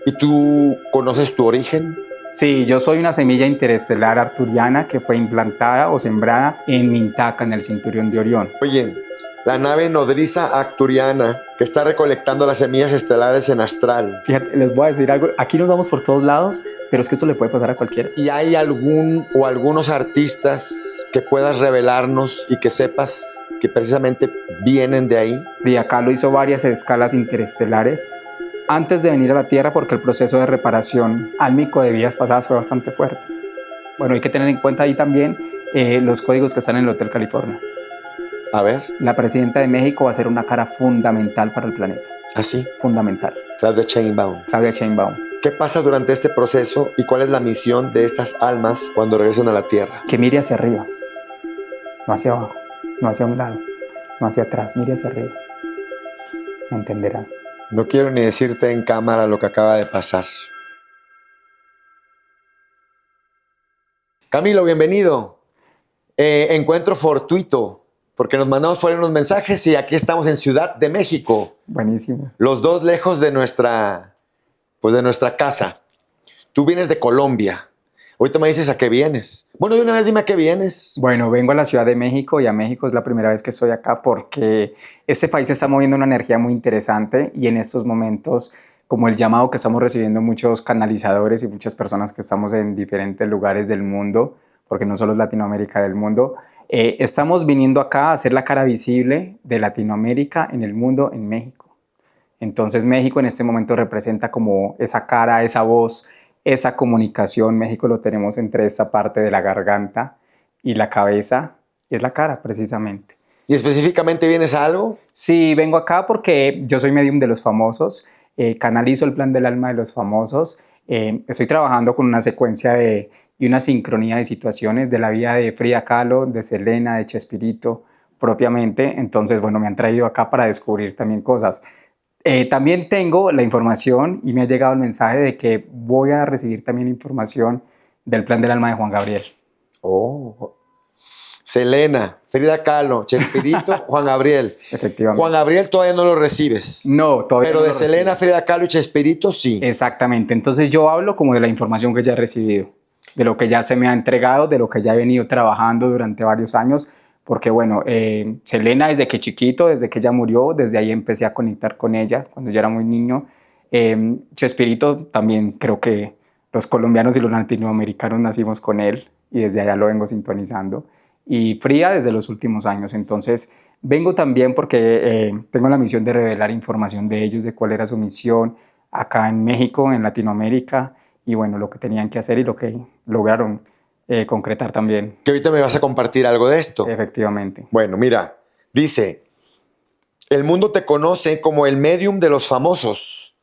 ¿Y tú conoces tu origen? Sí, yo soy una semilla interestelar arturiana que fue implantada o sembrada en Mintaka, en el cinturón de Orión. Oye, la nave nodriza arcturiana que está recolectando las semillas estelares en astral. Fíjate, les voy a decir algo. Aquí nos vamos por todos lados, pero es que eso le puede pasar a cualquiera. ¿Y hay algún o algunos artistas que puedas revelarnos y que sepas que precisamente vienen de ahí? Frida Kahlo hizo varias escalas interestelares antes de venir a la Tierra porque el proceso de reparación álmico de vidas pasadas fue bastante fuerte. Bueno, hay que tener en cuenta ahí también los códigos que están en el Hotel California. A ver. La presidenta de México va a ser una cara fundamental para el planeta. ¿Así? Fundamental. Claudia Sheinbaum. Claudia Sheinbaum. ¿Qué pasa durante este proceso y cuál es la misión de estas almas cuando regresan a la Tierra? Que mire hacia arriba, no hacia abajo, no hacia un lado, no hacia atrás, mire hacia arriba. Me entenderán. No quiero ni decirte en cámara lo que acaba de pasar. Camilo, bienvenido. Encuentro fortuito, porque nos mandamos por ahí unos mensajes y aquí estamos en Ciudad de México. Buenísimo. Los dos lejos de nuestra casa. Tú vienes de Colombia. Ahorita me dices a qué vienes. Bueno, de una vez dime a qué vienes. Bueno, vengo a la Ciudad de México y a México es la primera vez que estoy acá porque este país está moviendo una energía muy interesante y en estos momentos, como el llamado que estamos recibiendo muchos canalizadores y muchas personas que estamos en diferentes lugares del mundo, porque no solo es Latinoamérica, del mundo, estamos viniendo acá a hacer la cara visible de Latinoamérica en el mundo, en México. Entonces México en este momento representa como esa cara, esa voz, esa comunicación. México lo tenemos entre esta parte de la garganta y la cabeza, y es la cara precisamente. ¿Y específicamente vienes a algo? Sí, vengo acá porque yo soy medium de los famosos, canalizo el plan del alma de los famosos, estoy trabajando con una secuencia y una sincronía de situaciones de la vida de Frida Kahlo, de Selena, de Chespirito propiamente. Entonces, bueno, me han traído acá para descubrir también cosas. También tengo la información y me ha llegado el mensaje de que voy a recibir también información del plan del alma de Juan Gabriel. Oh, Selena, Frida Kahlo, Chespirito, Juan Gabriel. Efectivamente. Juan Gabriel todavía no lo recibes. No, todavía pero no de lo Selena, recibo. Frida Kahlo y Chespirito sí. Exactamente. Entonces yo hablo como de la información que ya he recibido, de lo que ya se me ha entregado, de lo que ya he venido trabajando durante varios años. Porque bueno, Selena desde que chiquito, desde que ella murió, desde ahí empecé a conectar con ella cuando yo era muy niño. Chespirito también creo que los colombianos y los latinoamericanos nacimos con él y desde allá lo vengo sintonizando. Y Frida desde los últimos años. Entonces vengo también porque tengo la misión de revelar información de ellos, de cuál era su misión acá en México, en Latinoamérica, y bueno, lo que tenían que hacer y lo que lograron concretar también. Que ahorita me vas a compartir algo de esto. Efectivamente. Bueno, mira, dice, el mundo te conoce como el medium de los famosos,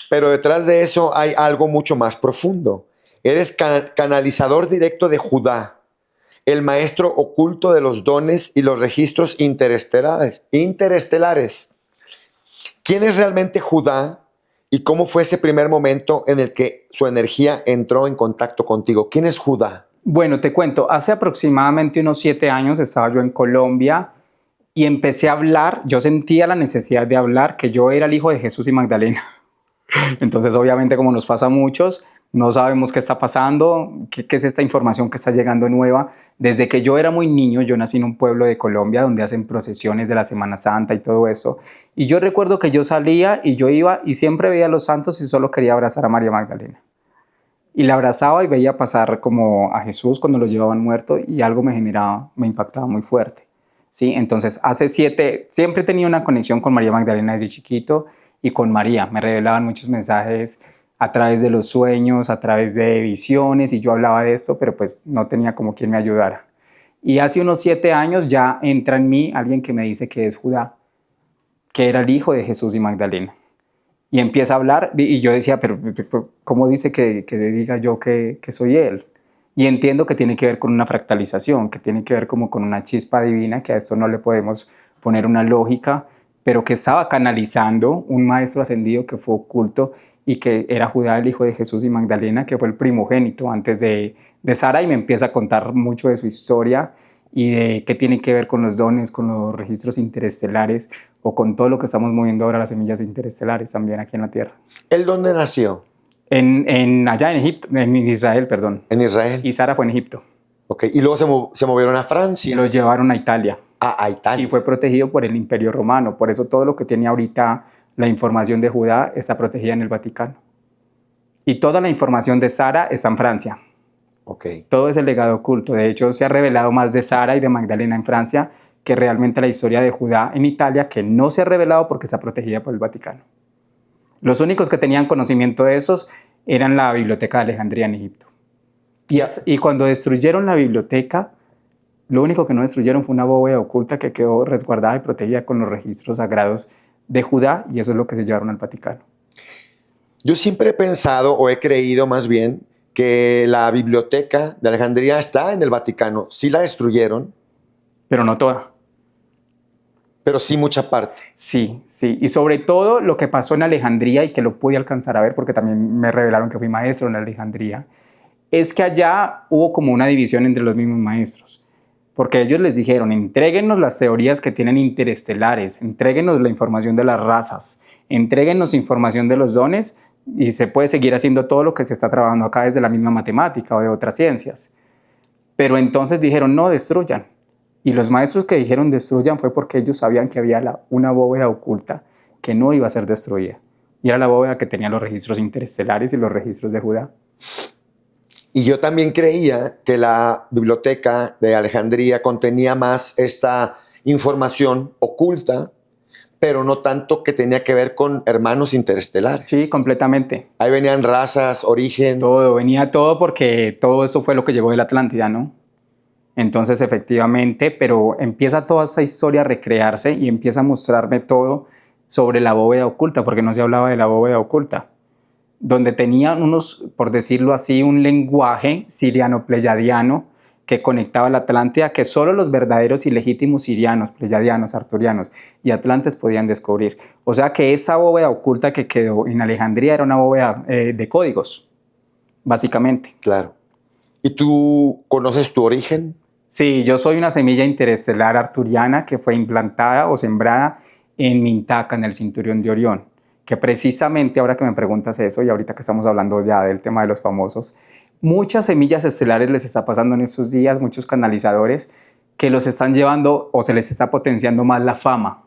pero detrás de eso hay algo mucho más profundo. Eres canalizador directo de Judá, el maestro oculto de los dones y los registros interestelares. ¿Quién es realmente Judá y cómo fue ese primer momento en el que su energía entró en contacto contigo? ¿Quién es Judá? Bueno, te cuento, hace aproximadamente unos 7 años estaba yo en Colombia y empecé a hablar. Yo sentía la necesidad de hablar, que yo era el hijo de Jesús y Magdalena. Entonces, obviamente, como nos pasa a muchos, no sabemos qué está pasando, qué es esta información que está llegando nueva. Desde que yo era muy niño, yo nací en un pueblo de Colombia donde hacen procesiones de la Semana Santa y todo eso. Y yo recuerdo que yo salía y yo iba y siempre veía a los santos y solo quería abrazar a María Magdalena. Y la abrazaba y veía pasar como a Jesús cuando lo llevaban muerto y algo me generaba, me impactaba muy fuerte. ¿Sí? Entonces, siempre he tenido una conexión con María Magdalena desde chiquito y con María. Me revelaban muchos mensajes a través de los sueños, a través de visiones, y yo hablaba de esto, pero pues no tenía como quien me ayudara. Y hace unos 7 años ya entra en mí alguien que me dice que es Judá, que era el hijo de Jesús y Magdalena. Y empieza a hablar y yo decía, pero ¿cómo dice que diga yo que soy él? Y entiendo que tiene que ver con una fractalización, que tiene que ver como con una chispa divina, que a esto no le podemos poner una lógica, pero que estaba canalizando un maestro ascendido que fue oculto y que era Judá, el hijo de Jesús y Magdalena, que fue el primogénito antes de Sara, y me empieza a contar mucho de su historia y de qué tiene que ver con los dones, con los registros interestelares o con todo lo que estamos moviendo ahora, las semillas interestelares también aquí en la Tierra. ¿Él dónde nació? Allá en Egipto, en Israel, perdón. En Israel. Y Sara fue en Egipto. Ok, y luego se movieron a Y Francia, los llevaron a Italia. a Italia. Y fue protegido por el Imperio Romano. Por eso todo lo que tiene ahorita la información de Judá está protegida en el Vaticano. Y toda la información de Sara está en Francia. Ok. Todo es el legado oculto. De hecho, se ha revelado más de Sara y de Magdalena en Francia que realmente la historia de Judá en Italia, que no se ha revelado porque está protegida por el Vaticano. Los únicos que tenían conocimiento de esos eran la Biblioteca de Alejandría en Egipto. Y cuando destruyeron la biblioteca, lo único que no destruyeron fue una bóveda oculta que quedó resguardada y protegida con los registros sagrados de Judá, y eso es lo que se llevaron al Vaticano. Yo siempre he pensado, o he creído más bien, que la biblioteca de Alejandría está en el Vaticano. Sí la destruyeron, Pero no toda. pero sí mucha parte. Sí, sí. Y sobre todo lo que pasó en Alejandría, y que lo pude alcanzar a ver porque también me revelaron que fui maestro en Alejandría, es que allá hubo como una división entre los mismos maestros. Porque ellos les dijeron, entréguenos las teorías que tienen interestelares, entréguenos la información de las razas, entréguenos información de los dones, y se puede seguir haciendo todo lo que se está trabajando acá desde la misma matemática o de otras ciencias. Pero entonces dijeron, no, destruyan. Y los maestros que dijeron destruyan fue porque ellos sabían que había una bóveda oculta que no iba a ser destruida. Y era la bóveda que tenía los registros interestelares y los registros de Judá. Y yo también creía que la biblioteca de Alejandría contenía más esta información oculta, pero no tanto que tenía que ver con hermanos interestelares. Sí, completamente. Ahí venían razas, origen. Todo, venía todo porque todo eso fue lo que llegó de la Atlántida, ¿no? Entonces, efectivamente, pero empieza toda esa historia a recrearse y empieza a mostrarme todo sobre la bóveda oculta, porque no se hablaba de la bóveda oculta, donde tenían unos, por decirlo así, un lenguaje siriano-pleyadiano que conectaba la Atlántida, que solo los verdaderos y legítimos sirianos, pleyadianos, arturianos y atlantes podían descubrir. O sea que esa bóveda oculta que quedó en Alejandría era una bóveda de códigos, básicamente. Claro. ¿Y tú conoces tu origen? Sí, yo soy una semilla interestelar arturiana que fue implantada o sembrada en Mintaca, en el cinturón de Orión, que precisamente ahora que me preguntas eso y ahorita que estamos hablando ya del tema de los famosos, muchas semillas estelares les está pasando en estos días, muchos canalizadores que los están llevando o se les está potenciando más la fama.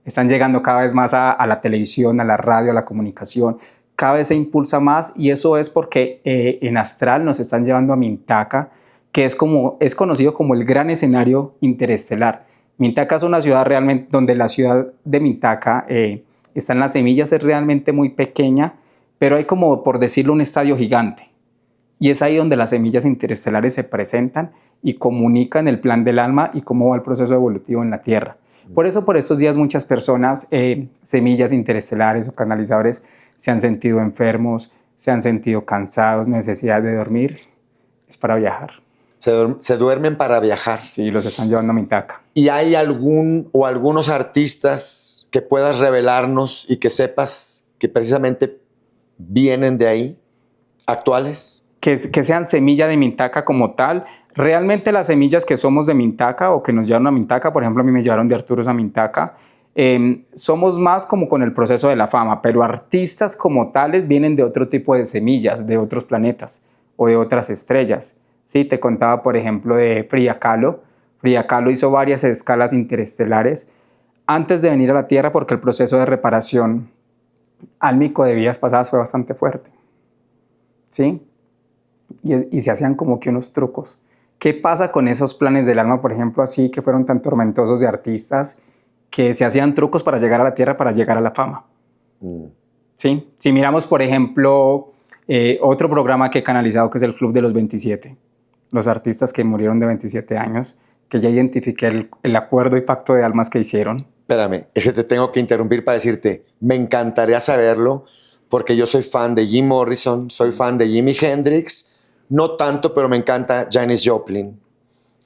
Están llegando cada vez más a la televisión, a la radio, a la comunicación. Cada vez se impulsa más y eso es porque en Astral nos están llevando a Mintaca, que es conocido como el gran escenario interestelar. Mintaca es una ciudad realmente donde la ciudad de Mintaca están las semillas, es realmente muy pequeña, pero hay como, por decirlo, un estadio gigante. Y es ahí donde las semillas interestelares se presentan y comunican el plan del alma y cómo va el proceso evolutivo en la Tierra. Por eso, por estos días, muchas personas, semillas interestelares o canalizadores, se han sentido enfermos, se han sentido cansados, necesidad de dormir. Es para viajar. Se duermen para viajar. Sí, los están llevando a Mintaca. ¿Y hay algún o algunos artistas que puedas revelarnos y que sepas que precisamente vienen de ahí, actuales? Que sean semilla de Mintaca como tal. Realmente las semillas que somos de Mintaca o que nos llevaron a Mintaca, por ejemplo, a mí me llevaron de Arturos a Mintaca, somos más como con el proceso de la fama, pero artistas como tales vienen de otro tipo de semillas, de otros planetas o de otras estrellas. Sí, te contaba, por ejemplo, de Frida Kahlo. Frida Kahlo hizo varias escalas interestelares antes de venir a la Tierra porque el proceso de reparación álmico de vidas pasadas fue bastante fuerte. ¿Sí? Y se hacían como que unos trucos. ¿Qué pasa con esos planes del alma, por ejemplo, así que fueron tan tormentosos de artistas que se hacían trucos para llegar a la Tierra, para llegar a la fama? ¿Sí? Si miramos, por ejemplo, otro programa que he canalizado, que es el Club de los 27, los artistas que murieron de 27 años, que ya identifiqué el acuerdo y pacto de almas que hicieron. Espérame, es que te tengo que interrumpir para decirte, me encantaría saberlo, porque yo soy fan de Jim Morrison, soy fan de Jimi Hendrix, no tanto, pero me encanta Janis Joplin.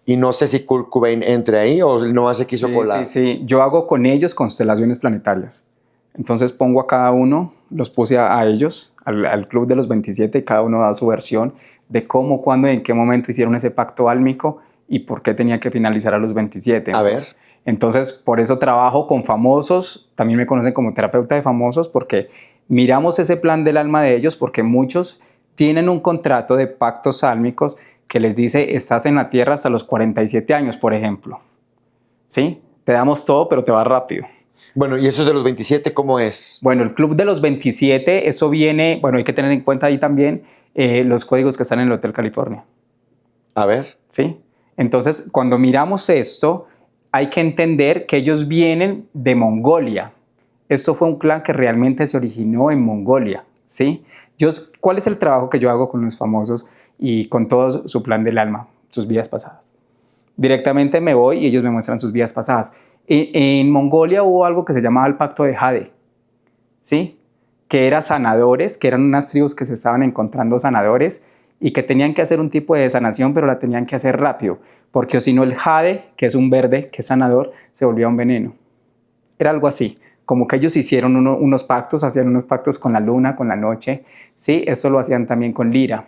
Y no sé si Kurt Cobain entre ahí o no se quiso colar. Sí. Yo hago con ellos constelaciones planetarias. Entonces pongo a cada uno, los puse a ellos, al Club de los 27, y cada uno da su versión de cómo, cuándo y en qué momento hicieron ese pacto álmico y por qué tenía que finalizar a los 27. A ver. Entonces, por eso trabajo con famosos, también me conocen como terapeuta de famosos, porque miramos ese plan del alma de ellos porque muchos tienen un contrato de pactos sálmicos que les dice estás en la tierra hasta los 47 años, por ejemplo. ¿Sí? Te damos todo, pero te vas rápido. Bueno, ¿y eso de los 27 cómo es? Bueno, el club de los 27, eso viene, bueno, hay que tener en cuenta ahí también los códigos que están en el Hotel California. A ver. ¿Sí? Entonces, cuando miramos esto, hay que entender que ellos vienen de Mongolia. Esto fue un clan que realmente se originó en Mongolia, ¿sí? ¿Cuál es el trabajo que yo hago con los famosos y con todo su plan del alma, sus vidas pasadas? Directamente me voy y ellos me muestran sus vidas pasadas. En Mongolia hubo algo que se llamaba el Pacto de Jade, ¿sí? Que eran sanadores, que eran unas tribus que se estaban encontrando sanadores y que tenían que hacer un tipo de sanación, pero la tenían que hacer rápido, porque si no el jade, que es un verde, que es sanador, se volvía un veneno. Era algo así, como que ellos hicieron unos pactos, hacían unos pactos con la luna, con la noche, ¿sí? Esto lo hacían también con Lira.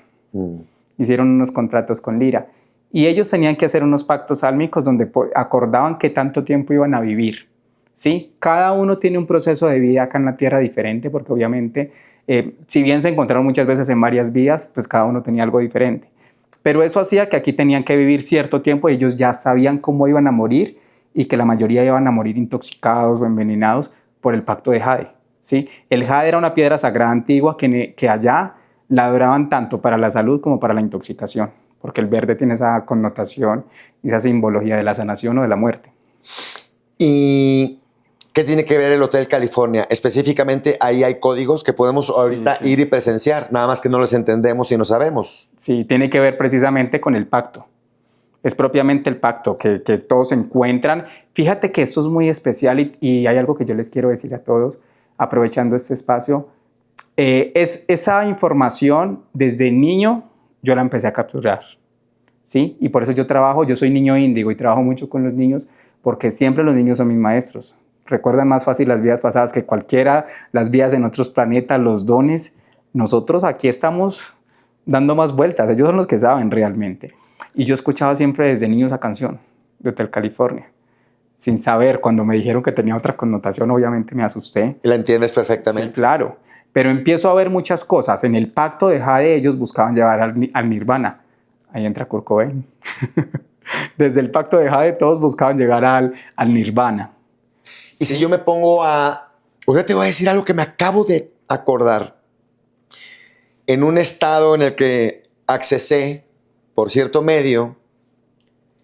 Hicieron unos contratos con Lira. Y ellos tenían que hacer unos pactos sálmicos donde acordaban qué tanto tiempo iban a vivir, ¿sí? Cada uno tiene un proceso de vida acá en la Tierra diferente, porque obviamente, si bien se encontraron muchas veces en varias vidas, pues cada uno tenía algo diferente. Pero eso hacía que aquí tenían que vivir cierto tiempo y ellos ya sabían cómo iban a morir y que la mayoría iban a morir intoxicados o envenenados por el pacto de Jade, ¿sí? El Jade era una piedra sagrada antigua que allá la adoraban tanto para la salud como para la intoxicación, porque el verde tiene esa connotación y esa simbología de la sanación o de la muerte. ¿Y qué tiene que ver el Hotel California? Específicamente, ahí hay códigos que podemos ahorita ir y presenciar, nada más que no los entendemos y no sabemos. Sí, tiene que ver precisamente con el pacto. Es propiamente el pacto que todos se encuentran. Fíjate que esto es muy especial y hay algo que yo les quiero decir a todos, aprovechando este espacio. Es esa información desde niño yo la empecé a capturar, ¿sí? Y por eso yo soy niño índigo y trabajo mucho con los niños porque siempre los niños son mis maestros. Recuerdan más fácil las vidas pasadas que cualquiera, las vidas en otros planetas, los dones. Nosotros aquí estamos dando más vueltas, ellos son los que saben realmente. Y yo escuchaba siempre desde niño esa canción de Hotel California, sin saber. Cuando me dijeron que tenía otra connotación, obviamente me asusté. ¿La entiendes perfectamente? Sí, claro. Pero empiezo a ver muchas cosas. En el pacto de Jade ellos buscaban llevar al Nirvana. Ahí entra Kurt Cobain. Desde el pacto de Jade todos buscaban llegar al Nirvana. Y si yo me pongo Oiga, te voy a decir algo que me acabo de acordar. En un estado en el que accesé por cierto medio,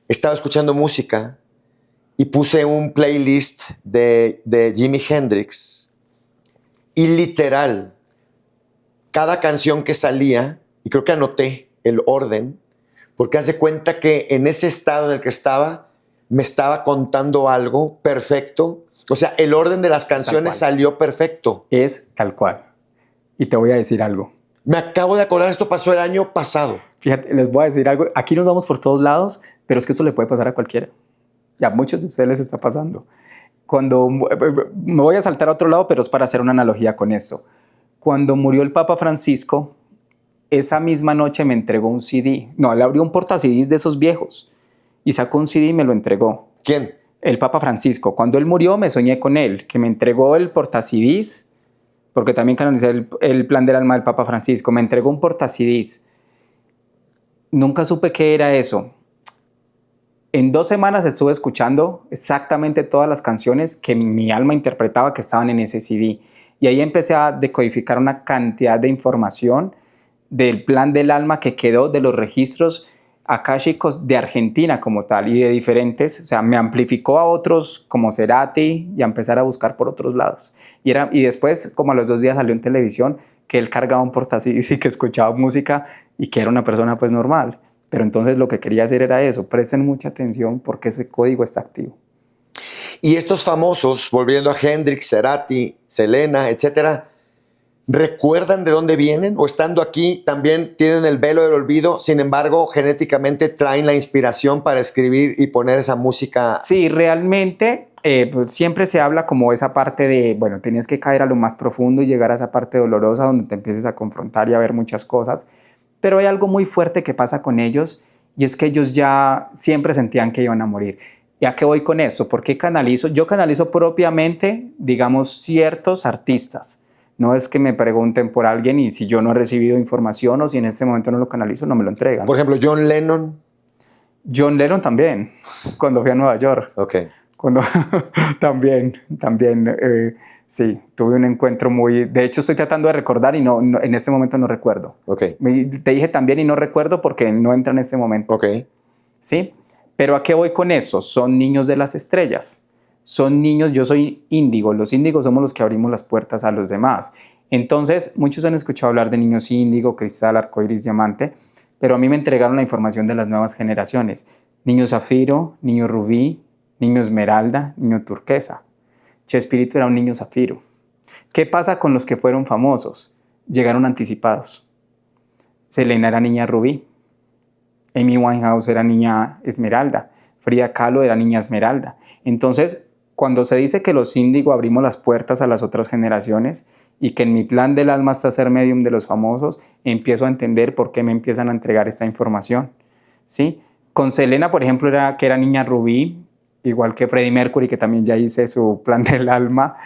estaba escuchando música y puse un playlist de Jimi Hendrix y literal, cada canción que salía, y creo que anoté el orden, porque haz de cuenta que en ese estado en el que estaba, me estaba contando algo perfecto. O sea, el orden de las canciones salió perfecto. Es tal cual. Y te voy a decir algo. Me acabo de acordar, esto pasó el año pasado. Fíjate, les voy a decir algo. Aquí nos vamos por todos lados, pero es que eso le puede pasar a cualquiera. Y a muchos de ustedes les está pasando. Cuando me voy a saltar a otro lado, pero es para hacer una analogía con eso. Cuando murió el Papa Francisco, esa misma noche me entregó un CD. No, le abrió un porta-CDs de esos viejos y sacó un CD y me lo entregó. ¿Quién? El Papa Francisco. Cuando él murió, me soñé con él, que me entregó el porta-CDs, porque también canonicé el plan del alma del Papa Francisco. Me entregó un porta-CDs. Nunca supe qué era eso. En 2 semanas estuve escuchando exactamente todas las canciones que mi alma interpretaba que estaban en ese CD. Y ahí empecé a decodificar una cantidad de información del plan del alma que quedó de los registros akáshicos de Argentina como tal y de diferentes. O sea, me amplificó a otros como Cerati y a empezar a buscar por otros lados. Y después, como a los 2 días salió en televisión, que él cargaba un portacidis y que escuchaba música y que era una persona pues normal. Pero entonces lo que quería hacer era eso, presten mucha atención porque ese código está activo. Y estos famosos, volviendo a Hendrix, Cerati, Selena, etcétera, ¿recuerdan de dónde vienen? ¿O estando aquí también tienen el velo del olvido? Sin embargo, genéticamente traen la inspiración para escribir y poner esa música. Sí, realmente pues siempre se habla como esa parte de, bueno, tenías que caer a lo más profundo y llegar a esa parte dolorosa donde te empieces a confrontar y a ver muchas cosas. Pero hay algo muy fuerte que pasa con ellos y es que ellos ya siempre sentían que iban a morir. ¿Y a qué voy con eso? ¿Por qué canalizo? Yo canalizo propiamente, digamos, ciertos artistas. No es que me pregunten por alguien y si yo no he recibido información o si en este momento no lo canalizo, no me lo entregan. Por ejemplo, John Lennon. John Lennon también, cuando fui a Nueva York. Ok. Cuando también, sí, tuve un encuentro muy... De hecho, estoy tratando de recordar y en este momento no recuerdo. Ok. Te dije también y no recuerdo porque no entra en este momento. Ok. ¿Sí? Pero ¿a qué voy con eso? Son niños de las estrellas. Son niños, yo soy índigo. Los índigos somos los que abrimos las puertas a los demás. Entonces, muchos han escuchado hablar de niños índigo, cristal, arcoíris, diamante, pero a mí me entregaron la información de las nuevas generaciones. Niño zafiro, niño rubí, niño esmeralda, niño turquesa. Chespirito era un niño zafiro. ¿Qué pasa con los que fueron famosos? Llegaron anticipados. Selena era niña rubí. Amy Winehouse era niña esmeralda. Frida Kahlo era niña esmeralda. Entonces, cuando se dice que los índigo abrimos las puertas a las otras generaciones y que en mi plan del alma está ser medium de los famosos, empiezo a entender por qué me empiezan a entregar esta información. ¿Sí? Con Selena, por ejemplo, que era niña rubí, igual que Freddie Mercury, que también ya hice su plan del alma,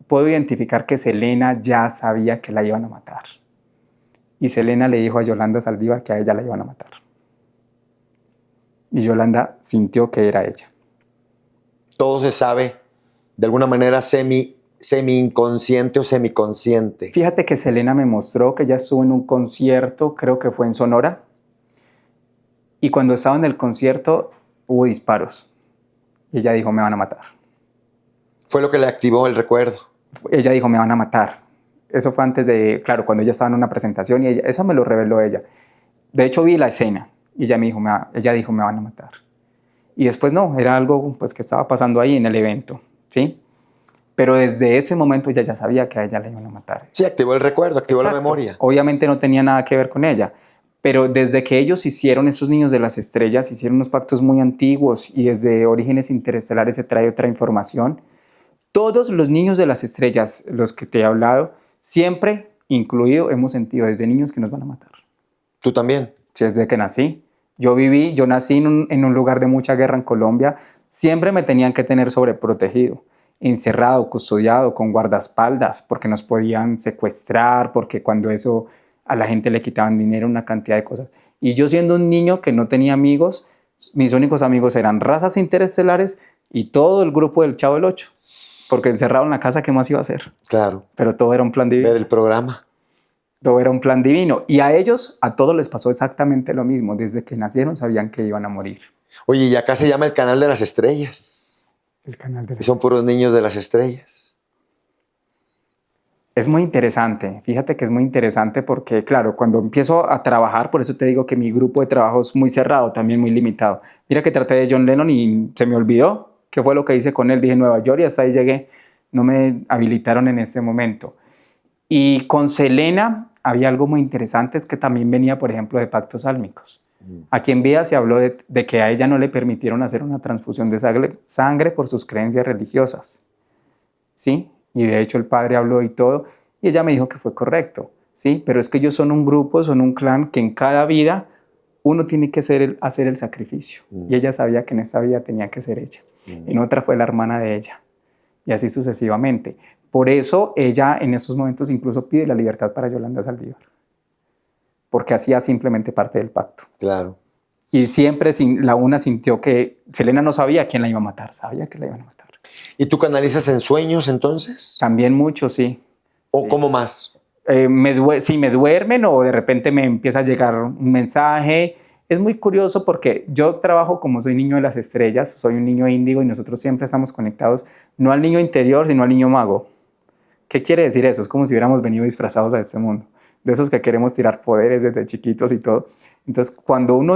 puedo identificar que Selena ya sabía que la iban a matar. Y Selena le dijo a Yolanda Saldívar que a ella la iban a matar. Y Yolanda sintió que era ella. Todo se sabe de alguna manera semi-inconsciente o semiconsciente. Fíjate que Selena me mostró que ella estuvo en un concierto, creo que fue en Sonora, y cuando estaba en el concierto hubo disparos. Y ella dijo, me van a matar. Fue lo que le activó el recuerdo. Ella dijo, me van a matar. Eso fue antes de, claro, cuando ella estaba en una presentación y eso me lo reveló ella. De hecho, vi la escena y ella dijo, me van a matar. Y después no, era algo pues, que estaba pasando ahí en el evento, ¿sí? Pero desde ese momento ella ya sabía que a ella la iban a matar. Sí, activó el recuerdo, activó la memoria. Obviamente no tenía nada que ver con ella, pero desde que ellos hicieron, estos niños de las estrellas, hicieron unos pactos muy antiguos y desde Orígenes Interestelares se trae otra información. Todos los niños de las estrellas, los que te he hablado, siempre, incluido, hemos sentido desde niños que nos van a matar. ¿Tú también? Sí, desde que nací. Yo nací en un lugar de mucha guerra en Colombia. Siempre me tenían que tener sobreprotegido, encerrado, custodiado, con guardaespaldas, porque nos podían secuestrar, porque cuando eso a la gente le quitaban dinero, una cantidad de cosas. Y yo siendo un niño que no tenía amigos, mis únicos amigos eran razas interestelares y todo el grupo del Chavo del Ocho. Porque encerrado en la casa, ¿qué más iba a hacer? Claro. Pero todo era un plan divino. Ver el programa. Todo era un plan divino. Y a ellos, a todos les pasó exactamente lo mismo. Desde que nacieron sabían que iban a morir. Oye, y acá se llama el Canal de las Estrellas. El canal de Y son puros niños de las estrellas. Es muy interesante. Fíjate que es muy interesante porque, claro, cuando empiezo a trabajar, por eso te digo que mi grupo de trabajo es muy cerrado, también muy limitado. Mira que traté de John Lennon y se me olvidó qué fue lo que hice con él. Dije Nueva York y hasta ahí llegué. No me habilitaron en ese momento. Y con Selena había algo muy interesante, es que también venía, por ejemplo, de pactos sálmicos. Aquí en vida se habló de que a ella no le permitieron hacer una transfusión de sangre por sus creencias religiosas. ¿Sí? Y de hecho el padre habló y todo, y ella me dijo que fue correcto. ¿Sí? Pero es que ellos son un grupo, son un clan que en cada vida uno tiene que hacer el sacrificio. Y ella sabía que en esa vida tenía que ser ella. En otra fue la hermana de ella. Y así sucesivamente. Por eso ella en estos momentos incluso pide la libertad para Yolanda Saldívar. Porque hacía simplemente parte del pacto. Claro. Y siempre la una sintió que Selena no sabía quién la iba a matar, sabía que la iban a matar. ¿Y tú canalizas en sueños entonces? También mucho, sí. ¿O sí. cómo más? Si me duermen o de repente me empieza a llegar un mensaje. Es muy curioso porque yo trabajo como soy niño de las estrellas, soy un niño índigo y nosotros siempre estamos conectados no al niño interior, sino al niño mago. ¿Qué quiere decir eso? Es como si hubiéramos venido disfrazados a este mundo, de esos que queremos tirar poderes desde chiquitos y todo. Entonces, cuando yo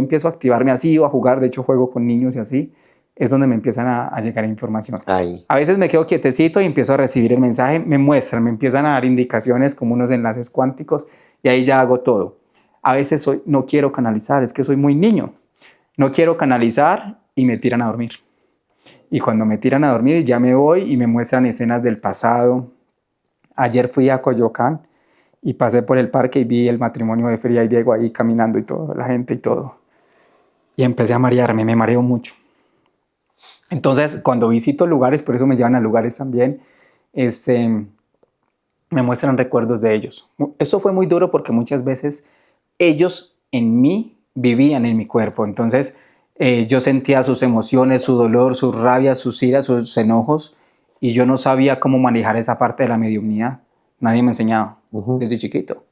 empiezo a activarme así o a jugar, de hecho juego con niños y así, es donde me empiezan a llegar información. Ahí. A veces me quedo quietecito y empiezo a recibir el mensaje, me empiezan a dar indicaciones como unos enlaces cuánticos y ahí ya hago todo. A veces no quiero canalizar, es que soy muy niño. No quiero canalizar y me tiran a dormir. Y cuando me tiran a dormir ya me voy y me muestran escenas del pasado. Ayer fui a Coyoacán y pasé por el parque y vi el matrimonio de Frida y Diego ahí caminando y todo, la gente y todo. Y empecé a marearme, me mareo mucho. Entonces, cuando visito lugares, por eso me llevan a lugares también, me muestran recuerdos de ellos. Eso fue muy duro porque muchas veces ellos en mí vivían en mi cuerpo. Entonces yo sentía sus emociones, su dolor, sus rabias, sus iras, sus enojos, y yo no sabía cómo manejar esa parte de la mediumnidad. Nadie me enseñaba desde chiquito.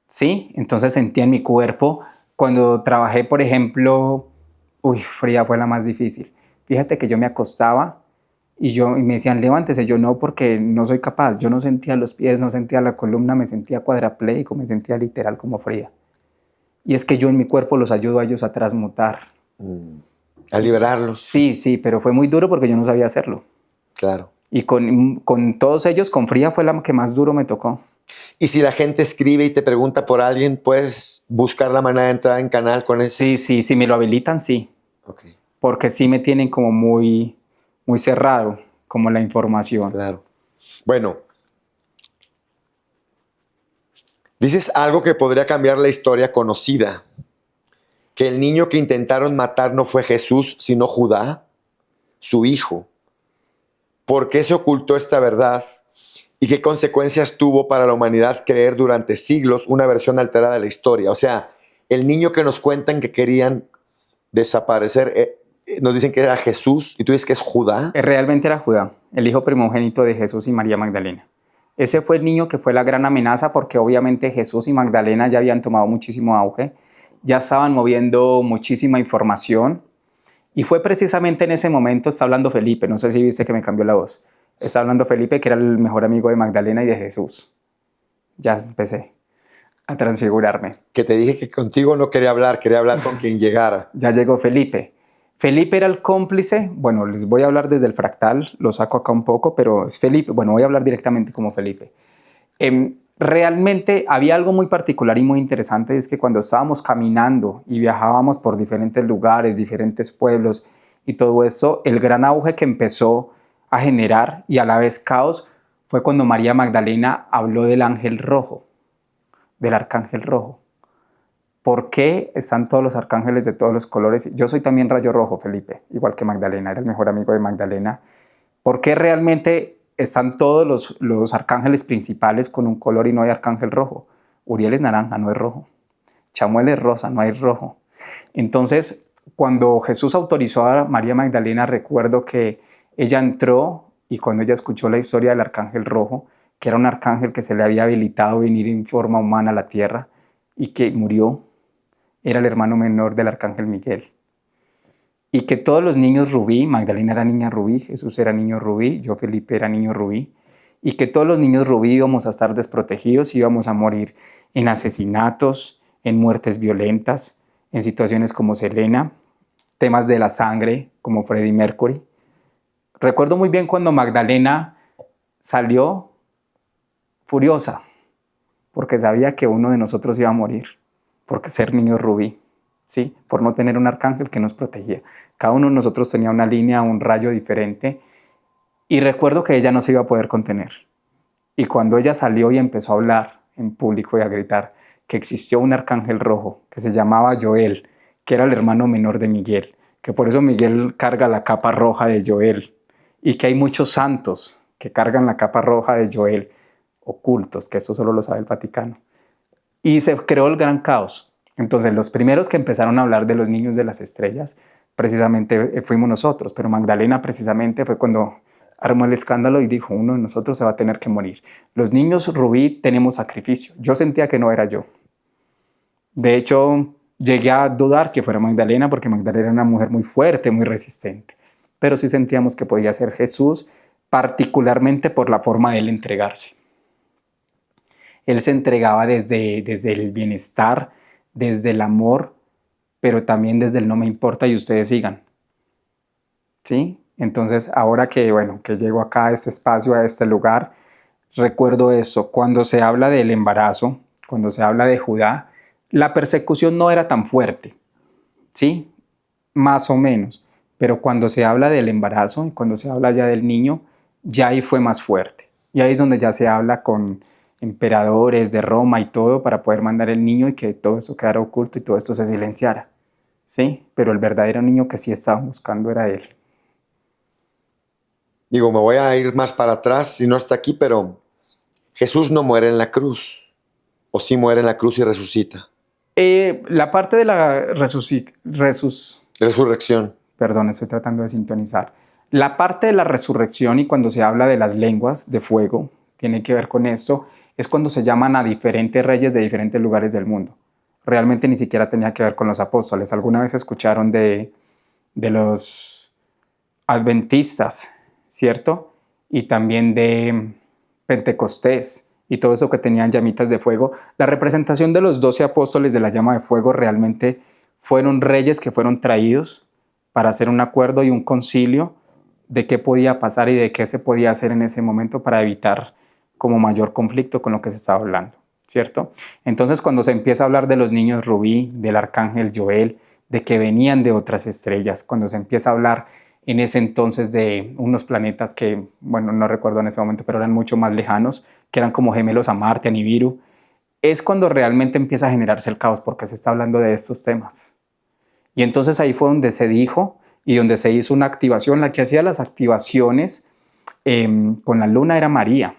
Sí, entonces sentía en mi cuerpo. Cuando trabajé, por ejemplo, fría fue la más difícil. Fíjate que yo me acostaba y me decían, levántese. Yo no, porque no soy capaz. Yo no sentía los pies, no sentía la columna, me sentía cuadrapléjico, me sentía literal como fría. Y es que yo en mi cuerpo los ayudo a ellos a transmutar. A liberarlos. Sí, pero fue muy duro porque yo no sabía hacerlo. Claro. Y con todos ellos, con fría fue la que más duro me tocó. Y si la gente escribe y te pregunta por alguien, ¿puedes buscar la manera de entrar en canal con ese? Sí, si me lo habilitan, sí. Okay. Porque sí me tienen como muy cerrado, como la información. Claro. Bueno, dices algo que podría cambiar la historia conocida. Que el niño que intentaron matar no fue Jesús, sino Judá, su hijo. ¿Por qué se ocultó esta verdad? ¿Y qué consecuencias tuvo para la humanidad creer durante siglos una versión alterada de la historia? O sea, el niño que nos cuentan que querían desaparecer, nos dicen que era Jesús, y tú dices que es Judá. Realmente era Judá, el hijo primogénito de Jesús y María Magdalena. Ese fue el niño que fue la gran amenaza, porque obviamente Jesús y Magdalena ya habían tomado muchísimo auge, ya estaban moviendo muchísima información, y fue precisamente en ese momento, está hablando Felipe, no sé si viste que me cambió la voz, está hablando Felipe, que era el mejor amigo de Magdalena y de Jesús. Ya empecé a transfigurarme. Que te dije que contigo no quería hablar con quien llegara. Ya llegó Felipe. Felipe era el cómplice. Bueno, les voy a hablar desde el fractal, lo saco acá un poco, pero es Felipe. Bueno, voy a hablar directamente como Felipe. Realmente había algo muy particular y muy interesante, es que cuando estábamos caminando y viajábamos por diferentes lugares, diferentes pueblos y todo eso, el gran auge que empezó a generar y a la vez caos fue cuando María Magdalena habló del ángel rojo, del arcángel rojo. ¿Por qué están todos los arcángeles de todos los colores? Yo soy también rayo rojo, Felipe, igual que Magdalena, era el mejor amigo de Magdalena. ¿Por qué realmente están todos los arcángeles principales con un color y no hay arcángel rojo? Uriel es naranja, no es rojo. Chamuel es rosa, no hay rojo. Entonces, cuando Jesús autorizó a María Magdalena, recuerdo que ella entró, y cuando ella escuchó la historia del arcángel rojo, que era un arcángel que se le había habilitado venir en forma humana a la tierra y que murió, era el hermano menor del arcángel Miguel. Y que todos los niños rubí, Magdalena era niña rubí, Jesús era niño rubí, yo Felipe era niño rubí, y que todos los niños rubí íbamos a estar desprotegidos, íbamos a morir en asesinatos, en muertes violentas, en situaciones como Selena, temas de la sangre como Freddie Mercury. Recuerdo muy bien cuando Magdalena salió furiosa porque sabía que uno de nosotros iba a morir, porque ser niño rubí, ¿sí? Por no tener un arcángel que nos protegía. Cada uno de nosotros tenía una línea, un rayo diferente, y recuerdo que ella no se iba a poder contener. Y cuando ella salió y empezó a hablar en público y a gritar que existió un arcángel rojo que se llamaba Joel, que era el hermano menor de Miguel, que por eso Miguel carga la capa roja de Joel, y que hay muchos santos que cargan la capa roja de Joel, ocultos, que esto solo lo sabe el Vaticano. Y se creó el gran caos. Entonces, los primeros que empezaron a hablar de los niños de las estrellas, precisamente fuimos nosotros, pero Magdalena precisamente fue cuando armó el escándalo y dijo, uno de nosotros se va a tener que morir. Los niños rubí tenemos sacrificio. Yo sentía que no era yo. De hecho, llegué a dudar que fuera Magdalena, porque Magdalena era una mujer muy fuerte, muy resistente. Pero sí sentíamos que podía ser Jesús, particularmente por la forma de él entregarse. Él se entregaba desde el bienestar, desde el amor, pero también desde el no me importa y ustedes sigan. ¿Sí? Entonces, ahora que llego acá a este espacio, a este lugar, recuerdo eso. Cuando se habla del embarazo, cuando se habla de Judá, la persecución no era tan fuerte, ¿sí? Más o menos. Pero cuando se habla del embarazo y cuando se habla ya del niño, ya ahí fue más fuerte. Y ahí es donde ya se habla con emperadores de Roma y todo para poder mandar el niño y que todo eso quedara oculto y todo esto se silenciara. ¿Sí? Pero el verdadero niño que sí estaban buscando era él. Digo, me voy a ir más para atrás si no está aquí, pero Jesús no muere en la cruz. O sí muere en la cruz y resucita. La parte de la Resurrección. perdón, estoy tratando de sintonizar. La parte de la resurrección y cuando se habla de las lenguas de fuego, tiene que ver con esto, es cuando se llaman a diferentes reyes de diferentes lugares del mundo. Realmente ni siquiera tenía que ver con los apóstoles. ¿Alguna vez escucharon de los adventistas, cierto? Y también de Pentecostés y todo eso que tenían llamitas de fuego. La representación de los 12 apóstoles de la llama de fuego realmente fueron reyes que fueron traídos para hacer un acuerdo y un concilio de qué podía pasar y de qué se podía hacer en ese momento para evitar como mayor conflicto con lo que se estaba hablando, ¿cierto? Entonces, cuando se empieza a hablar de los niños rubí, del arcángel Joel, de que venían de otras estrellas, cuando se empieza a hablar en ese entonces de unos planetas que, bueno, no recuerdo en ese momento, pero eran mucho más lejanos, que eran como gemelos a Marte, a Nibiru, es cuando realmente empieza a generarse el caos, porque se está hablando de estos temas. Y entonces ahí fue donde se dijo y donde se hizo una activación. La que hacía las activaciones con la luna era María,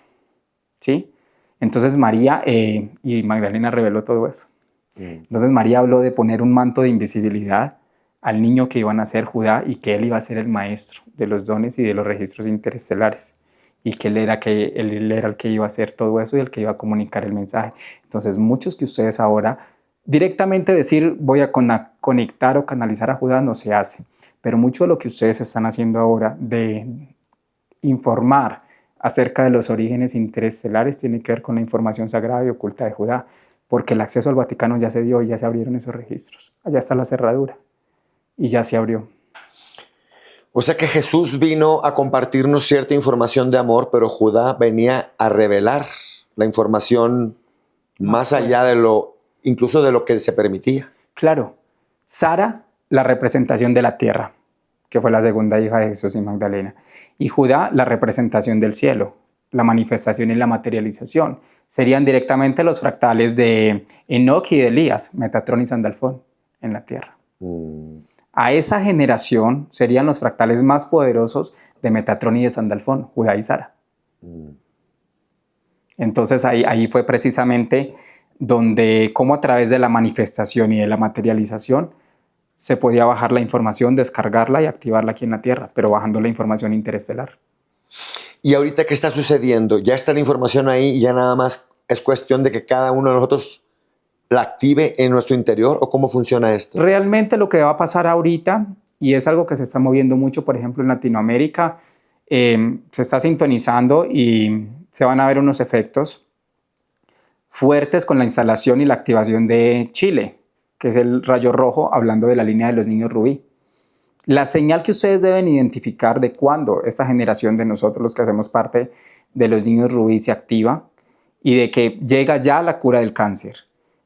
¿sí? Entonces María y Magdalena reveló todo eso. Entonces María habló de poner un manto de invisibilidad al niño que iba a nacer Judá y que él iba a ser el maestro de los dones y de los registros interestelares y que él era el que iba a hacer todo eso y el que iba a comunicar el mensaje. Entonces muchos que ustedes ahora directamente decir voy a conectar o canalizar a Judá no se hace, pero mucho de lo que ustedes están haciendo ahora de informar acerca de los orígenes interestelares tiene que ver con la información sagrada y oculta de Judá, porque el acceso al Vaticano ya se dio y ya se abrieron esos registros. Allá está la cerradura y ya se abrió. O sea que Jesús vino a compartirnos cierta información de amor, pero Judá venía a revelar la información más allá de lo, incluso de lo que se permitía. Claro. Sara, la representación de la tierra, que fue la segunda hija de Jesús y Magdalena. Y Judá, la representación del cielo, la manifestación y la materialización. Serían directamente los fractales de Enoc y de Elías, Metatrón y Sandalfón, en la tierra. A esa generación serían los fractales más poderosos de Metatrón y de Sandalfón, Judá y Sara. Entonces ahí fue precisamente donde, como a través de la manifestación y de la materialización, se podía bajar la información, descargarla y activarla aquí en la Tierra, pero bajando la información interestelar. ¿Y ahorita qué está sucediendo? Ya está la información ahí y ya nada más es cuestión de que cada uno de nosotros la active en nuestro interior, ¿o cómo funciona esto? Realmente lo que va a pasar ahorita, y es algo que se está moviendo mucho, por ejemplo, en Latinoamérica, se está sintonizando y se van a ver unos efectos fuertes con la instalación y la activación de Chile, que es el rayo rojo, hablando de la línea de los niños rubí. La señal que ustedes deben identificar de cuándo esa generación de nosotros, los que hacemos parte de los niños rubí, se activa y de que llega ya la cura del cáncer,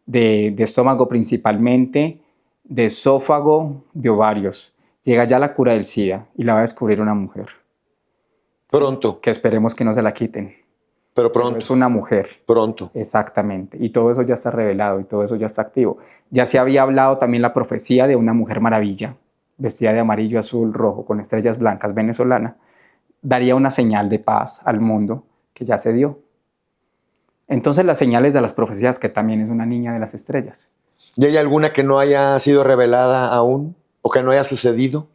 de estómago principalmente, de esófago, de ovarios. Llega ya la cura del SIDA y la va a descubrir una mujer. Pronto. Sí, que esperemos que no se la quiten. Pero pronto. Pero es una mujer. Pronto. Exactamente. Y todo eso ya está revelado y todo eso ya está activo. Ya se había hablado también la profecía de una mujer maravilla, vestida de amarillo, azul, rojo, con estrellas blancas, venezolana. Daría una señal de paz al mundo que ya se dio. Entonces las señales de las profecías, que también es una niña de las estrellas. ¿Y hay alguna que no haya sido revelada aún o que no haya sucedido?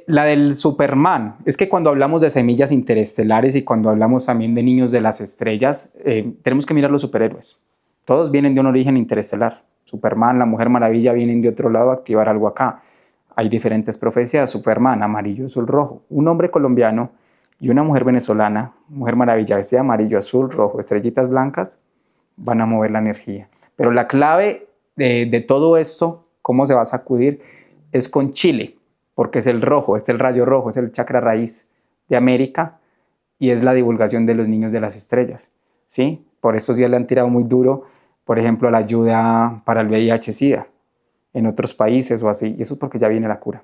La del Superman. Es que cuando hablamos de semillas interestelares y cuando hablamos también de niños de las estrellas, tenemos que mirar los superhéroes. Todos vienen de un origen interestelar. Superman, la Mujer Maravilla vienen de otro lado a activar algo acá. Hay diferentes profecías. Superman, amarillo, azul, rojo. Un hombre colombiano y una mujer venezolana, Mujer Maravilla, vestida de amarillo, azul, rojo, estrellitas blancas, van a mover la energía. Pero la clave de todo esto, cómo se va a sacudir, es con Chile, porque es el rojo, es el rayo rojo, es el chakra raíz de América y es la divulgación de los niños de las estrellas, ¿sí? Por eso sí le han tirado muy duro, por ejemplo, la ayuda para el VIH-Sida en otros países o así, y eso es porque ya viene la cura.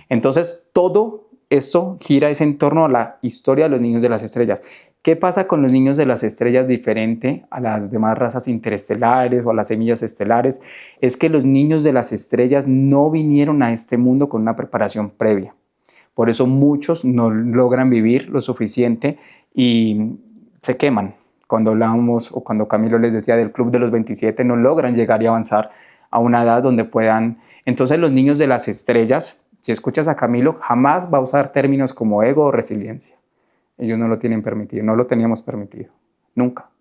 Entonces, todo esto gira en torno a la historia de los niños de las estrellas. ¿Qué pasa con los niños de las estrellas diferente a las demás razas interestelares o a las semillas estelares? Es que los niños de las estrellas no vinieron a este mundo con una preparación previa. Por eso muchos no logran vivir lo suficiente y se queman. Cuando hablábamos o cuando Camilo les decía del Club de los 27, no logran llegar y avanzar a una edad donde puedan. Entonces los niños de las estrellas, si escuchas a Camilo, jamás va a usar términos como ego o resiliencia. Ellos no lo tienen permitido, no lo teníamos permitido, nunca.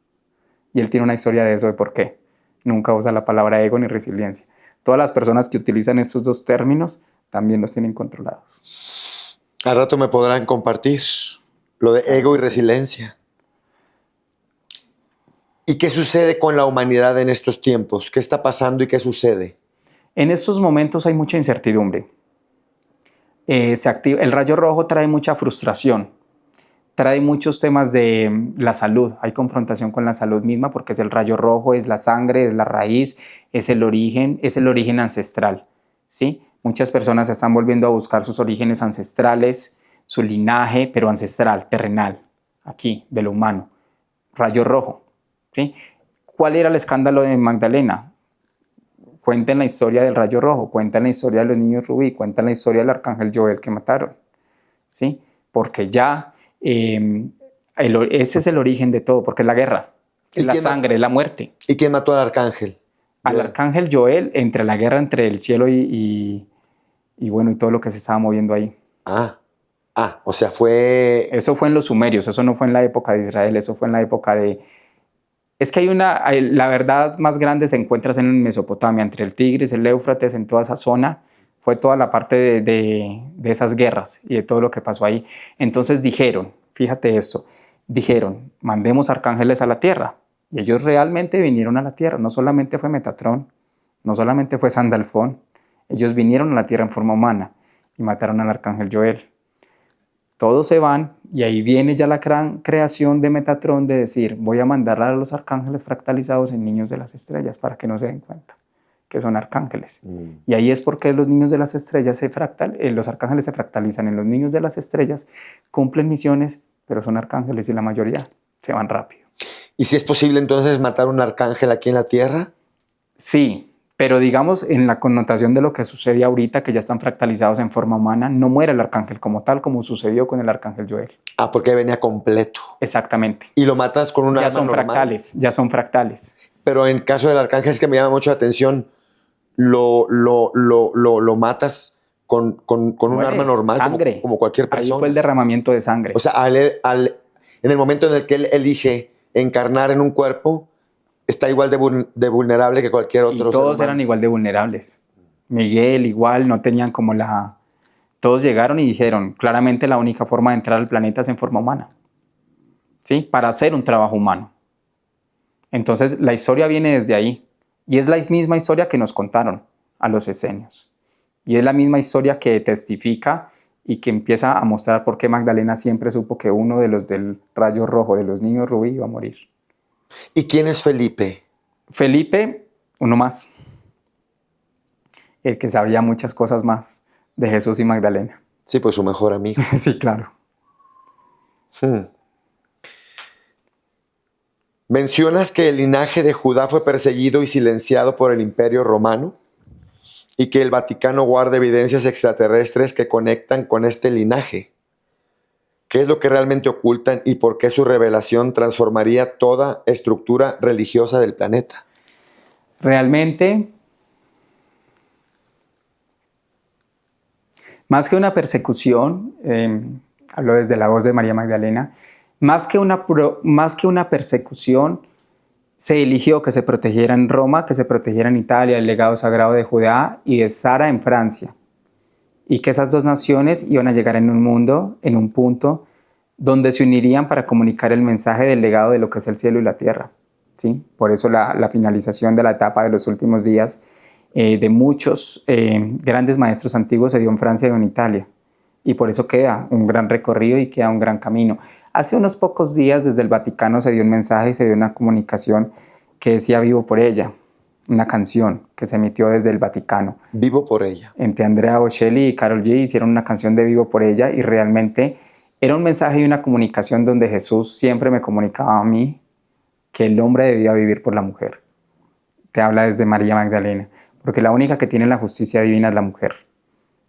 Y él tiene una historia de eso, de por qué. Nunca usa la palabra ego ni resiliencia. Todas las personas que utilizan estos dos términos también los tienen controlados. Al rato me podrán compartir lo de ego y resiliencia. ¿Y qué sucede con la humanidad en estos tiempos? ¿Qué está pasando y qué sucede? En estos momentos hay mucha incertidumbre. El rayo rojo trae mucha frustración, trae muchos temas de la salud. Hay confrontación con la salud misma porque es el rayo rojo, es la sangre, es la raíz, es el origen ancestral, ¿sí? Muchas personas están volviendo a buscar sus orígenes ancestrales, su linaje, pero ancestral, terrenal, aquí, de lo humano. Rayo rojo, ¿sí? ¿Cuál era el escándalo de Magdalena? Cuenten la historia del rayo rojo, cuentan la historia de los niños rubí, cuentan la historia del arcángel Joel que mataron, ¿sí? Porque ya ese es el origen de todo, porque es la guerra, es la sangre, es la muerte. ¿Y quién mató al arcángel? Al arcángel Joel, entre la guerra entre el cielo y bueno, y todo lo que se estaba moviendo ahí. O sea, fue... Eso fue en los sumerios, eso no fue en la época de Israel, eso fue en la época de... Es que la verdad más grande se encuentra en Mesopotamia, entre el Tigris, el Éufrates, en toda esa zona. Fue toda la parte de esas guerras y de todo lo que pasó ahí. Entonces dijeron, fíjate esto, dijeron, mandemos arcángeles a la tierra. Y ellos realmente vinieron a la tierra. No solamente fue Metatrón, no solamente fue Sandalfón. Ellos vinieron a la tierra en forma humana y mataron al arcángel Joel. Todos se van y ahí viene ya la gran creación de Metatrón de decir, voy a mandar a los arcángeles fractalizados en niños de las estrellas para que no se den cuenta que son arcángeles. Y ahí es porque los niños de las estrellas los arcángeles se fractalizan en los niños de las estrellas, cumplen misiones, pero son arcángeles y la mayoría se van rápido. ¿Y si es posible entonces matar un arcángel aquí en la tierra? Sí, pero digamos en la connotación de lo que sucede ahorita, que ya están fractalizados en forma humana, no muere el arcángel como tal, como sucedió con el arcángel Joel. Porque venía completo. Exactamente. ¿Y lo matas con un arma normal? Ya son fractales. Pero en caso del arcángel es que me llama mucho la atención, lo matas con un arma normal, sangre. Como cualquier persona. Ahí fue el derramamiento de sangre. O sea, en el momento en el que él elige encarnar en un cuerpo, está igual de vulnerable que cualquier otro. Y todos eran igual de vulnerables. Miguel igual, no tenían como Todos llegaron y dijeron, claramente la única forma de entrar al planeta es en forma humana, ¿sí? Para hacer un trabajo humano. Entonces la historia viene desde ahí. Y es la misma historia que nos contaron a los esenios. Y es la misma historia que testifica y que empieza a mostrar por qué Magdalena siempre supo que uno de los del rayo rojo, de los niños rubí, iba a morir. ¿Y quién es Felipe? Felipe, uno más. El que sabía muchas cosas más de Jesús y Magdalena. Sí, pues su mejor amigo. Sí, claro. Mencionas que el linaje de Judá fue perseguido y silenciado por el Imperio Romano y que el Vaticano guarda evidencias extraterrestres que conectan con este linaje. ¿Qué es lo que realmente ocultan y por qué su revelación transformaría toda estructura religiosa del planeta? Realmente, más que una persecución, hablo desde la voz de María Magdalena, más que una persecución, se eligió que se protegiera en Roma, que se protegiera en Italia el legado sagrado de Judá y de Sara en Francia. Y que esas dos naciones iban a llegar en un mundo, en un punto, donde se unirían para comunicar el mensaje del legado de lo que es el cielo y la tierra, ¿sí? Por eso la finalización de la etapa de los últimos días de muchos grandes maestros antiguos se dio en Francia y en Italia. Y por eso queda un gran recorrido y queda un gran camino. Hace unos pocos días desde el Vaticano se dio un mensaje y se dio una comunicación que decía Vivo por ella, una canción que se emitió desde el Vaticano. Vivo por ella. Entre Andrea Bocelli y Karol G hicieron una canción de Vivo por ella y realmente era un mensaje y una comunicación donde Jesús siempre me comunicaba a mí que el hombre debía vivir por la mujer. Te habla desde María Magdalena, porque la única que tiene la justicia divina es la mujer.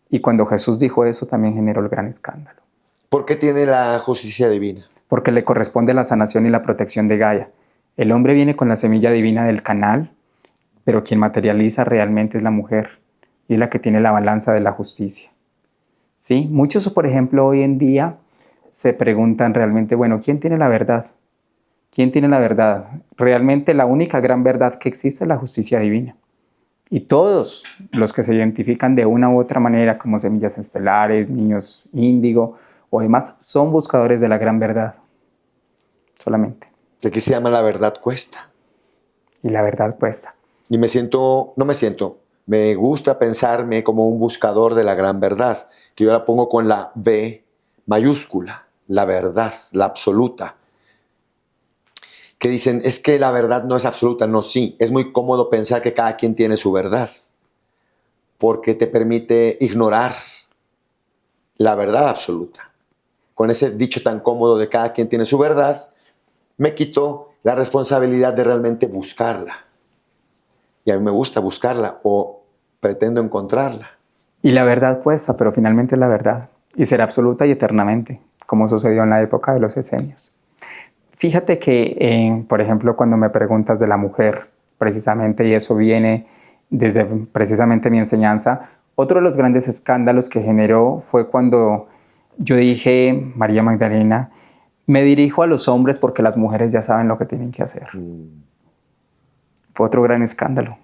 Y cuando Jesús dijo eso, también generó el gran escándalo. ¿Por qué tiene la justicia divina? Porque le corresponde la sanación y la protección de Gaia. El hombre viene con la semilla divina del canal, pero quien materializa realmente es la mujer y es la que tiene la balanza de la justicia. ¿Sí? Muchos, por ejemplo, hoy en día se preguntan realmente, bueno, ¿quién tiene la verdad? ¿Quién tiene la verdad? Realmente la única gran verdad que existe es la justicia divina. Y todos los que se identifican de una u otra manera como semillas estelares, niños índigo o demás, son buscadores de la gran verdad. Solamente. Que aquí se llama la verdad cuesta. Y la verdad cuesta. Y me gusta pensarme como un buscador de la gran verdad, que yo la pongo con la V mayúscula, la verdad, la absoluta. Que dicen, es que la verdad no es absoluta. No, sí, es muy cómodo pensar que cada quien tiene su verdad, porque te permite ignorar la verdad absoluta. Con ese dicho tan cómodo de cada quien tiene su verdad, me quito la responsabilidad de realmente buscarla. Y a mí me gusta buscarla o pretendo encontrarla. Y la verdad cuesta, pero finalmente es la verdad. Y será absoluta y eternamente, como sucedió en la época de los esenios. Fíjate que, por ejemplo, cuando me preguntas de la mujer, precisamente, y eso viene desde precisamente mi enseñanza, otro de los grandes escándalos que generó fue cuando yo dije, María Magdalena, me dirijo a los hombres porque las mujeres ya saben lo que tienen que hacer. Fue otro gran escándalo.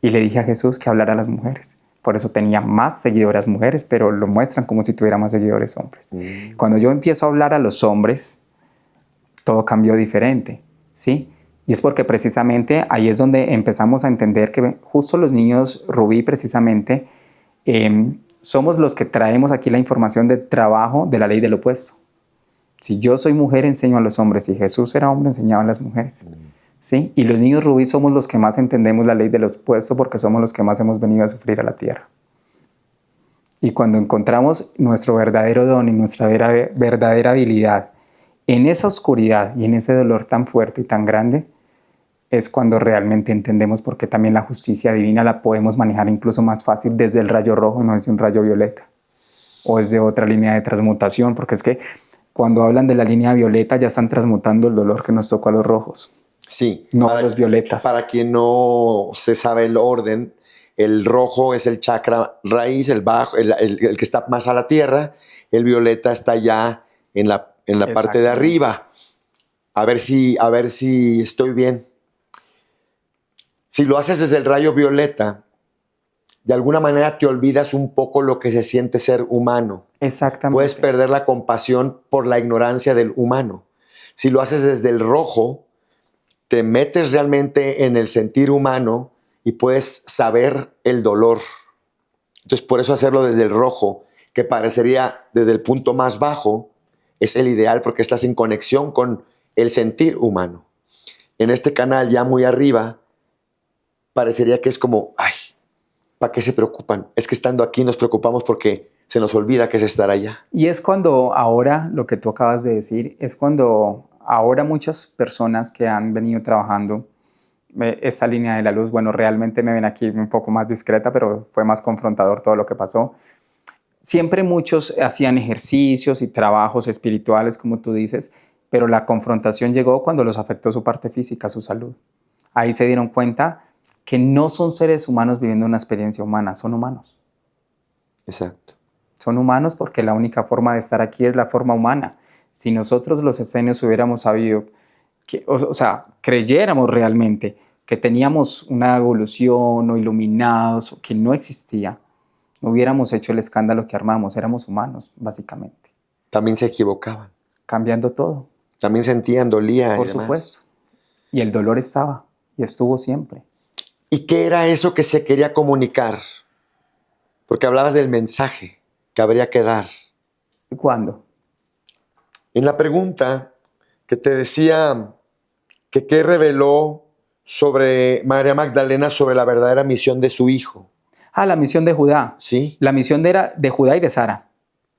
Y le dije a Jesús que hablara a las mujeres. Por eso tenía más seguidoras mujeres, pero lo muestran como si tuviera más seguidores hombres. Cuando yo empiezo a hablar a los hombres, todo cambió diferente, ¿sí? Y es porque precisamente ahí es donde empezamos a entender que justo los niños Rubí precisamente somos los que traemos aquí la información de trabajo de la ley del opuesto. Si yo soy mujer, enseño a los hombres. Si Jesús era hombre, enseñaba a las mujeres. ¿Sí? Y los niños Rubí somos los que más entendemos la ley del opuesto porque somos los que más hemos venido a sufrir a la tierra. Y cuando encontramos nuestro verdadero don y nuestra verdadera habilidad en esa oscuridad y en ese dolor tan fuerte y tan grande, es cuando realmente entendemos por qué también la justicia divina la podemos manejar incluso más fácil desde el rayo rojo, no desde un rayo violeta. O desde otra línea de transmutación, porque es que cuando hablan de la línea violeta ya están transmutando el dolor que nos tocó a los rojos. Sí, no a los violetas. Para quien no se sabe el orden, el rojo es el chakra raíz, el bajo, el que está más a la tierra, el violeta está ya en la parte de arriba. A ver si estoy bien. Si lo haces desde el rayo violeta, de alguna manera te olvidas un poco lo que se siente ser humano. Exactamente. Puedes perder la compasión por la ignorancia del humano. Si lo haces desde el rojo, te metes realmente en el sentir humano y puedes saber el dolor. Entonces, por eso hacerlo desde el rojo, que parecería desde el punto más bajo, es el ideal porque estás en conexión con el sentir humano. En este canal ya muy arriba, parecería que es como, ay, ¿para qué se preocupan? Es que estando aquí nos preocupamos porque se nos olvida que es estar allá. Y es cuando ahora, lo que tú acabas de decir, es cuando ahora muchas personas que han venido trabajando esta línea de la luz, bueno, realmente me ven aquí un poco más discreta, pero fue más confrontador todo lo que pasó. Siempre muchos hacían ejercicios y trabajos espirituales, como tú dices, pero la confrontación llegó cuando los afectó su parte física, su salud. Ahí se dieron cuenta que no son seres humanos viviendo una experiencia humana, son humanos. Exacto. Son humanos porque la única forma de estar aquí es la forma humana. Si nosotros los esenios hubiéramos sabido, o sea, creyéramos realmente que teníamos una evolución o iluminados, o que no existía, no hubiéramos hecho el escándalo que armamos, éramos humanos, básicamente. También se equivocaban. Cambiando todo. También sentían, dolía. Por supuesto. Y el dolor estaba y estuvo siempre. ¿Y qué era eso que se quería comunicar? Porque hablabas del mensaje que habría que dar. ¿Cuándo? En la pregunta que te decía que qué reveló sobre María Magdalena sobre la verdadera misión de su hijo. La misión de Judá. Sí. La misión era de Judá y de Sara.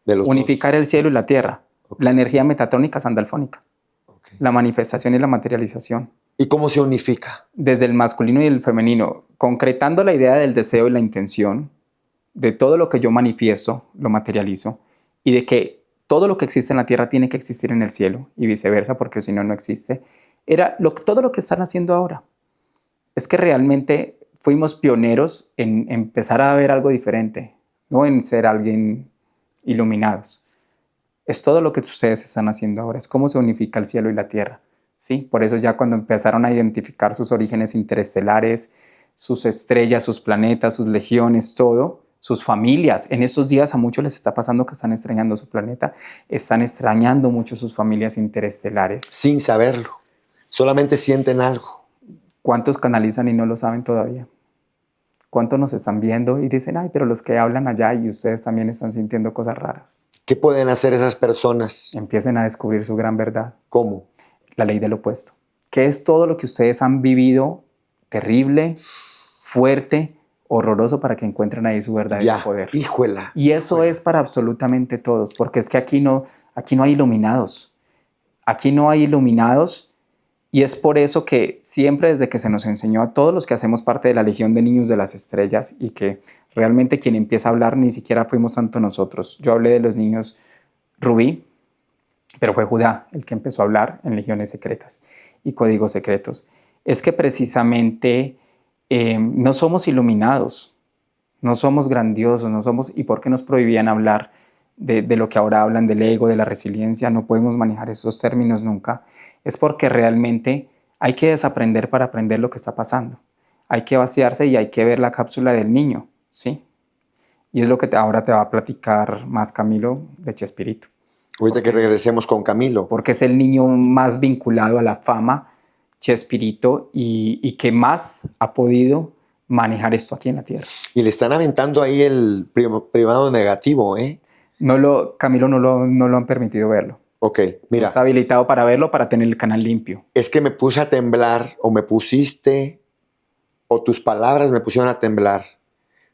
De los unificar dos. el cielo y la tierra. Okay. La energía metatrónica sandalfónica. Okay. La manifestación y la materialización. ¿Y cómo se unifica? Desde el masculino y el femenino, concretando la idea del deseo y la intención de todo lo que yo manifiesto, lo materializo, y de que todo lo que existe en la tierra tiene que existir en el cielo y viceversa, porque si no, no existe, era todo lo que están haciendo ahora. Es que realmente fuimos pioneros en empezar a ver algo diferente, no en ser alguien iluminados. Es todo lo que ustedes están haciendo ahora, es cómo se unifica el cielo y la tierra. ¿Sí? Por eso ya cuando empezaron a identificar sus orígenes interestelares, sus estrellas, sus planetas, sus legiones, todo, sus familias. En estos días a muchos les está pasando que están extrañando su planeta, están extrañando mucho sus familias interestelares. Sin saberlo, solamente sienten algo. ¿Cuántos canalizan y no lo saben todavía? ¿Cuántos nos están viendo y dicen, ay, pero los que hablan allá y ustedes también están sintiendo cosas raras? ¿Qué pueden hacer esas personas? Empiecen a descubrir su gran verdad. ¿Cómo? La ley del opuesto. ¿Qué es todo lo que ustedes han vivido terrible, fuerte, horroroso para que encuentren ahí su verdadero poder? Híjola. Y eso es para absolutamente todos, porque es que aquí no hay iluminados. Aquí no hay iluminados. Y es por eso que siempre desde que se nos enseñó a todos los que hacemos parte de la Legión de Niños de las Estrellas y que realmente quien empieza a hablar ni siquiera fuimos tanto nosotros. Yo hablé de los niños Rubí, pero fue Judá el que empezó a hablar en Legiones Secretas y Códigos Secretos. Es que precisamente no somos iluminados, no somos grandiosos, no somos... ¿Y por qué nos prohibían hablar de lo que ahora hablan del ego, de la resiliencia? No podemos manejar esos términos nunca. Es porque realmente hay que desaprender para aprender lo que está pasando. Hay que vaciarse y hay que ver la cápsula del niño, ¿sí? Y es lo que ahora te va a platicar más Camilo de Chespirito. Ahorita que regresemos con Camilo. Porque es el niño más vinculado a la fama, Chespirito, y que más ha podido manejar esto aquí en la Tierra. Y le están aventando ahí el privado negativo, ¿eh? Camilo no lo han permitido verlo. Ok, mira. No está habilitado para verlo, para tener el canal limpio. Es que me puse a temblar, o me pusiste, o tus palabras me pusieron a temblar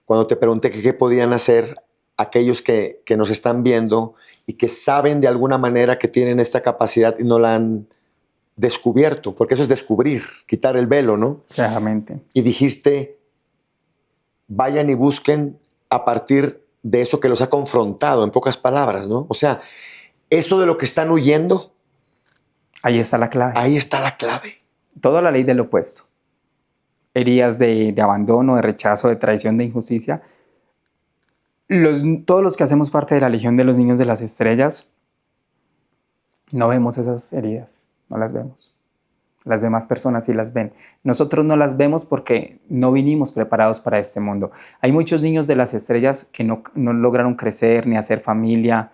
cuando te pregunté qué podían hacer aquellos que nos están viendo y que saben de alguna manera que tienen esta capacidad y no la han descubierto, porque eso es descubrir, quitar el velo, ¿no? Claramente. Y dijiste, vayan y busquen a partir de eso que los ha confrontado, en pocas palabras, ¿no? O sea, eso de lo que están huyendo. Ahí está la clave. Ahí está la clave. Toda la ley del opuesto. Heridas de abandono, de rechazo, de traición, de injusticia. Todos los que hacemos parte de la Legión de los Niños de las Estrellas, no vemos esas heridas, no las vemos. Las demás personas sí las ven. Nosotros no las vemos porque no vinimos preparados para este mundo. Hay muchos niños de las estrellas que no lograron crecer ni hacer familia,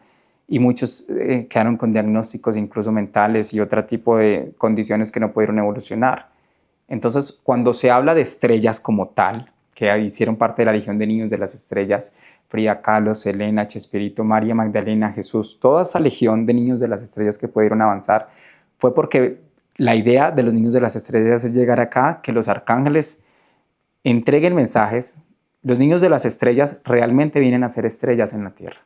y muchos quedaron con diagnósticos incluso mentales y otro tipo de condiciones que no pudieron evolucionar. Entonces, cuando se habla de estrellas como tal, que hicieron parte de la Legión de Niños de las Estrellas, Frida Kahlo, Selena, Chespirito, María Magdalena, Jesús, toda esa legión de niños de las estrellas que pudieron avanzar, fue porque la idea de los niños de las estrellas es llegar acá, que los arcángeles entreguen mensajes. Los niños de las estrellas realmente vienen a ser estrellas en la tierra.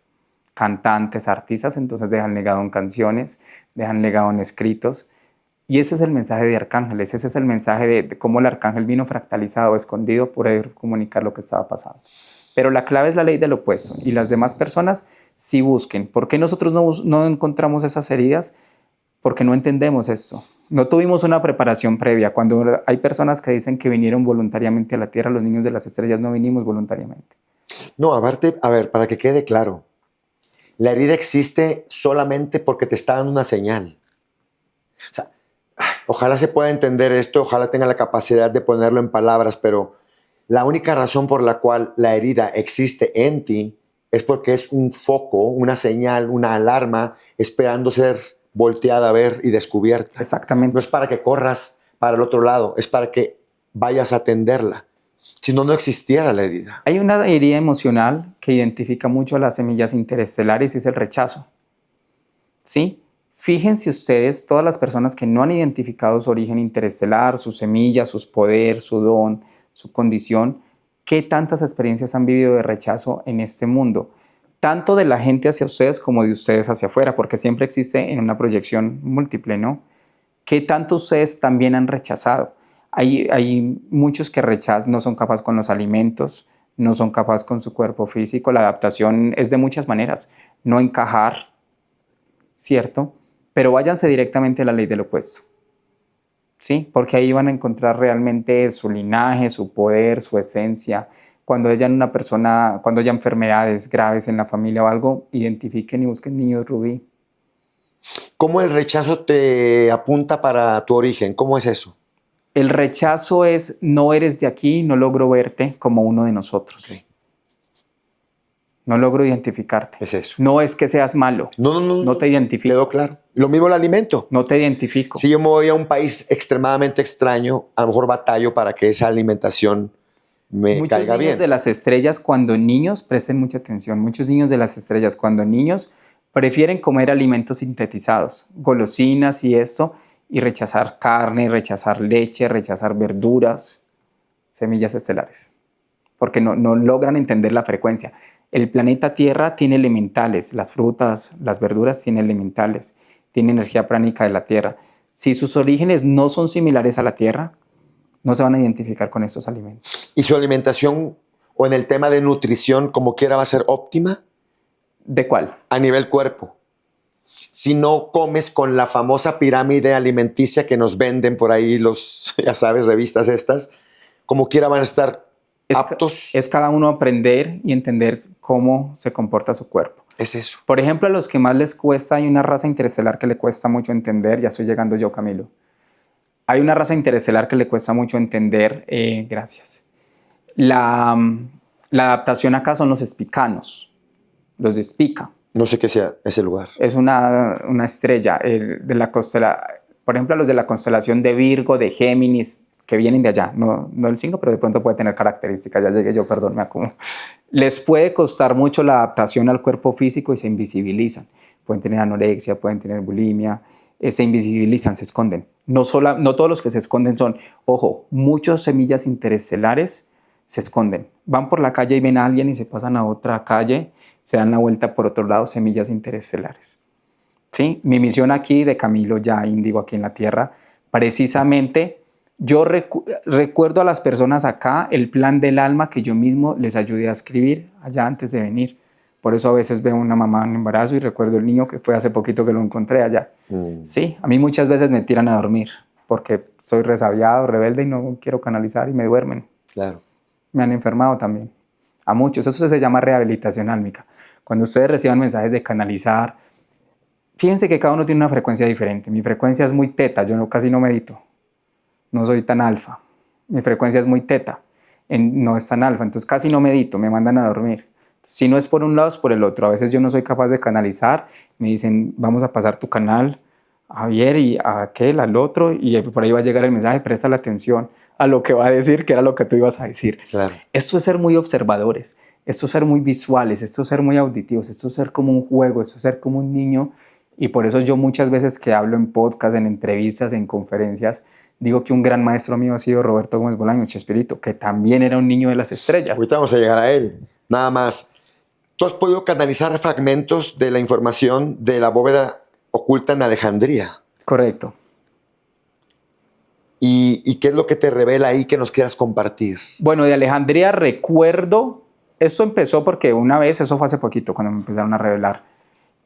Cantantes, artistas, entonces dejan legado en canciones, dejan legado en escritos. Y ese es el mensaje de arcángeles, ese es el mensaje de cómo el arcángel vino fractalizado, escondido, por poder comunicar lo que estaba pasando. Pero la clave es la ley del opuesto, y las demás personas sí busquen. ¿Por qué nosotros no encontramos esas heridas? Porque no entendemos esto. No tuvimos una preparación previa. Cuando hay personas que dicen que vinieron voluntariamente a la Tierra, los niños de las estrellas no vinimos voluntariamente. No, a ver, para que quede claro. La herida existe solamente porque te está dando una señal. O sea, ojalá se pueda entender esto, ojalá tenga la capacidad de ponerlo en palabras, pero la única razón por la cual la herida existe en ti es porque es un foco, una señal, una alarma esperando ser volteada a ver y descubierta. Exactamente. No es para que corras para el otro lado, es para que vayas a atenderla. Si no, no existiera la herida. Hay una herida emocional que identifica mucho a las semillas interestelares y es el rechazo. ¿Sí? Fíjense ustedes, todas las personas que no han identificado su origen interestelar, su semilla, sus poderes, su don, su condición, qué tantas experiencias han vivido de rechazo en este mundo. Tanto de la gente hacia ustedes como de ustedes hacia afuera, porque siempre existe en una proyección múltiple, ¿no? ¿Qué tanto ustedes también han rechazado? Hay muchos que no son capaces con los alimentos, no son capaces con su cuerpo físico. La adaptación es de muchas maneras. No encajar, ¿cierto? Pero váyanse directamente a la ley del opuesto, ¿sí? Porque ahí van a encontrar realmente su linaje, su poder, su esencia. Cuando haya una persona, cuando haya enfermedades graves en la familia o algo, identifiquen y busquen niños rubí. ¿Cómo el rechazo te apunta para tu origen? ¿Cómo es eso? El rechazo es: no eres de aquí, no logro verte como uno de nosotros. Ok. No logro identificarte. Es eso. No es que seas malo. No te identifico. Quedó claro. Lo mismo el alimento. No te identifico. Si yo me voy a un país extremadamente extraño, a lo mejor batallo para que esa alimentación me Muchos caiga niños bien. de las estrellas, cuando niños, presten mucha atención, muchos niños de las estrellas, cuando niños, prefieren comer alimentos sintetizados, golosinas y esto, y rechazar carne, rechazar leche, rechazar verduras, semillas estelares, porque no logran entender la frecuencia. El planeta Tierra tiene elementales, las frutas, las verduras tienen elementales, tiene energía pránica de la Tierra. Si sus orígenes no son similares a la Tierra, no se van a identificar con estos alimentos. ¿Y su alimentación o en el tema de nutrición, como quiera, va a ser óptima ¿De cuál? a nivel cuerpo? Si no comes con la famosa pirámide alimenticia que nos venden por ahí los, ya sabes, revistas estas, como quiera van a estar aptos. Es cada uno aprender y entender cómo se comporta su cuerpo. Es eso. Por ejemplo, a los que más les cuesta, hay una raza interestelar que le cuesta mucho entender. Ya estoy llegando yo, Camilo. Hay una raza interestelar que le cuesta mucho entender. Gracias. La adaptación acá son los espicanos, los de Spica. No sé qué sea ese lugar. Es una estrella de la por ejemplo, los de la constelación de Virgo, de Géminis, que vienen de allá, no el signo, pero de pronto puede tener características. Ya llegué yo, perdón, me acomodo. Les puede costar mucho la adaptación al cuerpo físico y se invisibilizan. Pueden tener anorexia, pueden tener bulimia, se invisibilizan, se esconden. No todos los que se esconden son, ojo, muchas semillas interestelares se esconden. Van por la calle y ven a alguien y se pasan a otra calle, se dan la vuelta por otro lado, semillas interestelares. ¿Sí? Mi misión aquí de Camilo ya Índigo aquí en la Tierra, precisamente yo recuerdo a las personas acá el plan del alma que yo mismo les ayudé a escribir allá antes de venir. Por eso a veces veo una mamá en embarazo y recuerdo el niño que fue hace poquito que lo encontré allá. Sí, a mí muchas veces me tiran a dormir porque soy resabiado, rebelde y no quiero canalizar y me duermen. Claro. Me han enfermado también. A muchos. Eso se llama rehabilitación álmica. Cuando ustedes reciban mensajes de canalizar, fíjense que cada uno tiene una frecuencia diferente. Mi frecuencia es muy teta, yo casi no medito. No soy tan alfa. Mi frecuencia es muy teta, no es tan alfa, entonces casi no medito, me mandan a dormir. Si no es por un lado, es por el otro. A veces yo no soy capaz de canalizar, me dicen, vamos a pasar tu canal a Javier y a aquel, al otro, y por ahí va a llegar el mensaje, presta la atención a lo que va a decir, que era lo que tú ibas a decir. Claro. Esto es ser muy observadores, esto es ser muy visuales, esto es ser muy auditivos, esto es ser como un juego, esto es ser como un niño. Y por eso yo muchas veces que hablo en podcast, en entrevistas, en conferencias, digo que un gran maestro mío ha sido Roberto Gómez Bolaño, Chespirito, que también era un niño de las estrellas. Ahorita vamos a llegar a él. Nada más. ¿Tú has podido canalizar fragmentos de la información de la bóveda oculta en Alejandría? Correcto. ¿Y qué es lo que te revela ahí que nos quieras compartir? Bueno, de Alejandría recuerdo, esto empezó porque una vez, eso fue hace poquito, cuando me empezaron a revelar,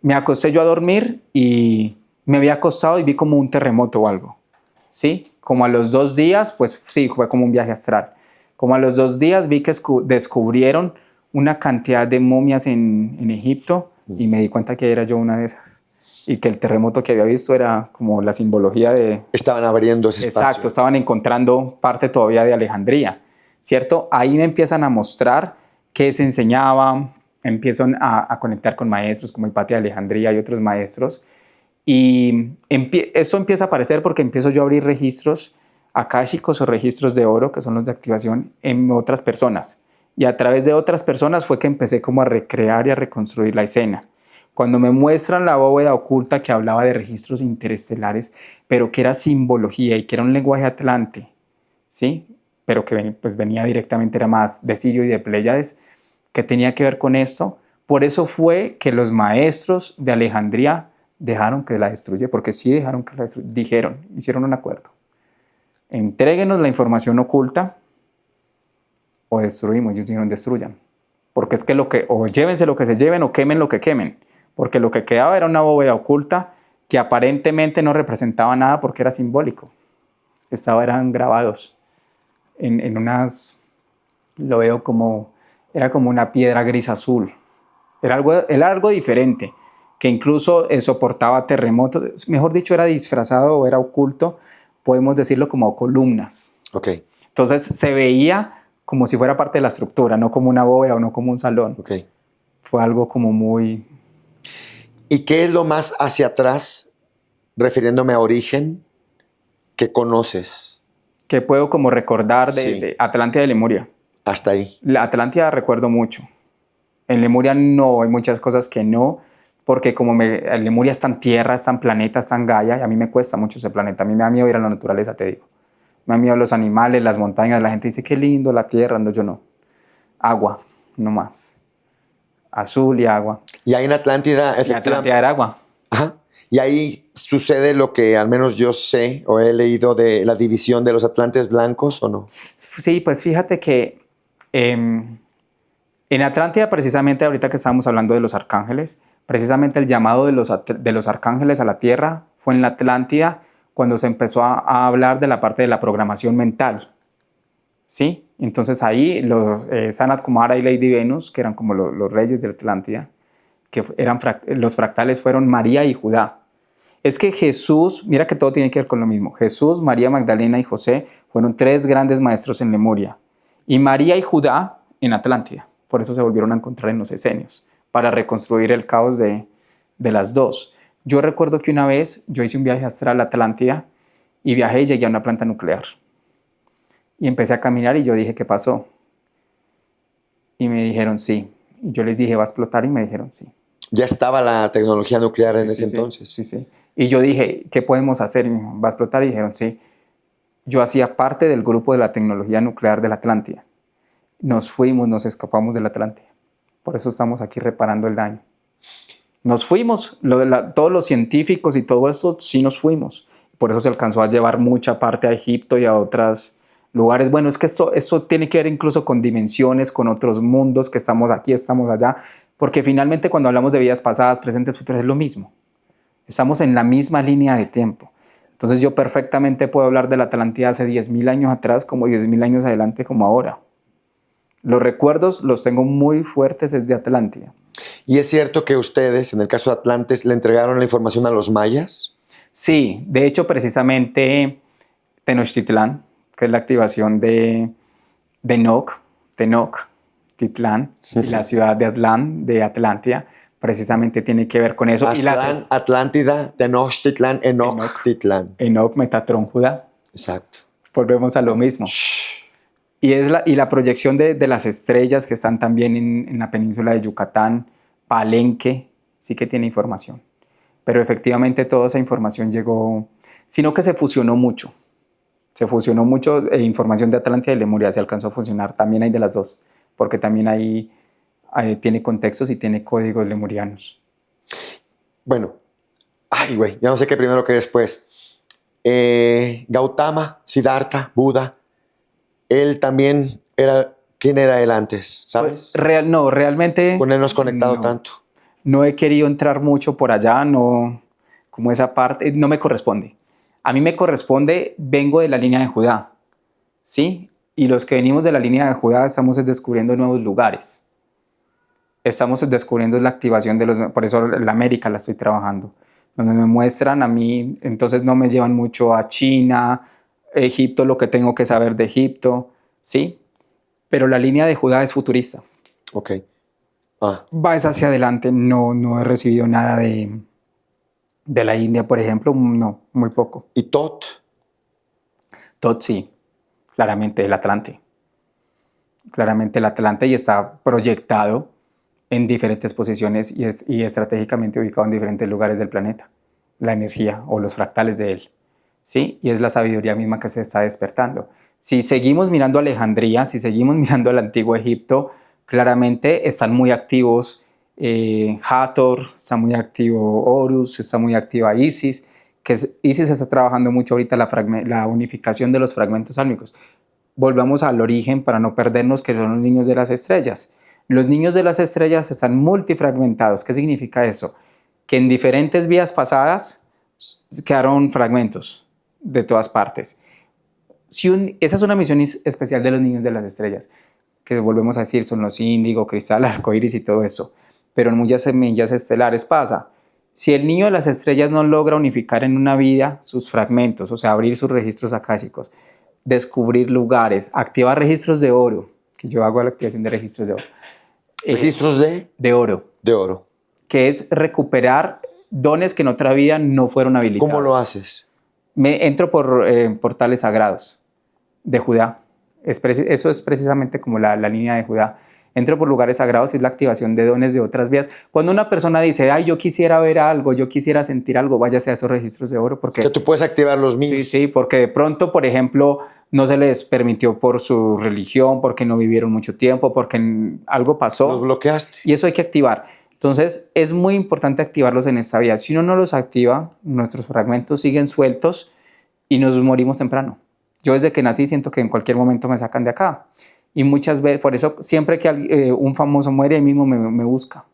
me acosté yo a dormir y me había acostado y vi como un terremoto o algo, ¿sí? Como a los 2 días, pues sí, fue como un viaje astral. Como a los 2 días vi que descubrieron una cantidad de momias en Egipto y me di cuenta que era yo una de esas. Y que el terremoto que había visto era como la simbología de... Estaban abriendo ese espacio. Exacto, estaban encontrando parte todavía de Alejandría, ¿cierto? Ahí me empiezan a mostrar qué se enseñaba, empiezan a conectar con maestros como Hipatia de Alejandría y otros maestros. Y eso empieza a aparecer porque empiezo yo a abrir registros akáshicos o registros de oro, que son los de activación, en otras personas. Y a través de otras personas fue que empecé como a recrear y a reconstruir la escena. Cuando me muestran la bóveda oculta que hablaba de registros interestelares, pero que era simbología y que era un lenguaje atlante, ¿sí? Pero que pues venía directamente, era más de Sirio y de Pléyades, que tenía que ver con esto. Por eso fue que los maestros de Alejandría dejaron que la destruya, porque sí dejaron que la destruya, dijeron, hicieron un acuerdo. Entréguenos la información oculta o destruimos. Ellos dijeron destruyan. Porque es que o llévense lo que se lleven o quemen lo que quemen. Porque lo que quedaba era una bóveda oculta que aparentemente no representaba nada porque era simbólico. Eran grabados en unas, lo veo como, era como una piedra gris azul. Era algo diferente, que incluso soportaba terremotos. Mejor dicho, era disfrazado o era oculto, podemos decirlo como columnas. Ok, Entonces se veía como si fuera parte de la estructura, no como una bóveda o no como un salón. ok. Fue algo como muy... ¿Y qué es lo más hacia atrás, refiriéndome a origen, que conoces? que puedo como recordar Sí. de Atlántida y Lemuria. Hasta ahí. La Atlántida recuerdo mucho. En Lemuria no, hay muchas cosas que no, porque Lemuria está en tierra, está en planeta, está en Gaia, y a mí me cuesta mucho ese planeta. A mí me da miedo ir a la naturaleza, te digo. Me da miedo los animales, las montañas. La gente dice, qué lindo la tierra. No, yo no. Agua, no más. Azul y agua. Y ahí en Atlántida, Y Atlántida era agua. Ajá. Y ahí sucede lo que al menos yo sé o he leído de la división de los atlantes blancos, ¿o no? Sí, pues fíjate que en Atlántida, precisamente ahorita que estábamos hablando de los arcángeles, precisamente el llamado de los arcángeles a la tierra fue en la Atlántida cuando se empezó a hablar de la parte de la programación mental. ¿Sí? Entonces ahí los Sanat Kumara y Lady Venus, que eran como los reyes de la Atlántida, los fractales fueron María y Judá. Es que Jesús, mira que todo tiene que ver con lo mismo. Jesús, María Magdalena y José fueron 3 grandes maestros en Lemuria. Y María y Judá en Atlántida. Por eso se volvieron a encontrar en los esenios, para reconstruir el caos de las dos. Yo recuerdo que una vez yo hice un viaje astral a Atlántida y viajé y llegué a una planta nuclear. Y empecé a caminar y yo dije, ¿qué pasó? Y me dijeron, sí. Y yo les dije, ¿va a explotar? Y me dijeron, sí. Ya estaba la tecnología nuclear en ese Sí. entonces. Sí. Y yo dije, ¿qué podemos hacer? Y me dijo, ¿va a explotar? Y dijeron, sí. Yo hacía parte del grupo de la tecnología nuclear de la Atlántida. Nos fuimos, nos escapamos de la Atlántida. Por eso estamos aquí reparando el daño. Nos fuimos, todos los científicos y todo esto, sí nos fuimos. Por eso se alcanzó a llevar mucha parte a Egipto y a otros lugares. Bueno, es que esto tiene que ver incluso con dimensiones, con otros mundos, que estamos aquí, estamos allá. Porque finalmente cuando hablamos de vidas pasadas, presentes, futuras, es lo mismo. Estamos en la misma línea de tiempo. Entonces yo perfectamente puedo hablar de la Atlántida hace 10.000 años atrás, como 10.000 años adelante, como ahora. Los recuerdos los tengo muy fuertes desde Atlántida. ¿Y es cierto que ustedes, en el caso de Atlantes, le entregaron la información a los mayas? Sí, de hecho precisamente Tenochtitlán, que es la activación de Tenochtitlán, la ciudad de Aztlán, de Atlántida, precisamente tiene que ver con eso. Aztlán, Atlántida, Tenochtitlán, Enochtitlán. Enoch, Metatron, Judá. Exacto. Volvemos a lo mismo. Y la proyección de las estrellas que están también en la península de Yucatán, Palenque, sí que tiene información. Pero efectivamente toda esa información llegó, sino que se fusionó mucho. Se fusionó mucho, información de Atlántida y Lemuria se alcanzó a fusionar. También hay de las dos, porque también tiene contextos y tiene códigos lemurianos. Bueno, ya no sé qué primero que después. Gautama, Siddhartha, Buda, él también era, ¿quién era él antes? ¿Sabes? Realmente. Con él no has conectado no. tanto. No he querido entrar mucho por allá, no, como esa parte, no me corresponde. A mí me corresponde, vengo de la línea de Judá, ¿sí? Y los que venimos de la línea de Judá estamos descubriendo nuevos lugares. Estamos descubriendo la activación por eso la América la estoy trabajando, donde me muestran a mí, entonces no me llevan mucho a China, Egipto, lo que tengo que saber de Egipto, ¿sí? Pero la línea de Judá es futurista. Ok. Va hacia adelante, no he recibido nada de la India, por ejemplo, no, muy poco. ¿Y Tot? Tot sí, claramente el Atlante. Claramente el Atlante y está proyectado en diferentes posiciones y estratégicamente ubicado en diferentes lugares del planeta. La energía o los fractales de él. ¿Sí? Y es la sabiduría misma que se está despertando. Si seguimos mirando a Alejandría, si seguimos mirando al antiguo Egipto, claramente están muy activos Hathor, está muy activo Horus, está muy activa Isis, Isis está trabajando mucho ahorita la unificación de los fragmentos álmicos. volvamos al origen para no perdernos, que son los niños de las estrellas. Los niños de las estrellas están multifragmentados. ¿Qué significa eso? Que en diferentes vidas pasadas quedaron fragmentos de todas partes. Esa es una misión especial de los niños de las estrellas, que volvemos a decir, son los índigo, cristal, arcoíris y todo eso. Pero en muchas semillas estelares pasa. Si el niño de las estrellas no logra unificar en una vida sus fragmentos, o sea, abrir sus registros akáshicos, descubrir lugares, activar registros de oro, que yo hago la activación de registros de oro. ¿Registros de oro? De oro. Que es recuperar dones que en otra vida no fueron habilitados. ¿Cómo lo haces? Entro por portales sagrados de Judá. Eso es precisamente como la línea de Judá. Entro por lugares sagrados y es la activación de dones de otras vidas. Cuando una persona dice, ay, yo quisiera ver algo, yo quisiera sentir algo, váyase a esos registros de oro. Porque, o sea, tú puedes activar los míos. Sí, porque de pronto, por ejemplo, no se les permitió por su religión, porque no vivieron mucho tiempo, porque algo pasó. Los bloqueaste. Y eso hay que activar. Entonces, es muy importante activarlos en esta vida. Si uno no los activa, nuestros fragmentos siguen sueltos y nos morimos temprano. Yo desde que nací siento que en cualquier momento me sacan de acá. Y muchas veces, por eso siempre que un famoso muere, él mismo me busca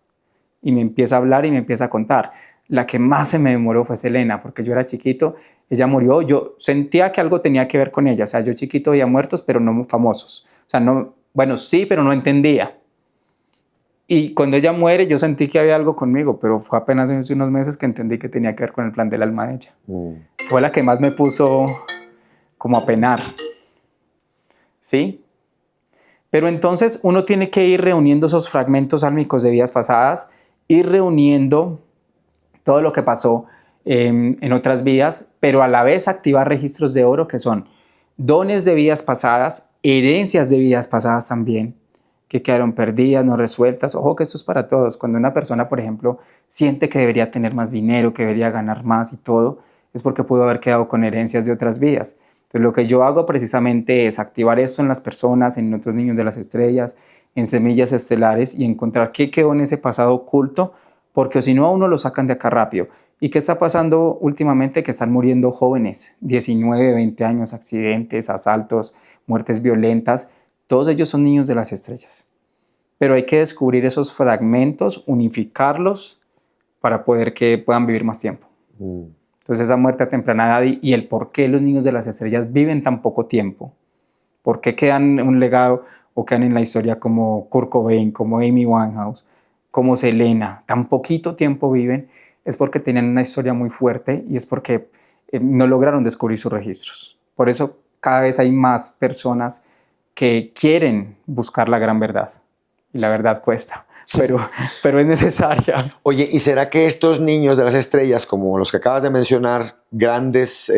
y me empieza a hablar y me empieza a contar. La que más se me demoró fue Selena, porque yo era chiquito, ella murió, yo sentía que algo tenía que ver con ella. O sea, yo chiquito veía muertos, pero no famosos. O sea, no, bueno, sí, pero no entendía. Y cuando ella muere, yo sentí que había algo conmigo, pero fue apenas hace unos meses que entendí que tenía que ver con el plan del alma de ella. Fue la que más me puso como a penar. ¿Sí? Pero entonces uno tiene que ir reuniendo esos fragmentos álmicos de vidas pasadas, ir reuniendo todo lo que pasó en otras vidas, pero a la vez activar registros de oro que son dones de vidas pasadas, herencias de vidas pasadas también, que quedaron perdidas, no resueltas. Ojo que esto es para todos. Cuando una persona, por ejemplo, siente que debería tener más dinero, que debería ganar más y todo, es porque pudo haber quedado con herencias de otras vidas. Entonces, lo que yo hago precisamente es activar esto en las personas, en otros niños de las estrellas, en semillas estelares y encontrar qué quedó en ese pasado oculto, porque si no a uno lo sacan de acá rápido. ¿Y qué está pasando últimamente? Que están muriendo jóvenes, 19, 20 años, accidentes, asaltos, muertes violentas. Todos ellos son niños de las estrellas. Pero hay que descubrir esos fragmentos, unificarlos para poder que puedan vivir más tiempo. Entonces esa muerte a temprana edad y el por qué los niños de las estrellas viven tan poco tiempo. ¿Por qué quedan un legado o quedan en la historia como Kurt Cobain, como Amy Winehouse, como Selena? Tan poquito tiempo viven. Es porque tenían una historia muy fuerte y es porque no lograron descubrir sus registros. Por eso cada vez hay más personas que quieren buscar la gran verdad. Y la verdad cuesta, pero es necesaria. Oye, ¿y será que estos niños de las estrellas, como los que acabas de mencionar, grandes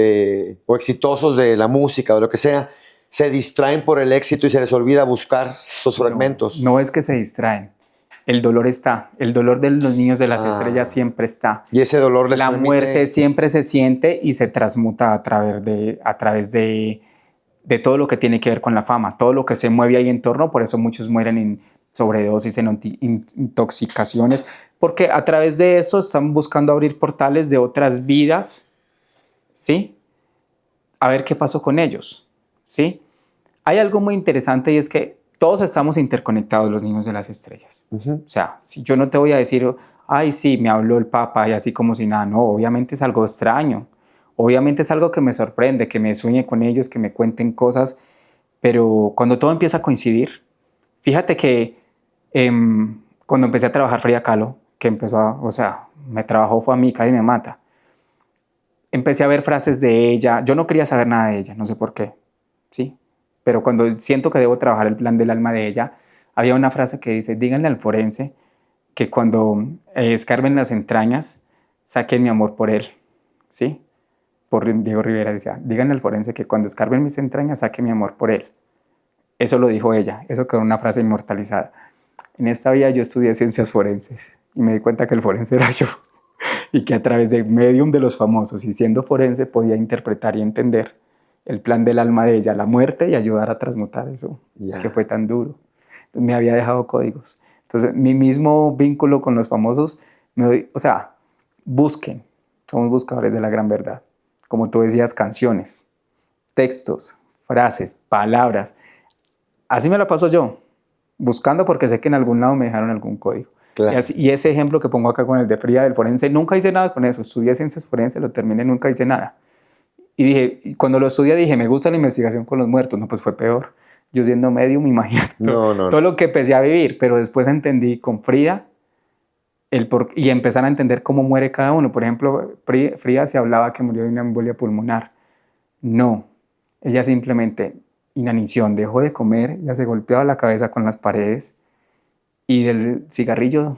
o exitosos de la música o lo que sea, se distraen por el éxito y se les olvida buscar sus fragmentos? No es que se distraen. El dolor está. El dolor de los niños de las estrellas siempre está. Y ese dolor les permite... La muerte siempre se siente y se transmuta a través de todo lo que tiene que ver con la fama, todo lo que se mueve ahí en torno. Por eso muchos mueren en sobredosis, en intoxicaciones, porque a través de eso están buscando abrir portales de otras vidas, ¿sí? A ver qué pasó con ellos, ¿sí? Hay algo muy interesante y es que todos estamos interconectados, los niños de las estrellas. O sea, si yo no te voy a decir, ay, sí, me habló el Papa y así como si nada, no, obviamente es algo extraño. Obviamente es algo que me sorprende, que me sueñe con ellos, que me cuenten cosas, pero cuando todo empieza a coincidir, fíjate que cuando empecé a trabajar Frida Kahlo, que me trabajó, fue a mí, casi me mata. Empecé a ver frases de ella, yo no quería saber nada de ella, no sé por qué, ¿sí? Pero cuando siento que debo trabajar el plan del alma de ella, había una frase que dice, díganle al forense que cuando escarben las entrañas, saquen mi amor por él, ¿sí? Por Diego Rivera decía, díganle al forense que cuando escarben mis entrañas, saque mi amor por él. Eso lo dijo ella, eso quedó una frase inmortalizada. En esta vida yo estudié ciencias forenses y me di cuenta que el forense era yo y que a través del medium de los famosos y siendo forense podía interpretar y entender el plan del alma de ella, la muerte y ayudar a transmutar eso, que fue tan duro. Me había dejado códigos. Entonces, mi mismo vínculo con los famosos, busquen, somos buscadores de la gran verdad. Como tú decías, canciones, textos, frases, palabras. Así me la paso yo, buscando porque sé que en algún lado me dejaron algún código. Claro. Y ese ejemplo que pongo acá con el de Frida del forense, nunca hice nada con eso. Estudié ciencias forenses, lo terminé, nunca hice nada. Y dije, y cuando lo estudié dije, me gusta la investigación con los muertos. No, pues fue peor. Yo siendo medium, imagínate todo lo que empecé a vivir, pero después entendí con Frida y empezar a entender cómo muere cada uno. Por ejemplo, Frida se hablaba que murió de una embolia pulmonar. No, ella simplemente inanición, dejó de comer, ya se golpeaba la cabeza con las paredes y del cigarrillo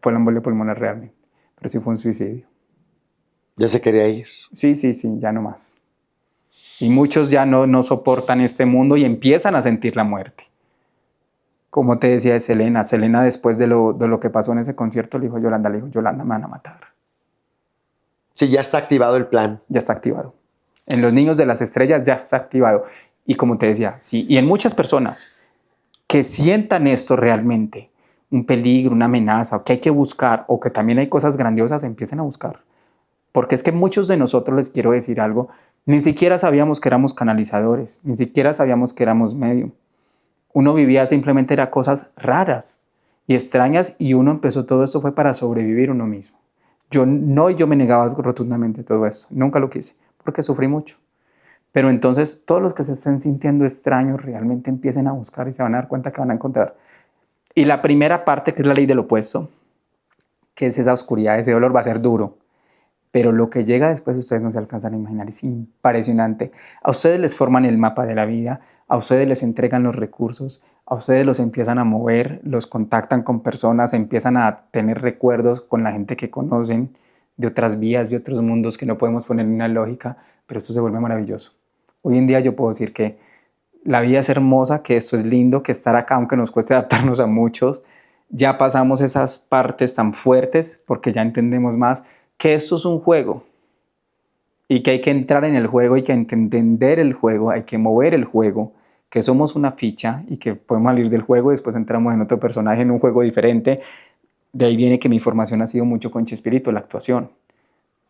fue la embolia pulmonar realmente, pero sí fue un suicidio. Ya se quería ir. Sí, ya no más. Y muchos ya no soportan este mundo y empiezan a sentir la muerte. Como te decía de Selena, después de lo que pasó en ese concierto le dijo Yolanda, me van a matar. Sí, ya está activado el plan. Ya está activado. En los niños de las estrellas ya está activado. Y como te decía, sí, y en muchas personas que sientan esto realmente, un peligro, una amenaza, o que hay que buscar, o que también hay cosas grandiosas, empiecen a buscar. Porque es que muchos de nosotros, les quiero decir algo, ni siquiera sabíamos que éramos canalizadores, ni siquiera sabíamos que éramos medium. Uno vivía simplemente, era cosas raras y extrañas, y uno empezó todo esto fue para sobrevivir uno mismo. Yo me negaba rotundamente todo esto, nunca lo quise, porque sufrí mucho. Pero entonces todos los que se estén sintiendo extraños realmente empiecen a buscar y se van a dar cuenta que van a encontrar. Y la primera parte, que es la ley del opuesto, que es esa oscuridad, ese dolor, va a ser duro. Pero lo que llega después ustedes no se alcanzan a imaginar, es impresionante. A ustedes les forman el mapa de la vida, a ustedes les entregan los recursos, a ustedes los empiezan a mover, los contactan con personas, empiezan a tener recuerdos con la gente que conocen de otras vías, de otros mundos que no podemos poner en una lógica, pero esto se vuelve maravilloso. Hoy en día yo puedo decir que la vida es hermosa, que esto es lindo, que estar acá, aunque nos cueste adaptarnos a muchos, ya pasamos esas partes tan fuertes porque ya entendemos más que esto es un juego y que hay que entrar en el juego, hay que entender el juego, hay que mover el juego, que somos una ficha y que podemos salir del juego y después entramos en otro personaje, en un juego diferente. De ahí viene que mi formación ha sido mucho con Chespirito, la actuación.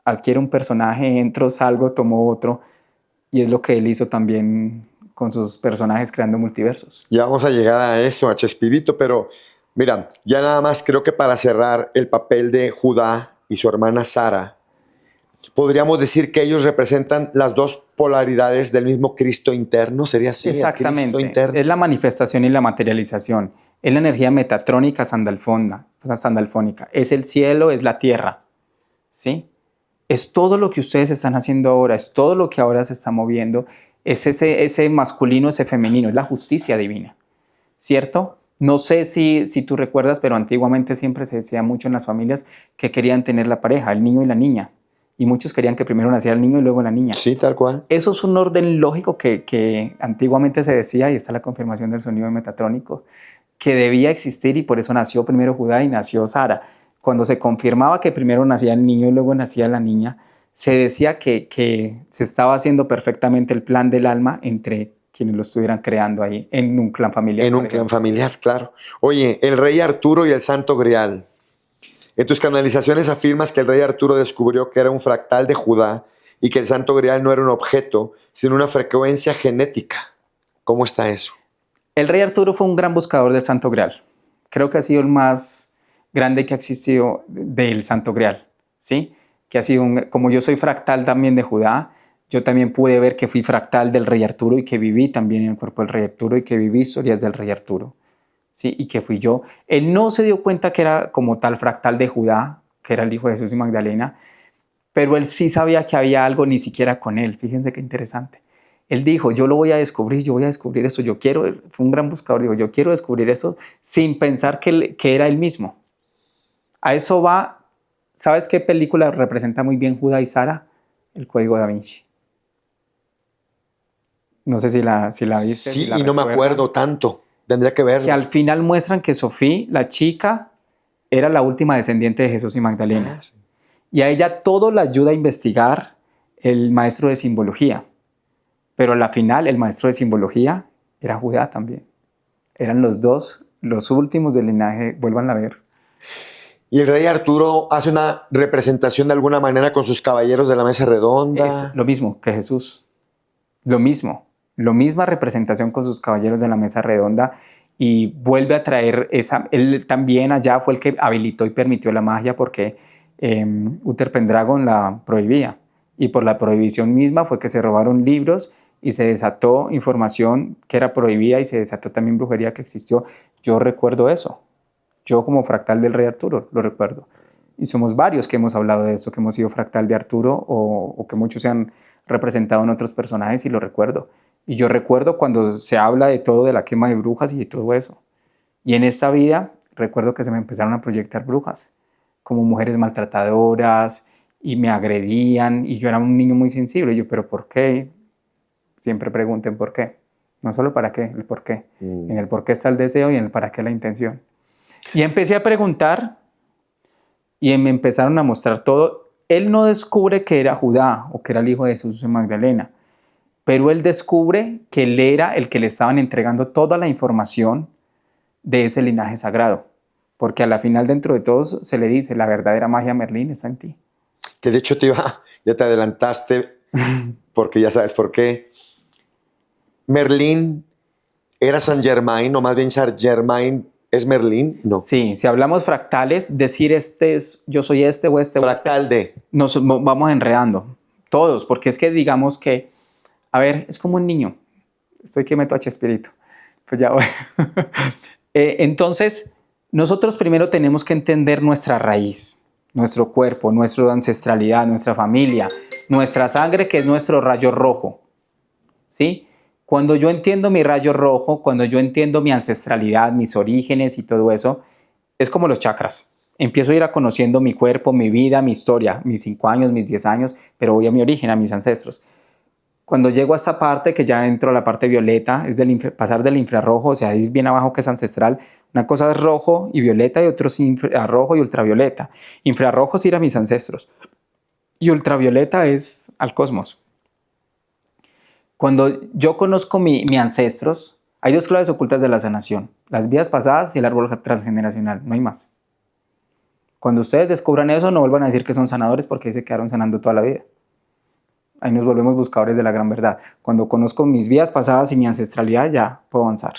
Adquiero un personaje, entro, salgo, tomo otro, y es lo que él hizo también con sus personajes creando multiversos. Ya vamos a llegar a eso, a Chespirito, pero mira, ya nada más creo que para cerrar el papel de Judá y su hermana Sara, podríamos decir que ellos representan las dos polaridades del mismo Cristo interno, ¿sería así? Exactamente, el Cristo interno. Es la manifestación y la materialización, es la energía metatrónica sandalfónica, es el cielo, es la tierra, ¿sí? Es todo lo que ustedes están haciendo ahora, es todo lo que ahora se está moviendo, es ese masculino, ese femenino, es la justicia divina, ¿cierto? No sé si tú recuerdas, pero antiguamente siempre se decía mucho en las familias que querían tener la pareja, el niño y la niña, y muchos querían que primero naciera el niño y luego la niña. Sí, tal cual. Eso es un orden lógico que antiguamente se decía, y está la confirmación del sonido metatrónico, que debía existir, y por eso nació primero Judá y nació Sara. Cuando se confirmaba que primero nacía el niño y luego nacía la niña, se decía que se estaba haciendo perfectamente el plan del alma entre quienes lo estuvieran creando ahí, en un clan familiar. En un clan familiar, claro. Oye, el rey Arturo y el Santo Grial. En tus canalizaciones afirmas que el rey Arturo descubrió que era un fractal de Judá y que el Santo Grial no era un objeto, sino una frecuencia genética. ¿Cómo está eso? El rey Arturo fue un gran buscador del Santo Grial. Creo que ha sido el más grande que ha existido del Santo Grial, ¿sí? Que ha sido como yo soy fractal también de Judá, yo también pude ver que fui fractal del rey Arturo y que viví también en el cuerpo del rey Arturo y que viví historias del rey Arturo, ¿sí? Y que fui yo. Él no se dio cuenta que era como tal fractal de Judá, que era el hijo de Jesús y Magdalena, pero él sí sabía que había algo ni siquiera con él. Fíjense qué interesante. Él dijo, yo voy a descubrir eso, fue un gran buscador, dijo, yo quiero descubrir eso sin pensar que era él mismo. A eso va, ¿sabes qué película representa muy bien Judá y Sara? El Código Da Vinci. No sé si la viste. Sí, si la y no me acuerdo tanto, tendría que verlo. Que al final muestran que Sofía, la chica, era la última descendiente de Jesús y Magdalena. Ah, sí. Y a ella todo la ayuda a investigar el maestro de simbología. Pero a la final el maestro de simbología era Judá también. Eran los dos, los últimos del linaje, vuélvanla a ver. Y el rey Arturo hace una representación de alguna manera con sus caballeros de la mesa redonda. Es lo mismo que Jesús. lo mismo, la misma representación con sus caballeros de la mesa redonda y vuelve a traer esa, él también allá fue el que habilitó y permitió la magia porque Uther Pendragon la prohibía y por la prohibición misma fue que se robaron libros y se desató información que era prohibida y se desató también brujería que existió. Yo recuerdo eso, yo como fractal del rey Arturo lo recuerdo y somos varios que hemos hablado de eso, que hemos sido fractal de Arturo o que muchos se han representado en otros personajes y lo recuerdo. Y yo recuerdo cuando se habla de todo, de la quema de brujas y de todo eso. Y en esta vida recuerdo que se me empezaron a proyectar brujas, como mujeres maltratadoras y me agredían y yo era un niño muy sensible. Y yo, ¿pero por qué? Siempre pregunten por qué. No solo para qué, el por qué. En el por qué está el deseo y en el para qué la intención. Y empecé a preguntar y me empezaron a mostrar todo. Él no descubre que era Judá o que era el hijo de Jesús y Magdalena, pero él descubre que él era el que le estaban entregando toda la información de ese linaje sagrado, porque a la final dentro de todos se le dice, la verdadera magia Merlín está en ti. Que de hecho ya te adelantaste, porque ya sabes por qué. Merlín era Saint Germain, o más bien Saint Germain es Merlín, no. Sí, si hablamos fractales, decir este es, yo soy este o este. Fractal o este, de. nos vamos enredando, todos, porque es que digamos que, a ver, es como un niño, estoy que meto H espíritu, pues ya voy. Entonces, nosotros primero tenemos que entender nuestra raíz, nuestro cuerpo, nuestra ancestralidad, nuestra familia, nuestra sangre, que es nuestro rayo rojo, ¿sí? Cuando yo entiendo mi rayo rojo, cuando yo entiendo mi ancestralidad, mis orígenes y todo eso, es como los chakras. Empiezo a ir a conociendo mi cuerpo, mi vida, mi historia, mis 5 años, mis 10 años, pero voy a mi origen, a mis ancestros. Cuando llego a esta parte, que ya entro a la parte violeta, es pasar del infrarrojo, o sea, ir bien abajo que es ancestral. Una cosa es rojo y violeta y otro es infrarrojo y ultravioleta. Infrarrojo es ir a mis ancestros y ultravioleta es al cosmos. Cuando yo conozco mis ancestros, hay 2 claves ocultas de la sanación, las vidas pasadas y el árbol transgeneracional, no hay más. Cuando ustedes descubran eso, no vuelvan a decir que son sanadores porque ahí se quedaron sanando toda la vida. Ahí nos volvemos buscadores de la gran verdad. Cuando conozco mis vidas pasadas y mi ancestralidad, ya puedo avanzar.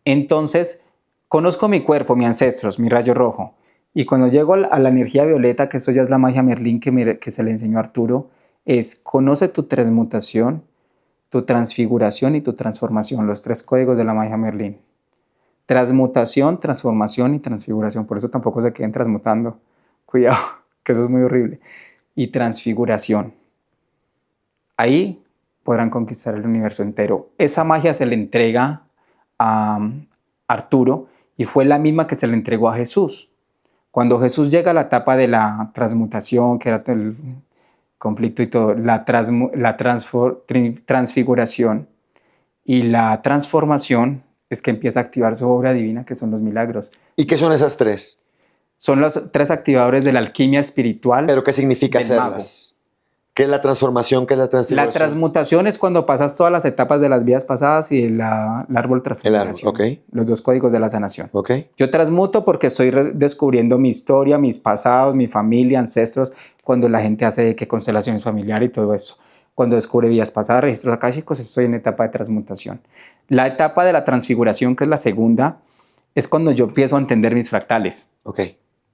Entonces, conozco mi cuerpo, mis ancestros, mi rayo rojo. Y cuando llego a la energía violeta, que eso ya es la magia Merlín que se le enseñó a Arturo, es conoce tu transmutación, tu transfiguración y tu transformación, los 3 códigos de la magia Merlín. Transmutación, transformación y transfiguración. Por eso tampoco se queden transmutando. Cuidado, que eso es muy horrible. Y transfiguración. Ahí podrán conquistar el universo entero. Esa magia se le entrega a Arturo y fue la misma que se le entregó a Jesús. Cuando Jesús llega a la etapa de la transmutación, que era el conflicto y todo, la transfiguración y la transformación es que empieza a activar su obra divina, que son los milagros. ¿Y qué son esas 3? Son los 3 activadores de la alquimia espiritual. ¿Pero qué significa hacerlas? ¿Qué es la transformación? ¿Qué es la transfiguración? La transmutación es cuando pasas todas las etapas de las vidas pasadas y el árbol transgeneración. El árbol, ok. Los 2 códigos de la sanación. Ok. Yo transmuto porque estoy descubriendo mi historia, mis pasados, mi familia, ancestros, cuando la gente hace que constelaciones familiares y todo eso. Cuando descubre vidas pasadas, registros akáshicos, estoy en etapa de transmutación. La etapa de la transfiguración, que es la segunda, es cuando yo empiezo a entender mis fractales. Ok.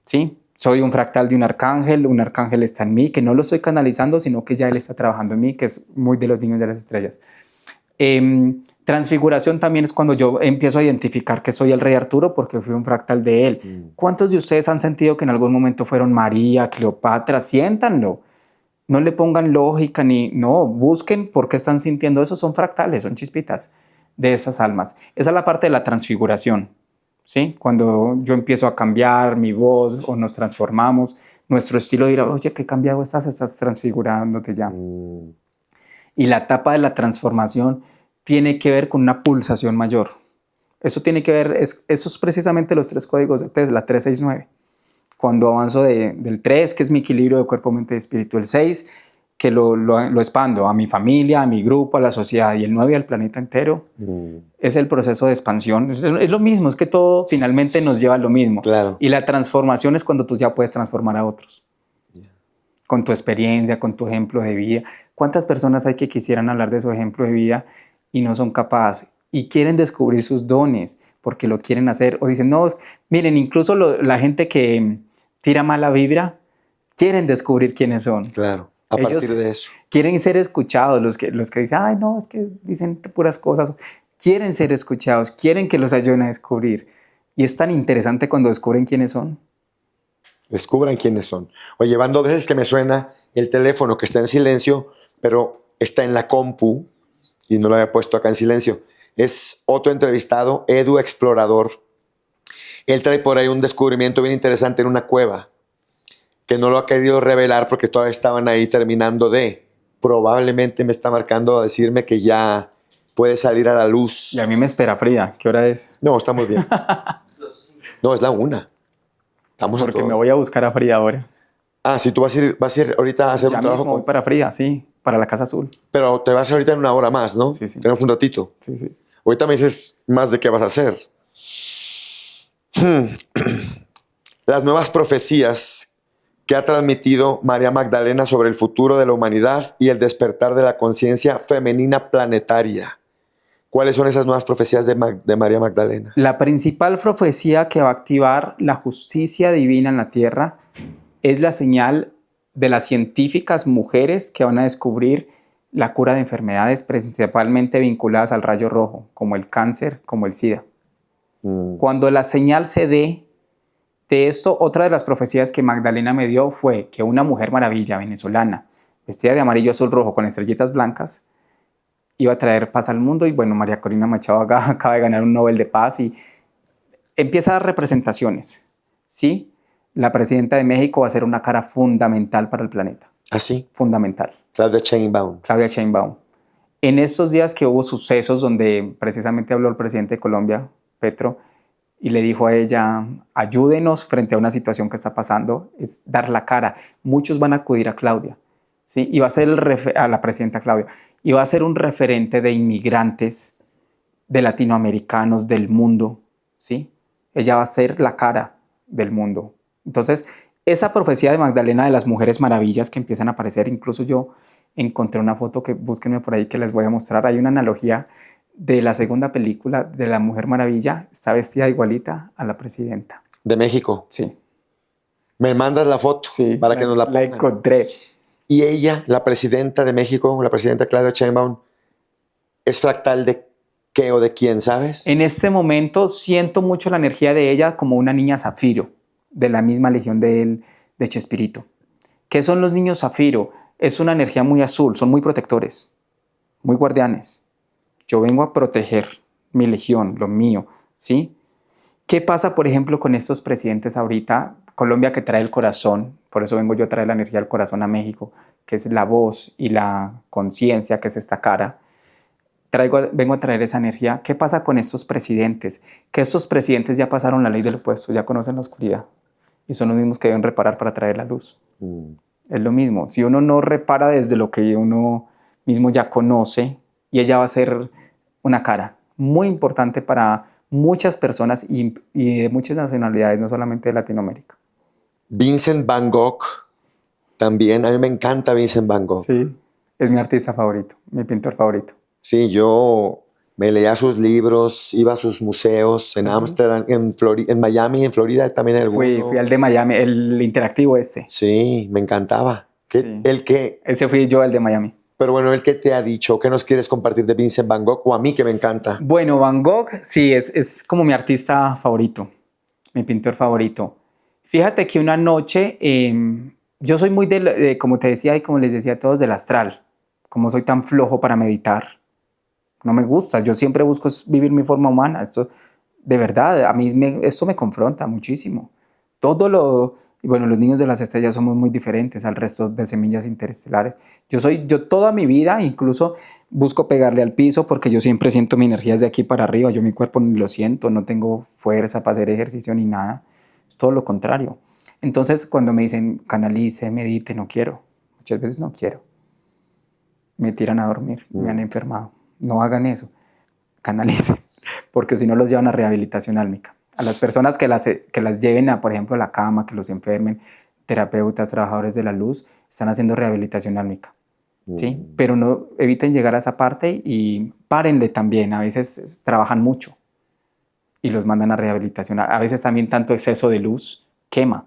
¿Sí? Soy un fractal de un arcángel está en mí, que no lo estoy canalizando, sino que ya él está trabajando en mí, que es muy de los niños de las estrellas. Transfiguración también es cuando yo empiezo a identificar que soy el rey Arturo porque fui un fractal de él. ¿Cuántos de ustedes han sentido que en algún momento fueron María, Cleopatra? Siéntanlo. No le pongan lógica no, busquen por qué están sintiendo eso. Son fractales, son chispitas de esas almas. Esa es la parte de la transfiguración. ¿Sí? Cuando yo empiezo a cambiar mi voz o nos transformamos, nuestro estilo dirá, oye, ¿qué cambiado estás transfigurándote ya. Y la etapa de la transformación tiene que ver con una pulsación mayor. Eso tiene que ver, eso es precisamente los 3 códigos de Tesla, 3, 6, 9. Cuando avanzo del 3, que es mi equilibrio de cuerpo, mente y espíritu, el 6, que lo expando a mi familia, a mi grupo, a la sociedad, y el 9 al planeta entero, es el proceso de expansión. Es lo mismo, es que todo finalmente nos lleva a lo mismo. Claro. Y la transformación es cuando tú ya puedes transformar a otros. con tu experiencia, con tu ejemplo de vida. ¿Cuántas personas hay que quisieran hablar de su ejemplo de vida y no son capaces? Y quieren descubrir sus dones porque lo quieren hacer. O dicen, no, miren, incluso la gente que tira mala vibra, quieren descubrir quiénes son. Claro, a Ellos partir de eso. quieren ser escuchados, los que dicen, ay, no, es que dicen puras cosas. Quieren ser escuchados, quieren que los ayuden a descubrir. Y es tan interesante cuando descubren quiénes son. Descubran quiénes son. Oye, van 2 veces que me suena el teléfono que está en silencio, pero está en la compu y no lo había puesto acá en silencio. Es otro entrevistado, Edu Explorador. Él trae por ahí un descubrimiento bien interesante en una cueva que no lo ha querido revelar porque todavía estaban ahí terminando de. Probablemente me está marcando a decirme que ya puede salir a la luz. Y a mí me espera Frida. ¿Qué hora es? No, está muy bien. No, es la 1. Estamos Porque me voy a buscar a Frida ahora. Ah, sí, tú vas a ir ahorita a hacer Ya un trabajo. mismo voy para Frida, sí, para la Casa Azul. Pero te vas ahorita en 1 hora más, ¿no? Sí, sí. Tenemos un ratito. Sí, sí. Ahorita me dices más de qué vas a hacer. Las nuevas profecías que ha transmitido María Magdalena sobre el futuro de la humanidad y el despertar de la conciencia femenina planetaria. ¿Cuáles son esas nuevas profecías de María Magdalena? La principal profecía que va a activar la justicia divina en la tierra es la señal de las científicas mujeres que van a descubrir la cura de enfermedades principalmente vinculadas al rayo rojo, como el cáncer, como el SIDA. Cuando la señal se dé de esto, otra de las profecías que Magdalena me dio fue que una mujer maravilla venezolana, vestida de amarillo, azul, rojo, con estrellitas blancas, iba a traer paz al mundo. Y bueno, María Corina Machado acaba de ganar un Nobel de Paz y empieza a dar representaciones. Sí, la presidenta de México va a ser una cara fundamental para el planeta. ¿Ah, sí? Fundamental. Claudia Sheinbaum. Claudia Sheinbaum. En estos días que hubo sucesos donde precisamente habló el presidente de Colombia, Petro, y le dijo a ella, ayúdenos frente a una situación que está pasando, es dar la cara. Muchos van a acudir a Claudia, ¿sí? Y va a ser a la presidenta Claudia, y va a ser un referente de inmigrantes, de latinoamericanos, del mundo, ¿sí? Ella va a ser la cara del mundo. Entonces, esa profecía de Magdalena de las mujeres maravillas que empiezan a aparecer, incluso yo encontré una foto que búsquenme por ahí que les voy a mostrar, hay una analogía de la segunda película de la Mujer Maravilla, está vestida igualita a la presidenta. ¿De México? Sí. Me mandas la foto para que nos la pongan. La encontré. Y ella, la presidenta de México, la presidenta Claudia Sheinbaum, ¿es fractal de qué o de quién, sabes? En este momento siento mucho la energía de ella como una niña zafiro, de la misma legión de Chespirito. ¿Qué son los niños zafiro? Es una energía muy azul, son muy protectores, muy guardianes. Yo vengo a proteger mi legión, lo mío, ¿sí? ¿Qué pasa, por ejemplo, con estos presidentes ahorita? Colombia, que trae el corazón, por eso vengo yo a traer la energía del corazón a México, que es la voz y la conciencia, que es esta cara. Vengo a traer esa energía. ¿Qué pasa con estos presidentes? Que estos presidentes ya pasaron la ley del opuesto, ya conocen la oscuridad y son los mismos que deben reparar para traer la luz. Es lo mismo. Si uno no repara desde lo que uno mismo ya conoce, y ella va a ser una cara muy importante para muchas personas y de muchas nacionalidades, no solamente de Latinoamérica. Vincent Van Gogh también. A mí me encanta Vincent Van Gogh. Sí, es mi artista favorito, mi pintor favorito. Sí, yo me leía sus libros, iba a sus museos en Ámsterdam, en Miami, en Florida también hay alguno. Fui al de Miami, el interactivo ese. Sí, me encantaba. Sí. Ese fui yo, el de Miami. Pero bueno, ¿el qué te ha dicho? ¿Qué nos quieres compartir de Vincent Van Gogh? O a mí, que me encanta. Bueno, Van Gogh, sí, es como mi artista favorito, mi pintor favorito. Fíjate que una noche, yo soy muy, como te decía y como les decía a todos, del astral. Como soy tan flojo para meditar, no me gusta. Yo siempre busco vivir mi forma humana. Esto, de verdad, a mí esto me confronta muchísimo. Bueno, los niños de las estrellas somos muy diferentes al resto de semillas interestelares. Yo toda mi vida incluso busco pegarle al piso porque yo siempre siento mi energía desde aquí para arriba. Yo mi cuerpo ni lo siento, no tengo fuerza para hacer ejercicio ni nada. Es todo lo contrario. Entonces, cuando me dicen canalice, medite, no quiero. Muchas veces no quiero. Me tiran a dormir, me han enfermado. No hagan eso. Canalicen, porque si no los llevan a rehabilitación álmica. A las personas que las lleven, por ejemplo, a la cama, que los enfermen, terapeutas, trabajadores de la luz, están haciendo rehabilitación álmica. ¿Sí? Mm. Pero no eviten llegar a esa parte y párenle también. A veces trabajan mucho y los mandan a rehabilitación. A veces también tanto exceso de luz quema.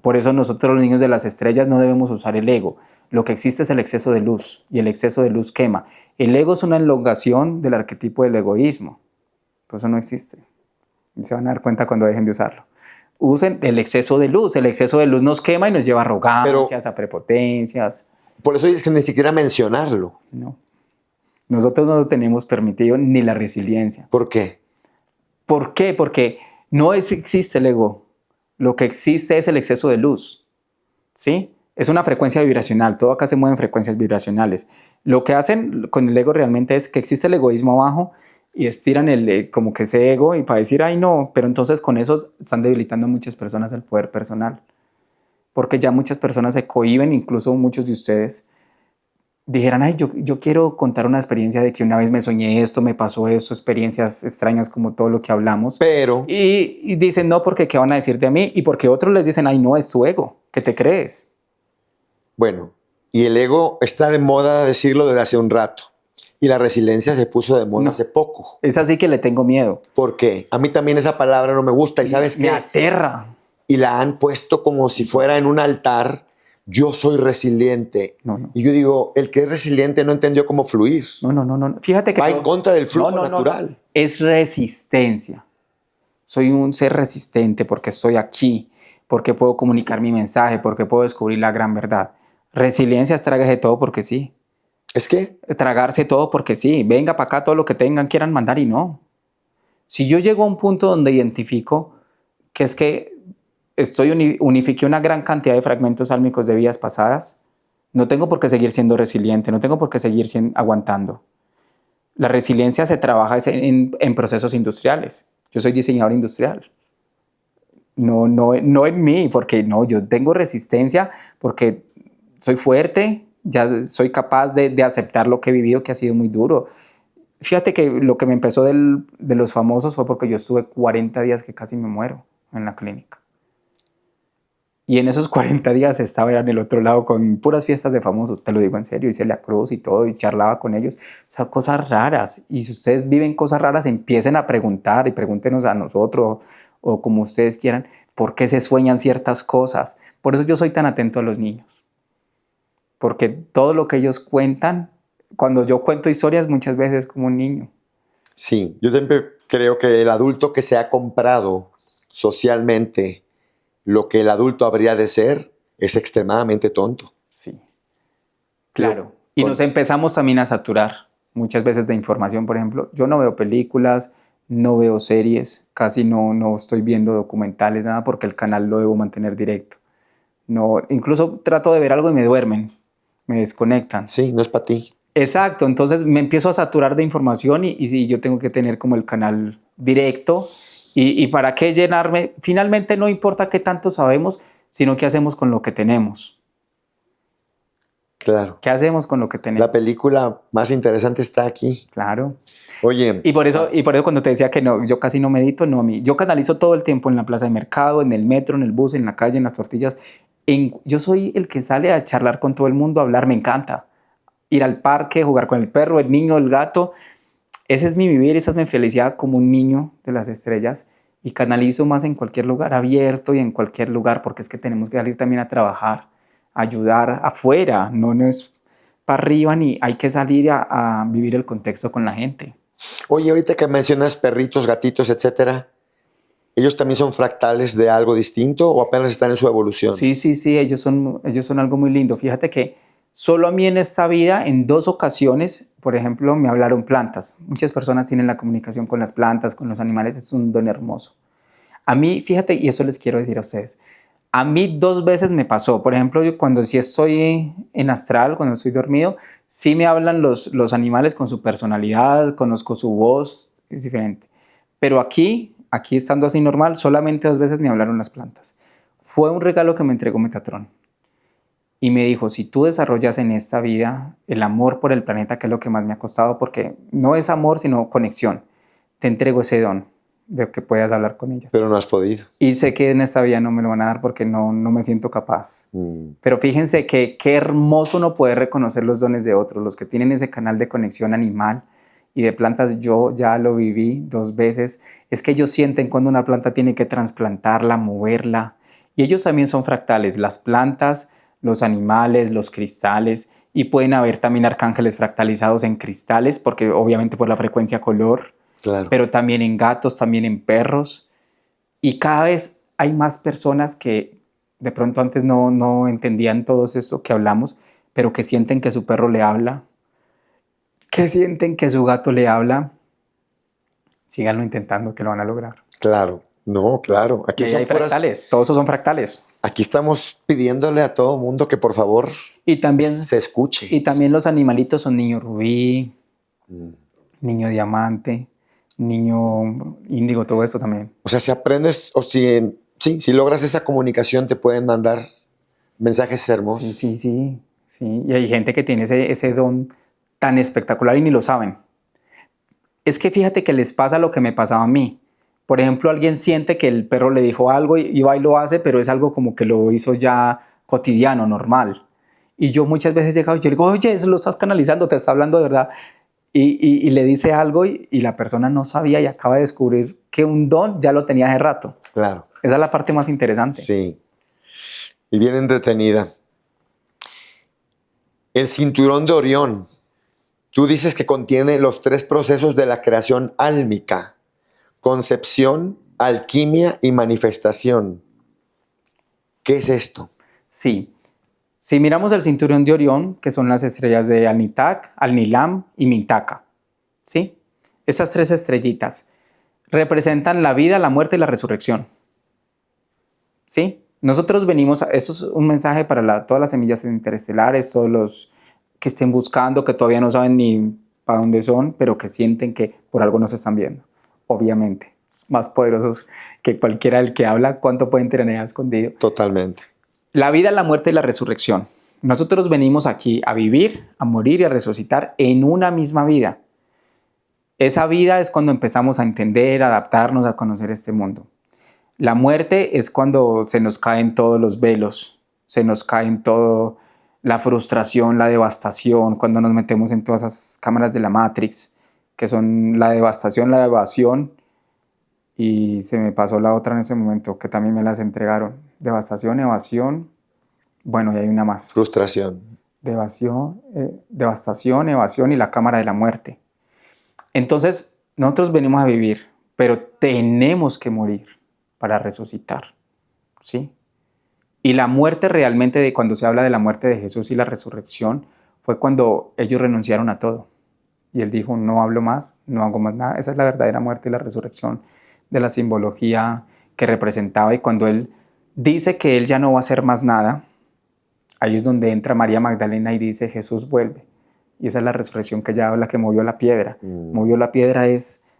Por eso nosotros los niños de las estrellas no debemos usar el ego. Lo que existe es el exceso de luz y el exceso de luz quema. El ego es una elongación del arquetipo del egoísmo. Por eso no existe. Y se van a dar cuenta cuando dejen de usarlo. Usen el exceso de luz. El exceso de luz nos quema y nos lleva a arrogancias, a prepotencias. Por eso es que ni siquiera mencionarlo. No. Nosotros no tenemos permitido ni la resiliencia. ¿Por qué? ¿Por qué? Porque no existe el ego. Lo que existe es el exceso de luz. ¿Sí? Es una frecuencia vibracional. Todo acá se mueve en frecuencias vibracionales. Lo que hacen con el ego realmente es que existe el egoísmo abajo y estiran como que ese ego y para decir, ay no, pero entonces con eso están debilitando a muchas personas el poder personal. Porque ya muchas personas se cohíben, incluso muchos de ustedes dijeran, ay, yo quiero contar una experiencia de que una vez me soñé esto, me pasó esto, experiencias extrañas como todo lo que hablamos. Pero, Y dicen, no, porque ¿qué van a decir de mí? Y porque otros les dicen, ay, no, es tu ego, ¿qué te crees? bueno, y el ego está de moda decirlo desde hace un rato. Y la resiliencia se puso de moda No. hace poco. Es así que le tengo miedo. ¿Por qué? A mí también esa palabra no me gusta. ¿Y sabes Me qué? aterra. Y la han puesto como si fuera en un altar. Yo soy resiliente. No, no. Y yo digo, el que es resiliente no entendió cómo fluir. No. Fíjate que Va en contra del flujo natural. no. Es resistencia. Soy un ser resistente porque estoy aquí, porque puedo comunicar mi mensaje, porque puedo descubrir la gran verdad. Resiliencia es trágase todo porque sí. ¿Es que? Tragarse todo porque sí. Venga para acá todo lo que tengan, quieran mandar y no. Si yo llego a un punto donde identifico que es que unifiqué una gran cantidad de fragmentos álmicos de vidas pasadas, no tengo por qué seguir siendo resiliente, no tengo por qué seguir aguantando. La resiliencia se trabaja en procesos industriales. Yo soy diseñador industrial. No en mí, porque no, yo tengo resistencia porque soy fuerte, ya soy capaz de aceptar lo que he vivido, que ha sido muy duro. Fíjate que lo que me empezó de los famosos fue porque yo estuve 40 días que casi me muero en la clínica. Y en esos 40 días estaba en el otro lado con puras fiestas de famosos, te lo digo en serio, hice la cruz y todo, y charlaba con ellos. O sea, cosas raras. Y si ustedes viven cosas raras, empiecen a preguntar y pregúntenos a nosotros o como ustedes quieran, por qué se sueñan ciertas cosas. Por eso yo soy tan atento a los niños. Porque todo lo que ellos cuentan, cuando yo cuento historias, muchas veces es como un niño. Sí, yo siempre creo que el adulto que se ha comprado socialmente lo que el adulto habría de ser es extremadamente tonto. Sí, claro. Y nos empezamos también a saturar muchas veces de información. Por ejemplo, yo no veo películas, no veo series, casi no estoy viendo documentales, nada, porque el canal lo debo mantener directo. No, incluso trato de ver algo y me duermen, me desconectan. Sí, no es para ti. Exacto, entonces me empiezo a saturar de información y sí, yo tengo que tener como el canal directo. ¿Y para qué llenarme? Finalmente no importa qué tanto sabemos, sino qué hacemos con lo que tenemos. Claro. ¿Qué hacemos con lo que tenemos? La película más interesante está aquí. Claro. Oye. Y por eso cuando te decía que no, yo casi no medito, no, yo canalizo todo el tiempo en la plaza de mercado, en el metro, en el bus, en la calle, en las tortillas. Yo soy el que sale a charlar con todo el mundo, a hablar, me encanta. Ir al parque, jugar con el perro, el niño, el gato. Ese es mi vivir, esa es mi felicidad como un niño de las estrellas y canalizo más en cualquier lugar abierto y en cualquier lugar porque es que tenemos que salir también a trabajar, a ayudar afuera, no es para arriba ni hay que salir a vivir el contexto con la gente. Oye, ahorita que mencionas perritos, gatitos, etcétera, ¿ellos también son fractales de algo distinto o apenas están en su evolución? Sí, ellos son algo muy lindo. Fíjate que solo a mí en esta vida, en 2 ocasiones, por ejemplo, me hablaron plantas. Muchas personas tienen la comunicación con las plantas, con los animales, es un don hermoso. A mí, fíjate, y eso les quiero decir a ustedes, a mí 2 veces me pasó. Por ejemplo, yo cuando sí estoy en astral, cuando estoy dormido, sí me hablan los animales con su personalidad, conozco su voz, es diferente. Pero aquí estando así normal, solamente 2 veces me hablaron las plantas. Fue un regalo que me entregó Metatron. Y me dijo, si tú desarrollas en esta vida el amor por el planeta, que es lo que más me ha costado, porque no es amor, sino conexión, te entrego ese don. de que puedas hablar con ellas. Pero no has podido. Y sé que en esta vida no me lo van a dar porque no me siento capaz. Pero fíjense que qué hermoso uno poder reconocer los dones de otros, los que tienen ese canal de conexión animal y de plantas. Yo ya lo viví 2 veces. Es que ellos sienten cuando una planta tiene que trasplantarla, moverla. Y ellos también son fractales, las plantas, los animales, los cristales. Y pueden haber también arcángeles fractalizados en cristales, porque obviamente por la frecuencia color. Claro. Pero también en gatos, también en perros. Y cada vez hay más personas que de pronto antes no entendían todo esto que hablamos, pero que sienten que su perro le habla, que sienten que su gato le habla. Síganlo intentando, que lo van a lograr. Claro. No, claro. Aquí Y ahí son hay fractales, todos esos son fractales. Aquí estamos pidiéndole a todo mundo que por favor Y también, se escuche. y también los animalitos son niño rubí, niño diamante, niño índigo, todo eso también. O sea, si aprendes o si logras esa comunicación, te pueden mandar mensajes hermosos. Sí. Y hay gente que tiene ese don tan espectacular y ni lo saben. Es que fíjate que les pasa lo que me pasaba a mí. Por ejemplo, alguien siente que el perro le dijo algo y va y lo hace, pero es algo como que lo hizo ya cotidiano, normal. Y yo muchas veces he llegado y yo digo, oye, eso lo estás canalizando, te está hablando de verdad. Y le dice algo y la persona no sabía y acaba de descubrir que un don ya lo tenía hace rato. Claro. Esa es la parte más interesante. Sí. Y bien entretenida. El cinturón de Orión. Tú dices que contiene los 3 procesos de la creación álmica: concepción, alquimia y manifestación. ¿Qué es esto? Sí. Si miramos el cinturón de Orión, que son las estrellas de Alnitak, Alnilam y Mintaka, ¿sí? Esas 3 estrellitas representan la vida, la muerte y la resurrección, ¿sí? Nosotros venimos, esto es un mensaje para todas las semillas interestelares, todos los que estén buscando, que todavía no saben ni para dónde son, pero que sienten que por algo nos están viendo. Obviamente, más poderosos que cualquiera del que habla, ¿cuánto pueden tener ahí escondido? Totalmente. La vida, la muerte y la resurrección. Nosotros venimos aquí a vivir, a morir y a resucitar en una misma vida. Esa vida es cuando empezamos a entender, a adaptarnos, a conocer este mundo. La muerte es cuando se nos caen todos los velos, se nos caen todo la frustración, la devastación, cuando nos metemos en todas esas cámaras de la Matrix, que son la devastación, la evasión, y se me pasó la otra en ese momento, que también me las entregaron. Devastación, evasión, bueno, y hay una más. Frustración. Devastación, evasión y la cámara de la muerte. Entonces, nosotros venimos a vivir, pero tenemos que morir para resucitar, ¿sí? Y la muerte realmente, cuando se habla de la muerte de Jesús y la resurrección, fue cuando ellos renunciaron a todo. Y él dijo, no hablo más, no hago más nada. Esa es la verdadera muerte y la resurrección de la simbología que representaba. Y cuando él dice que él ya no va a hacer más nada, ahí es donde entra María Magdalena y dice, Jesús vuelve. Y esa es la resurrección que ella habla, que movió la piedra. Movió la piedra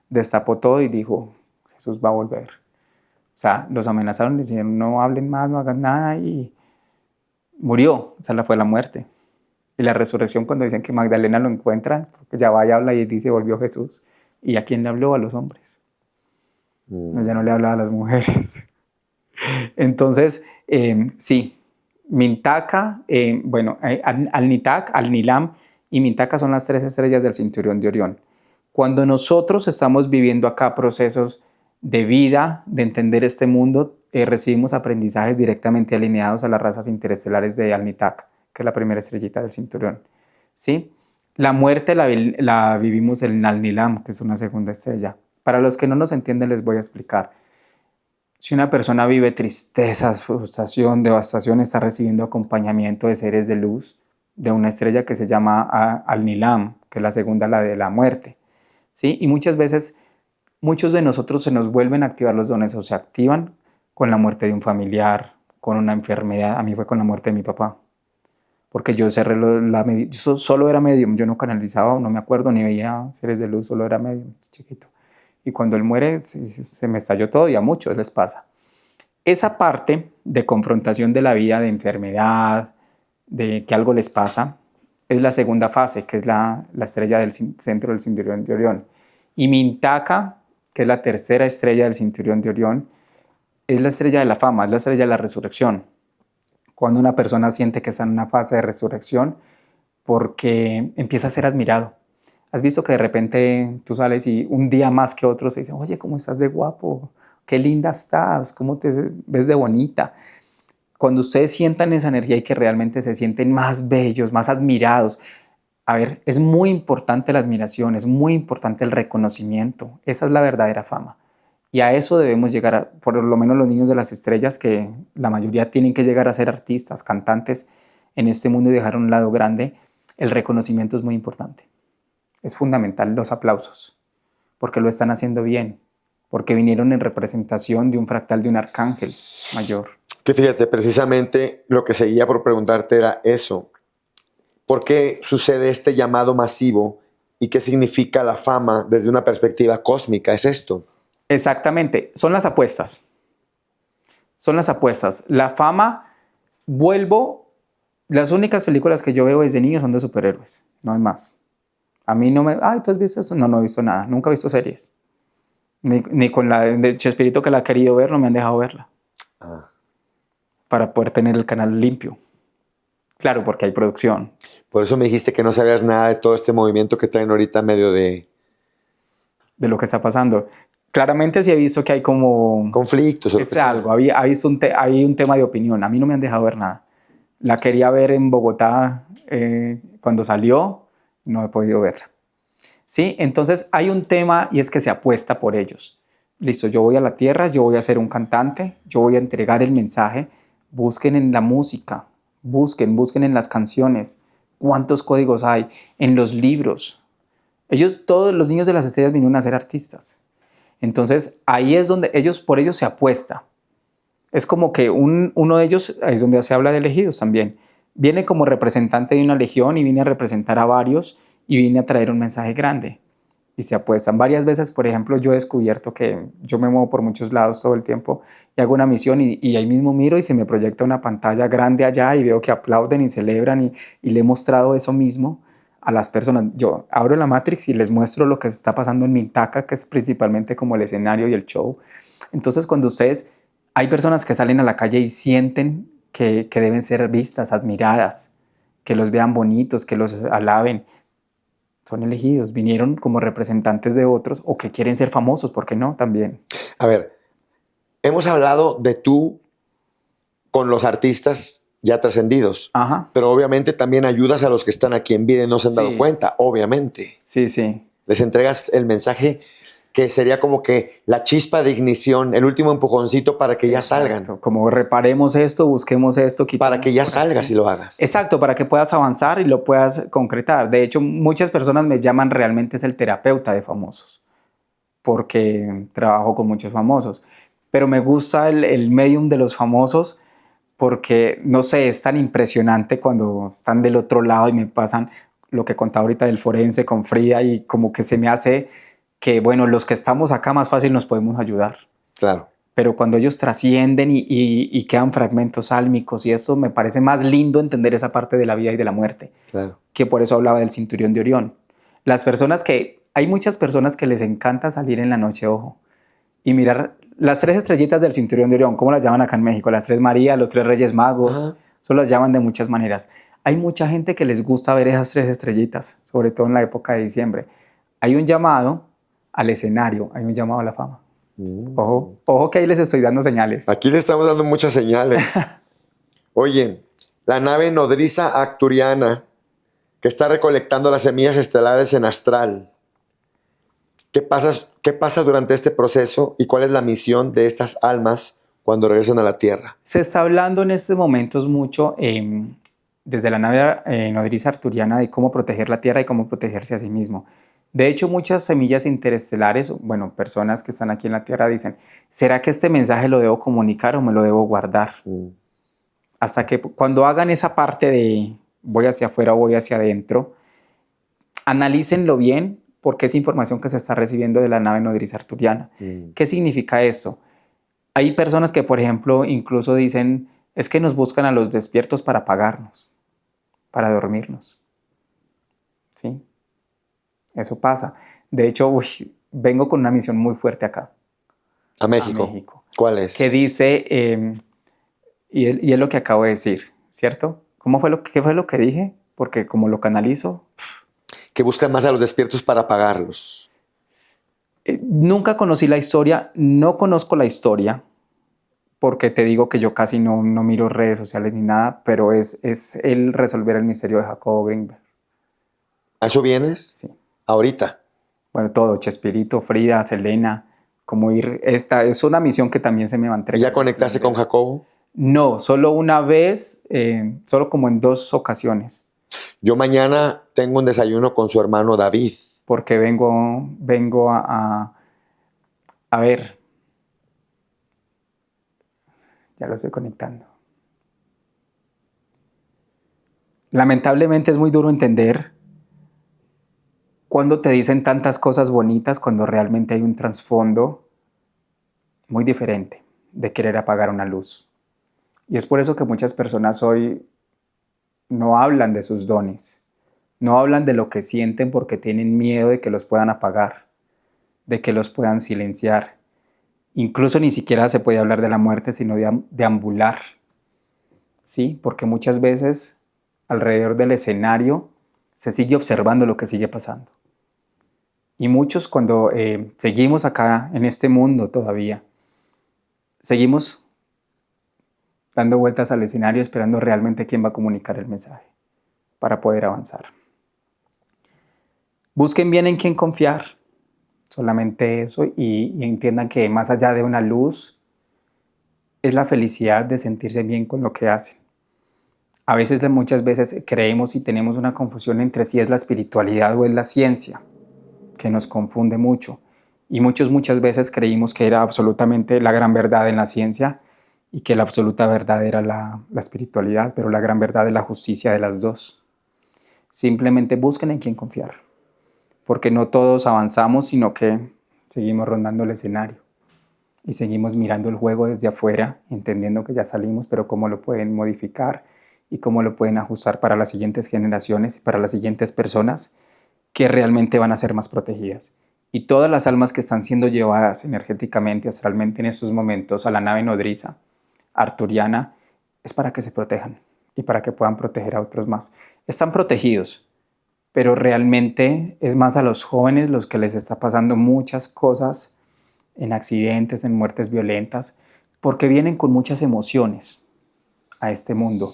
destapó todo y dijo, Jesús va a volver. O sea, los amenazaron, les dijeron, no hablen más, no hagan nada, y murió. Esa fue la muerte. Y la resurrección, cuando dicen que Magdalena lo encuentra, porque ya va y habla y dice, volvió Jesús. ¿Y a quién le habló? A los hombres. No, ya no le hablaba a las mujeres. Entonces, sí, Mintaka, Alnitak, Alnilam y Mintaka son las 3 estrellas del cinturón de Orión. Cuando nosotros estamos viviendo acá procesos de vida, de entender este mundo, recibimos aprendizajes directamente alineados a las razas interestelares de Alnitak, que es la primera estrellita del cinturón, ¿sí? La muerte la vivimos en Alnilam, que es una segunda estrella. Para los que no nos entienden, les voy a explicar. Si una persona vive tristezas, frustración, devastación, está recibiendo acompañamiento de seres de luz, de una estrella que se llama Alnilam, que es la segunda, la de la muerte, ¿sí? Y muchas veces, muchos de nosotros se nos vuelven a activar los dones o se activan con la muerte de un familiar, con una enfermedad. A mí fue con la muerte de mi papá, porque yo cerré yo solo era medium, yo no canalizaba, no me acuerdo, ni veía seres de luz, solo era medium, chiquito. Y cuando él muere, se me estalló todo y a muchos les pasa. Esa parte de confrontación de la vida, de enfermedad, de que algo les pasa, es la segunda fase, que es la estrella del centro del cinturón de Orión. Y Mintaka, que es la tercera estrella del cinturón de Orión, es la estrella de la fama, es la estrella de la resurrección. Cuando una persona siente que está en una fase de resurrección, porque empieza a ser admirado. ¿Has visto que de repente tú sales y un día más que otro se dice, oye, ¿cómo estás de guapo? Qué linda estás, ¿cómo te ves de bonita? Cuando ustedes sientan esa energía y que realmente se sienten más bellos, más admirados, a ver, es muy importante la admiración, es muy importante el reconocimiento. Esa es la verdadera fama. Y a eso debemos llegar, por lo menos los niños de las estrellas, que la mayoría tienen que llegar a ser artistas, cantantes en este mundo y dejar un lado grande. El reconocimiento es muy importante. Es fundamental los aplausos, porque lo están haciendo bien, porque vinieron en representación de un fractal de un arcángel mayor. Que fíjate, precisamente lo que seguía por preguntarte era eso. ¿Por qué sucede este llamado masivo y qué significa la fama desde una perspectiva cósmica? ¿Es esto? Exactamente, son las apuestas. Son las apuestas. La fama, las únicas películas que yo veo desde niño son de superhéroes, no hay más. A mí no me... Ay, ¿tú has visto eso? No, no he visto nada, nunca he visto series. Ni con la de Chespirito que la he querido ver, no me han dejado verla. Para poder tener el canal limpio. Claro, porque hay producción. Por eso me dijiste que no sabías nada de todo este movimiento que traen ahorita medio de lo que está pasando. Claramente sí he visto que hay como... conflictos. O lo que sea. algo, hay un tema de opinión. A mí no me han dejado ver nada. La quería ver en Bogotá cuando salió, no he podido verla. ¿Sí? Entonces hay un tema y es que se apuesta por ellos. Listo, yo voy a la tierra, yo voy a ser un cantante, yo voy a entregar el mensaje. Busquen en la música, busquen en las canciones. ¿Cuántos códigos hay? En los libros. Todos los niños de las estrellas vinieron a ser artistas. Entonces ahí es donde por ellos se apuesta. Es como que uno de ellos, es donde se habla de elegidos también, viene como representante de una legión y viene a representar a varios y viene a traer un mensaje grande. Y se apuestan. Varias veces, por ejemplo, yo he descubierto que yo me muevo por muchos lados todo el tiempo y hago una misión y ahí mismo miro y se me proyecta una pantalla grande allá y veo que aplauden y celebran y le he mostrado eso mismo a las personas. Yo abro la Matrix y les muestro lo que está pasando en Mintaka, que es principalmente como el escenario y el show. Entonces, cuando hay personas que salen a la calle y sienten que deben ser vistas, admiradas, que los vean bonitos, que los alaben, son elegidos, vinieron como representantes de otros o que quieren ser famosos, ¿por qué no? También. A ver, hemos hablado de tú con los artistas ya trascendidos, pero obviamente también ayudas a los que están aquí en vida y no se han dado cuenta, obviamente. Sí, sí. Les entregas el mensaje que sería como que la chispa de ignición, el último empujoncito para que ya salgan. Como reparemos esto, busquemos esto. Para que ya salgas y lo hagas. Exacto, para que puedas avanzar y lo puedas concretar. De hecho, muchas personas me llaman realmente es el terapeuta de famosos, porque trabajo con muchos famosos. Pero me gusta el medium de los famosos porque, no sé, es tan impresionante cuando están del otro lado y me pasan lo que contaba ahorita del forense con Frida y como que se me hace que, bueno, los que estamos acá más fácil nos podemos ayudar. Claro. Pero cuando ellos trascienden y quedan fragmentos álmicos y eso me parece más lindo entender esa parte de la vida y de la muerte. Claro. Que por eso hablaba del cinturón de Orión. Hay muchas personas que les encanta salir en la noche, ojo, y mirar las 3 estrellitas del cinturón de Orión, ¿cómo las llaman acá en México? Las 3 Marías, los 3 Reyes Magos, eso las llaman de muchas maneras. Hay mucha gente que les gusta ver esas 3 estrellitas, sobre todo en la época de diciembre. Hay un llamado al escenario, hay un llamado a la fama. Ojo que ahí les estoy dando señales. Aquí le estamos dando muchas señales. Oye, la nave nodriza arcturiana que está recolectando las semillas estelares en astral. ¿Qué pasa durante este proceso y cuál es la misión de estas almas cuando regresan a la Tierra? Se está hablando en estos momentos mucho desde la nave nodriza arcturiana de cómo proteger la Tierra y cómo protegerse a sí mismo. De hecho, muchas semillas interestelares, bueno, personas que están aquí en la Tierra dicen, ¿será que este mensaje lo debo comunicar o me lo debo guardar? Hasta que cuando hagan esa parte de voy hacia afuera o voy hacia adentro, analícenlo bien porque es información que se está recibiendo de la nave nodriza arcturiana. ¿Qué significa esto? Hay personas que, por ejemplo, incluso dicen, es que nos buscan a los despiertos para apagarnos, para dormirnos. ¿Sí? Eso pasa. De hecho, vengo con una misión muy fuerte acá, A México. a México, ¿Cuál es? que dice, y es lo que acabo de decir, ¿cierto? ¿Qué fue lo que dije? Porque como lo canalizo, Que buscan más a los despiertos para apagarlos. nunca conocí la historia, no conozco la historia, porque te digo que yo casi no miro redes sociales ni nada, pero es el resolver el misterio de Jacobo Greenberg. ¿A eso vienes? Sí. Ahorita. Bueno, todo, Chespirito, Frida, Selena, como ir, esta es una misión que también se me va a ¿Y entregar. ya conectaste con Jacobo? No, solo una vez, solo como en 2 ocasiones, Yo mañana tengo un desayuno con su hermano David. porque vengo a ver, ya lo estoy conectando. Lamentablemente es muy duro entender cuando te dicen tantas cosas bonitas, cuando realmente hay un trasfondo muy diferente de querer apagar una luz. Y es por eso que muchas personas hoy no hablan de sus dones, no hablan de lo que sienten porque tienen miedo de que los puedan apagar, de que los puedan silenciar. Incluso ni siquiera se puede hablar de la muerte, sino de deambular. ¿Sí? Porque muchas veces alrededor del escenario se sigue observando lo que sigue pasando. Y muchos cuando seguimos acá en este mundo todavía, seguimos dando vueltas al escenario esperando realmente quién va a comunicar el mensaje para poder avanzar. Busquen bien en quién confiar, solamente eso, y entiendan que más allá de una luz es la felicidad de sentirse bien con lo que hacen. A veces, muchas veces creemos y tenemos una confusión entre si es la espiritualidad o es la ciencia, que nos confunde mucho. Y muchas veces creímos que era absolutamente la gran verdad en la ciencia y que la absoluta verdad era la espiritualidad, pero la gran verdad es la justicia de las dos. Simplemente busquen en quién confiar, porque no todos avanzamos, sino que seguimos rondando el escenario y seguimos mirando el juego desde afuera, entendiendo que ya salimos, pero cómo lo pueden modificar y cómo lo pueden ajustar para las siguientes generaciones y para las siguientes personas que realmente van a ser más protegidas. Y todas las almas que están siendo llevadas energéticamente, astralmente en estos momentos a la nave nodriza, arturiana, es para que se protejan y para que puedan proteger a otros más. Están protegidos, pero realmente es más a los jóvenes los que les está pasando muchas cosas en accidentes, en muertes violentas, porque vienen con muchas emociones a este mundo.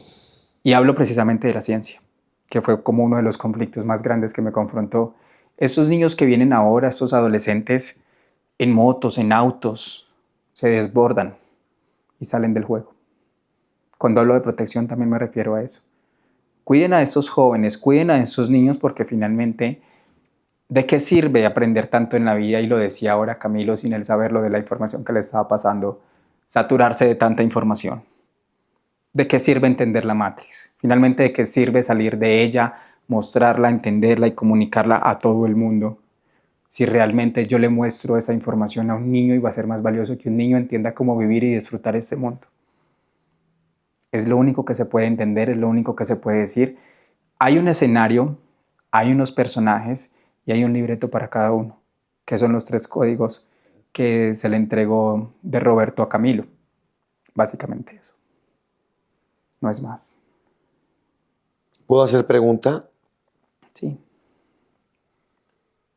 Y hablo precisamente de la ciencia, que fue como uno de los conflictos más grandes que me confrontó. Esos niños que vienen ahora, estos adolescentes en motos, en autos, se desbordan y salen del juego. Cuando hablo de protección también me refiero a eso. Cuiden a esos jóvenes, cuiden a esos niños, porque finalmente, ¿de qué sirve aprender tanto en la vida? Y lo decía ahora Camilo sin él saberlo de la información que le estaba pasando, saturarse de tanta información. ¿De qué sirve entender la Matrix? Finalmente, ¿de qué sirve salir de ella, mostrarla, entenderla y comunicarla a todo el mundo? Si realmente yo le muestro esa información a un niño y va a ser más valioso que un niño entienda cómo vivir y disfrutar este mundo. Es lo único que se puede entender, es lo único que se puede decir. Hay un escenario, hay unos personajes y hay un libreto para cada uno, que son los 3 códigos que se le entregó de Roberto a Camilo. Básicamente eso. No es más. ¿Puedo hacer pregunta? Sí.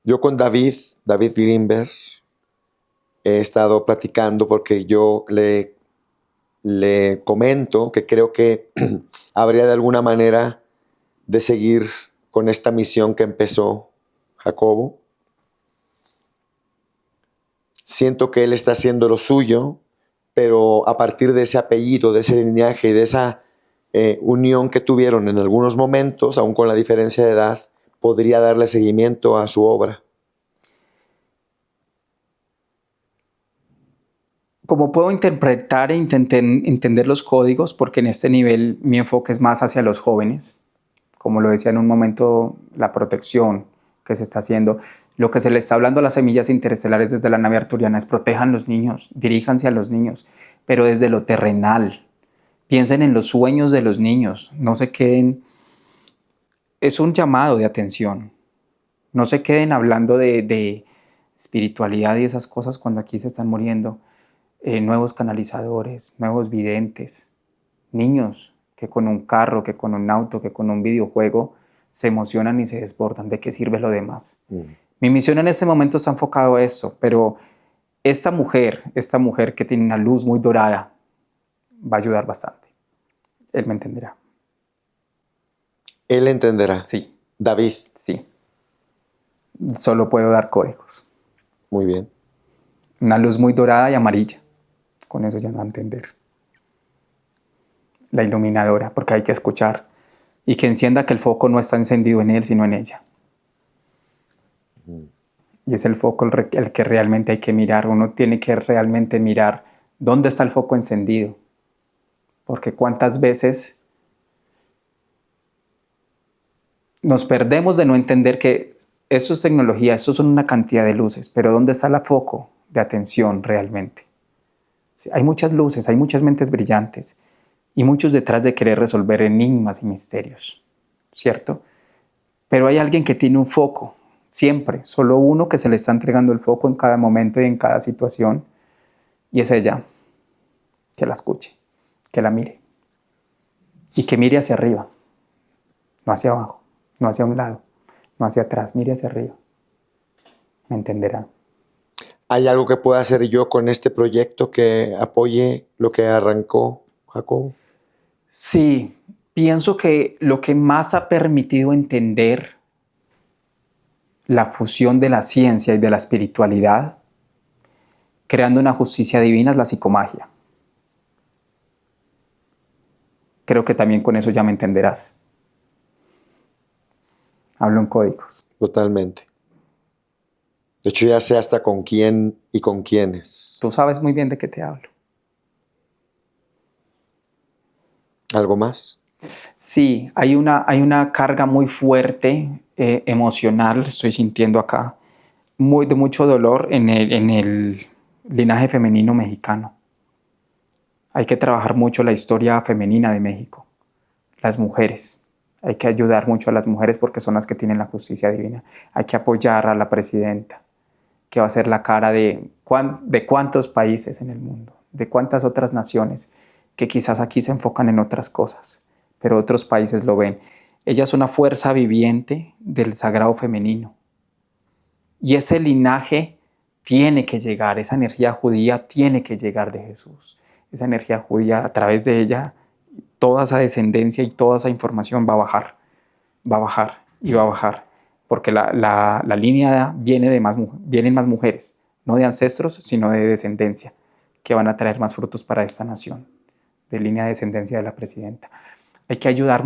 Yo con David Greenberg, he estado platicando porque yo le comento que creo que habría de alguna manera de seguir con esta misión que empezó Jacobo. Siento que él está haciendo lo suyo, pero a partir de ese apellido, de ese linaje y de esa unión que tuvieron en algunos momentos, aún con la diferencia de edad, podría darle seguimiento a su obra. Como puedo interpretar e intentar entender los códigos, porque en este nivel mi enfoque es más hacia los jóvenes, como lo decía en un momento, la protección que se está haciendo, lo que se le está hablando a las semillas interestelares desde la nave arturiana es protejan los niños, diríjanse a los niños, pero desde lo terrenal. Piensen en los sueños de los niños, no se queden, es un llamado de atención, no se queden hablando de espiritualidad y esas cosas cuando aquí se están muriendo nuevos canalizadores, nuevos videntes, niños que con un carro, que con un auto, que con un videojuego se emocionan y se desbordan. ¿De qué sirve lo demás? Mi misión en este momento está enfocado a eso, pero esta mujer que tiene una luz muy dorada, va a ayudar bastante. Él me entenderá. Él entenderá. Sí. David. Sí. Solo puedo dar códigos. Muy bien. Una luz muy dorada y amarilla. Con eso ya no va a entender. La iluminadora, porque hay que escuchar. Y que encienda que el foco no está encendido en él, sino en ella. Y es el foco el que realmente hay que mirar. Uno tiene que realmente mirar dónde está el foco encendido. Porque cuántas veces nos perdemos de no entender que eso es tecnología, eso son una cantidad de luces, pero ¿dónde está el foco de atención realmente? Sí, hay muchas luces, hay muchas mentes brillantes y muchos detrás de querer resolver enigmas y misterios, ¿cierto? Pero hay alguien que tiene un foco, siempre, solo uno que se le está entregando el foco en cada momento y en cada situación, y es ella. Que la escuche, que la mire y que mire hacia arriba, no hacia abajo, no hacia un lado, no hacia atrás, mire hacia arriba. Me entenderá. ¿Hay algo que pueda hacer yo con este proyecto que apoye lo que arrancó Jacobo? Sí, pienso que lo que más ha permitido entender la fusión de la ciencia y de la espiritualidad, creando una justicia divina, es la psicomagia. Creo que también con eso ya me entenderás. Hablo en códigos. Totalmente. De hecho, ya sé hasta con quién y con quiénes. Tú sabes muy bien de qué te hablo. ¿Algo más? Sí, hay una carga muy fuerte emocional, estoy sintiendo acá, de mucho dolor en el linaje femenino mexicano. Hay que trabajar mucho la historia femenina de México, las mujeres. Hay que ayudar mucho a las mujeres porque son las que tienen la justicia divina. Hay que apoyar a la presidenta, que va a ser la cara de cuántos países en el mundo, de cuántas otras naciones que quizás aquí se enfocan en otras cosas, pero otros países lo ven. Ella es una fuerza viviente del sagrado femenino. Y ese linaje tiene que llegar, esa energía judía tiene que llegar de Jesús. Esa energía judía, a través de ella, toda esa descendencia y toda esa información va a bajar y va a bajar. Porque la línea vienen más mujeres, no de ancestros, sino de descendencia, que van a traer más frutos para esta nación, de línea de descendencia de la presidenta. Hay que ayudar,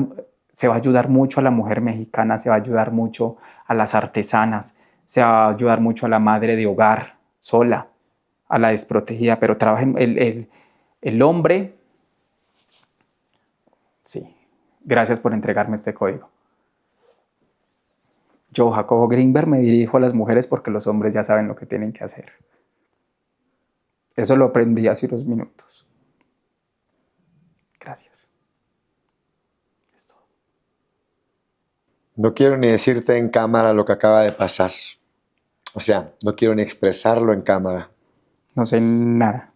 se va a ayudar mucho a la mujer mexicana, se va a ayudar mucho a las artesanas, se va a ayudar mucho a la madre de hogar sola, a la desprotegida, pero trabajen el hombre. Sí, gracias por entregarme este código. Yo, Jacobo Greenberg, me dirijo a las mujeres porque los hombres ya saben lo que tienen que hacer. Eso lo aprendí hace unos minutos. Gracias. Es todo. No quiero ni decirte en cámara lo que acaba de pasar. O sea, no quiero ni expresarlo en cámara. No sé nada.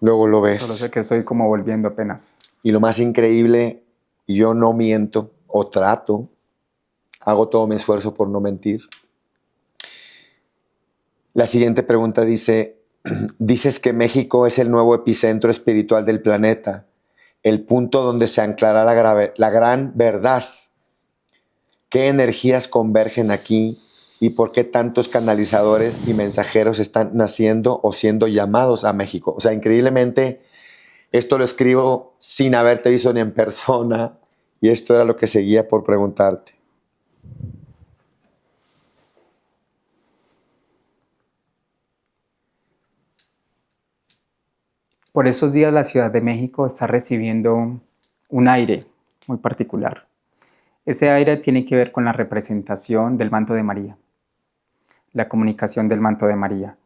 Luego lo ves. Solo sé que estoy como volviendo apenas. Y lo más increíble, yo no miento o trato, hago todo mi esfuerzo por no mentir. La siguiente pregunta dice, dices que México es el nuevo epicentro espiritual del planeta, el punto donde se anclará la gran verdad. ¿Qué energías convergen aquí y por qué tantos canalizadores y mensajeros están naciendo o siendo llamados a México? O sea, increíblemente, esto lo escribo sin haberte visto ni en persona y esto era lo que seguía por preguntarte. Por esos días la Ciudad de México está recibiendo un aire muy particular. Ese aire tiene que ver con la representación del manto de María, la comunicación del manto de María.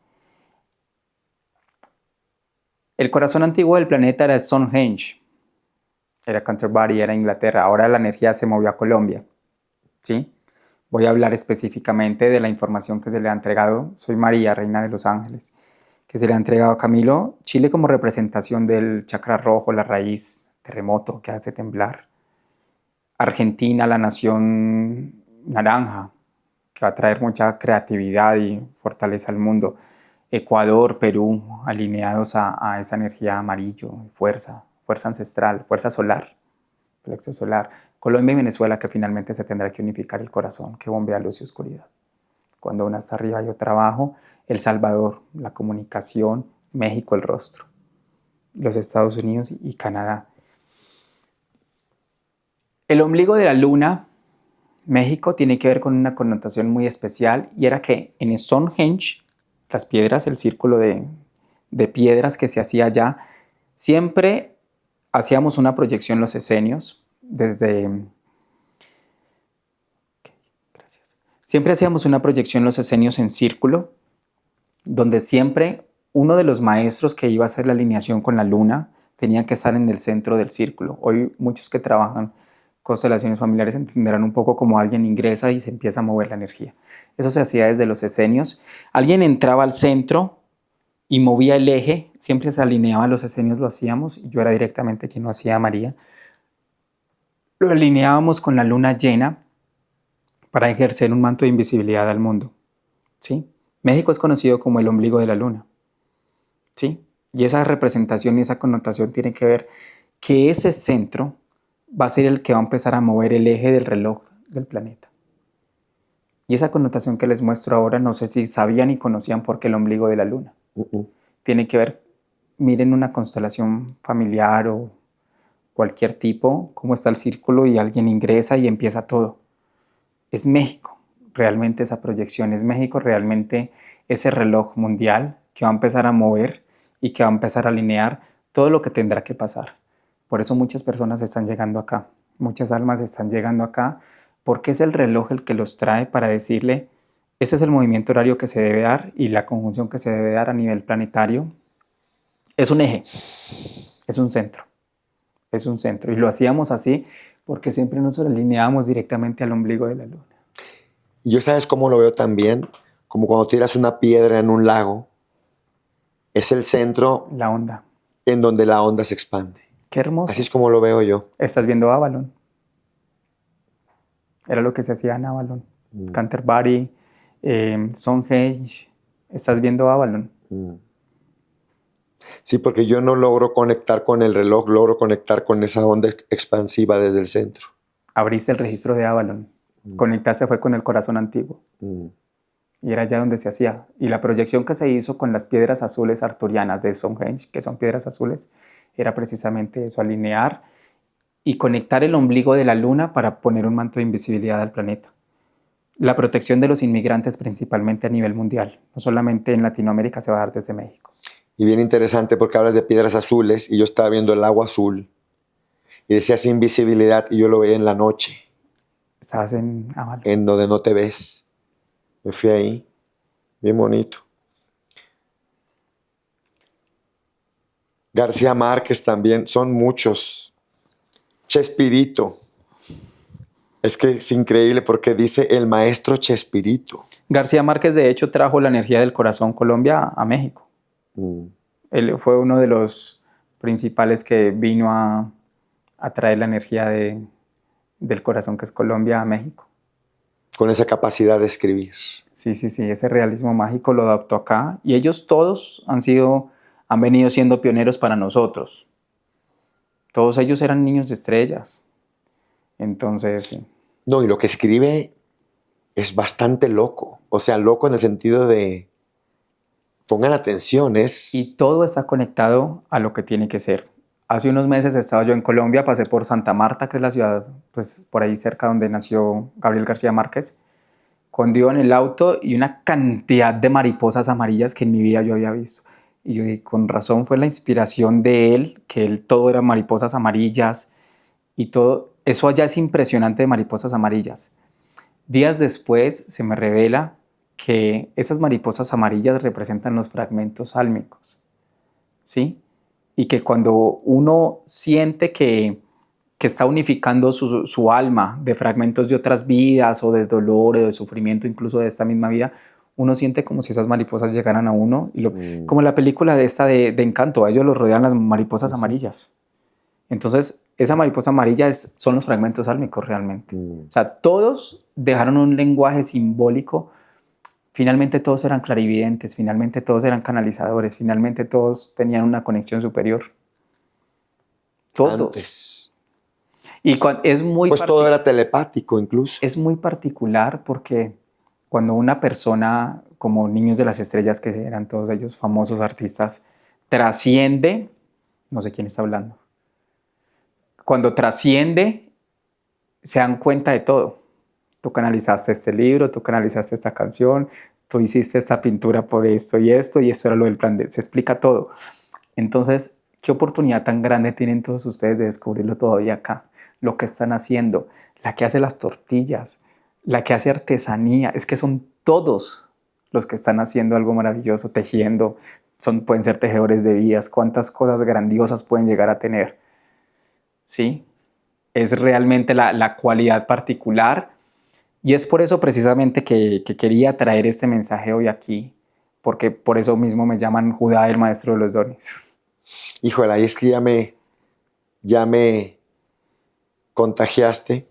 El corazón antiguo del planeta era Stonehenge, era Canterbury, era Inglaterra. Ahora la energía se movió a Colombia, ¿sí? Voy a hablar específicamente de la información que se le ha entregado. Soy María, reina de los ángeles, que se le ha entregado a Camilo. Chile como representación del chakra rojo, la raíz, terremoto que hace temblar. Argentina, la nación naranja, que va a traer mucha creatividad y fortaleza al mundo. Ecuador, Perú, alineados a esa energía amarillo, fuerza, fuerza ancestral, fuerza solar, plexo solar. Colombia y Venezuela, que finalmente se tendrá que unificar el corazón, que bombea luz y oscuridad. Cuando una está arriba y otra abajo. El Salvador, la comunicación. México, el rostro. Los Estados Unidos y Canadá. El ombligo de la luna, México, tiene que ver con una connotación muy especial, y era que en Stonehenge, las piedras, el círculo de piedras que se hacía allá, siempre hacíamos una proyección los esenios, siempre hacíamos una proyección los esenios en círculo, donde siempre uno de los maestros que iba a hacer la alineación con la luna tenía que estar en el centro del círculo. Hoy muchos que trabajan constelaciones familiares entenderán un poco cómo alguien ingresa y se empieza a mover la energía. Eso se hacía desde los esenios. Alguien entraba al centro y movía el eje, siempre se alineaba, los esenios lo hacíamos, y yo era directamente quien lo hacía, María. Lo alineábamos con la luna llena para ejercer un manto de invisibilidad al mundo. ¿Sí? México es conocido como el ombligo de la luna. ¿Sí? Y esa representación y esa connotación tiene que ver que ese centro va a ser el que va a empezar a mover el eje del reloj del planeta. Y esa connotación que les muestro ahora, no sé si sabían y conocían por qué el ombligo de la luna. Tiene que ver, miren una constelación familiar o cualquier tipo, cómo está el círculo y alguien ingresa y empieza todo. Es México realmente esa proyección, es México realmente ese reloj mundial que va a empezar a mover y que va a empezar a alinear todo lo que tendrá que pasar. Por eso muchas personas están llegando acá, muchas almas están llegando acá, porque es el reloj el que los trae para decirle, ese es el movimiento horario que se debe dar y la conjunción que se debe dar a nivel planetario. Es un eje, es un centro, es un centro. Y lo hacíamos así porque siempre nos alineábamos directamente al ombligo de la luna. Y yo, ¿sabes cómo lo veo también? Como cuando tiras una piedra en un lago, es el centro La onda. en donde la onda se expande. Qué hermoso. Así es como lo veo yo. Estás viendo Avalon. Era lo que se hacía en Avalon. Canterbury, Stonehenge. Estás viendo Avalon. Sí, porque yo no logro conectar con el reloj, logro conectar con esa onda expansiva desde el centro. Abriste el registro de Avalon. Conectaste fue con el corazón antiguo. Y era allá donde se hacía. Y la proyección que se hizo con las piedras azules arturianas de Stonehenge, que son piedras azules, era precisamente eso, alinear y conectar el ombligo de la luna para poner un manto de invisibilidad al planeta. La protección de los inmigrantes principalmente a nivel mundial, no solamente en Latinoamérica, se va a dar desde México. Y bien interesante porque hablas de piedras azules y yo estaba viendo el agua azul y decías invisibilidad y yo lo veía en la noche. Estabas en Avalon. En donde no te ves. Me fui ahí. Bien bonito. García Márquez también. Son muchos. Chespirito. Es que es increíble porque dice el maestro Chespirito. García Márquez, de hecho, trajo la energía del corazón Colombia a México. Él fue uno de los principales que vino a traer la energía del corazón que es Colombia a México. Con esa capacidad de escribir. Sí, ese realismo mágico lo adaptó acá. Y ellos todos han venido siendo pioneros para nosotros. Todos ellos eran niños de estrellas. Entonces, sí. No, y lo que escribe es bastante loco. O sea, loco en el sentido de... Pongan atención, Y todo está conectado a lo que tiene que ser. Hace unos meses estaba yo en Colombia, pasé por Santa Marta, que es la ciudad, pues por ahí cerca donde nació Gabriel García Márquez. Cuando iba en el auto y una cantidad de mariposas amarillas que en mi vida yo había visto. Y yo dije, con razón fue la inspiración de él, que él todo era mariposas amarillas y todo. Eso allá es impresionante de mariposas amarillas. Días después se me revela que esas mariposas amarillas representan los fragmentos álmicos, ¿sí? Y que cuando uno siente que que está unificando su alma de fragmentos de otras vidas o de dolor o de sufrimiento, incluso de esta misma vida, uno siente como si esas mariposas llegaran a uno. Como la película de esta de Encanto, a ellos los rodean las mariposas amarillas. Entonces, esa mariposa amarilla son los fragmentos álmicos realmente. O sea, todos dejaron un lenguaje simbólico. Finalmente todos eran clarividentes, finalmente todos eran canalizadores, finalmente todos tenían una conexión superior. Todos. Antes. Y es muy pues todo era telepático incluso. Es muy particular porque cuando una persona, como Niños de las Estrellas, que eran todos ellos famosos artistas, trasciende, no sé quién está hablando, cuando trasciende, se dan cuenta de todo. Tú canalizaste este libro, tú canalizaste esta canción, tú hiciste esta pintura por esto y esto era lo del plan se explica todo. Entonces, ¿qué oportunidad tan grande tienen todos ustedes de descubrirlo todavía acá? Lo que están haciendo, la que hace las tortillas, la que hace artesanía, es que son todos los que están haciendo algo maravilloso, tejiendo, pueden ser tejedores de vidas, cuántas cosas grandiosas pueden llegar a tener. ¿Sí? Es realmente la cualidad particular y es por eso precisamente que quería traer este mensaje hoy aquí, porque por eso mismo me llaman Judá, el maestro de los dones. Híjole, ahí es que ya me contagiaste.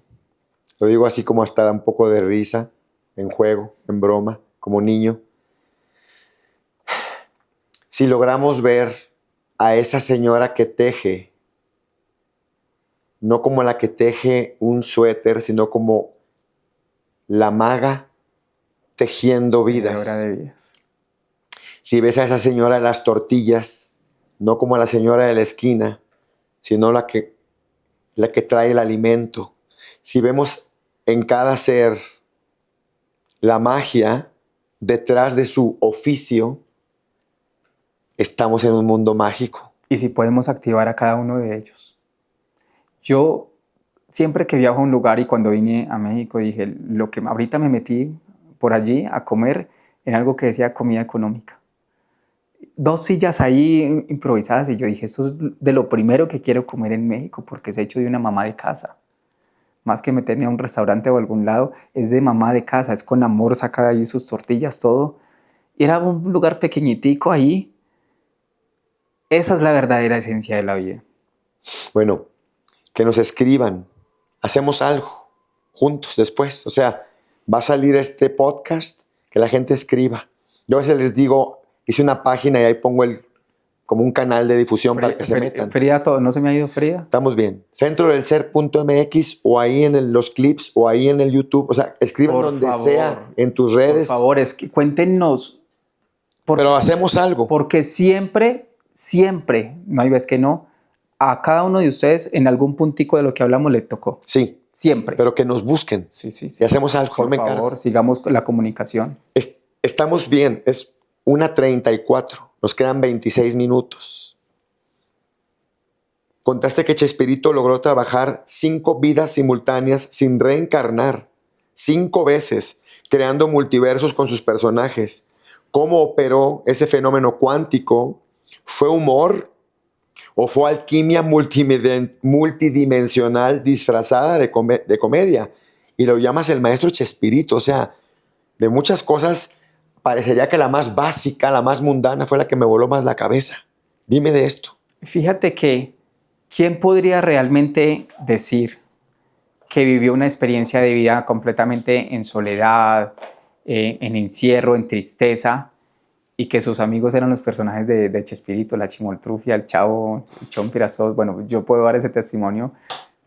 Lo digo así como hasta da un poco de risa, en juego, en broma, como niño. Si logramos ver a esa señora que teje, no como la que teje un suéter, sino como la maga tejiendo vidas. De vidas. Si ves a esa señora de las tortillas, no como la señora de la esquina, sino la que trae el alimento. Si vemos en cada ser la magia detrás de su oficio, estamos en un mundo mágico. Y si podemos activar a cada uno de ellos. Yo siempre que viajo a un lugar y cuando vine a México dije, lo que ahorita me metí por allí a comer en algo que decía comida económica. 2 sillas ahí improvisadas y yo dije, eso es de lo primero que quiero comer en México porque es hecho de una mamá de casa. Más que meterme a un restaurante o a algún lado, es de mamá de casa, es con amor, saca ahí sus tortillas, todo. Y era un lugar pequeñitico ahí. Esa es la verdadera esencia de la vida. Bueno, que nos escriban. Hacemos algo juntos después. O sea, va a salir este podcast, que la gente escriba. Yo a veces les digo, hice una página y ahí pongo como un canal de difusión para que se metan. Fría todo, ¿no se me ha ido fría? Estamos bien. Centrodelser.mx o ahí en los clips o ahí en el YouTube. O sea, escriban donde sea, en tus redes. Por favor, cuéntenos. Pero hacemos algo. Porque siempre, no hay vez que no, a cada uno de ustedes en algún puntico de lo que hablamos le tocó. Sí. Siempre. Pero que nos busquen. Sí. Y hacemos algo. Por favor, sigamos la comunicación. Estamos bien. Es 1:34. Nos quedan 26 minutos. Contaste que Chespirito logró trabajar 5 vidas simultáneas sin reencarnar. 5 veces, creando multiversos con sus personajes. ¿Cómo operó ese fenómeno cuántico? ¿Fue humor? ¿O fue alquimia multidimensional disfrazada de comedia? Y lo llamas el maestro Chespirito. O sea, de muchas cosas parecería que la más básica, la más mundana fue la que me voló más la cabeza. Dime de esto. Fíjate que, ¿quién podría realmente decir que vivió una experiencia de vida completamente en soledad, en encierro, en tristeza, y que sus amigos eran los personajes de Chespirito, la Chimoltrufia, el Chavo, el Chompirazos? Bueno, yo puedo dar ese testimonio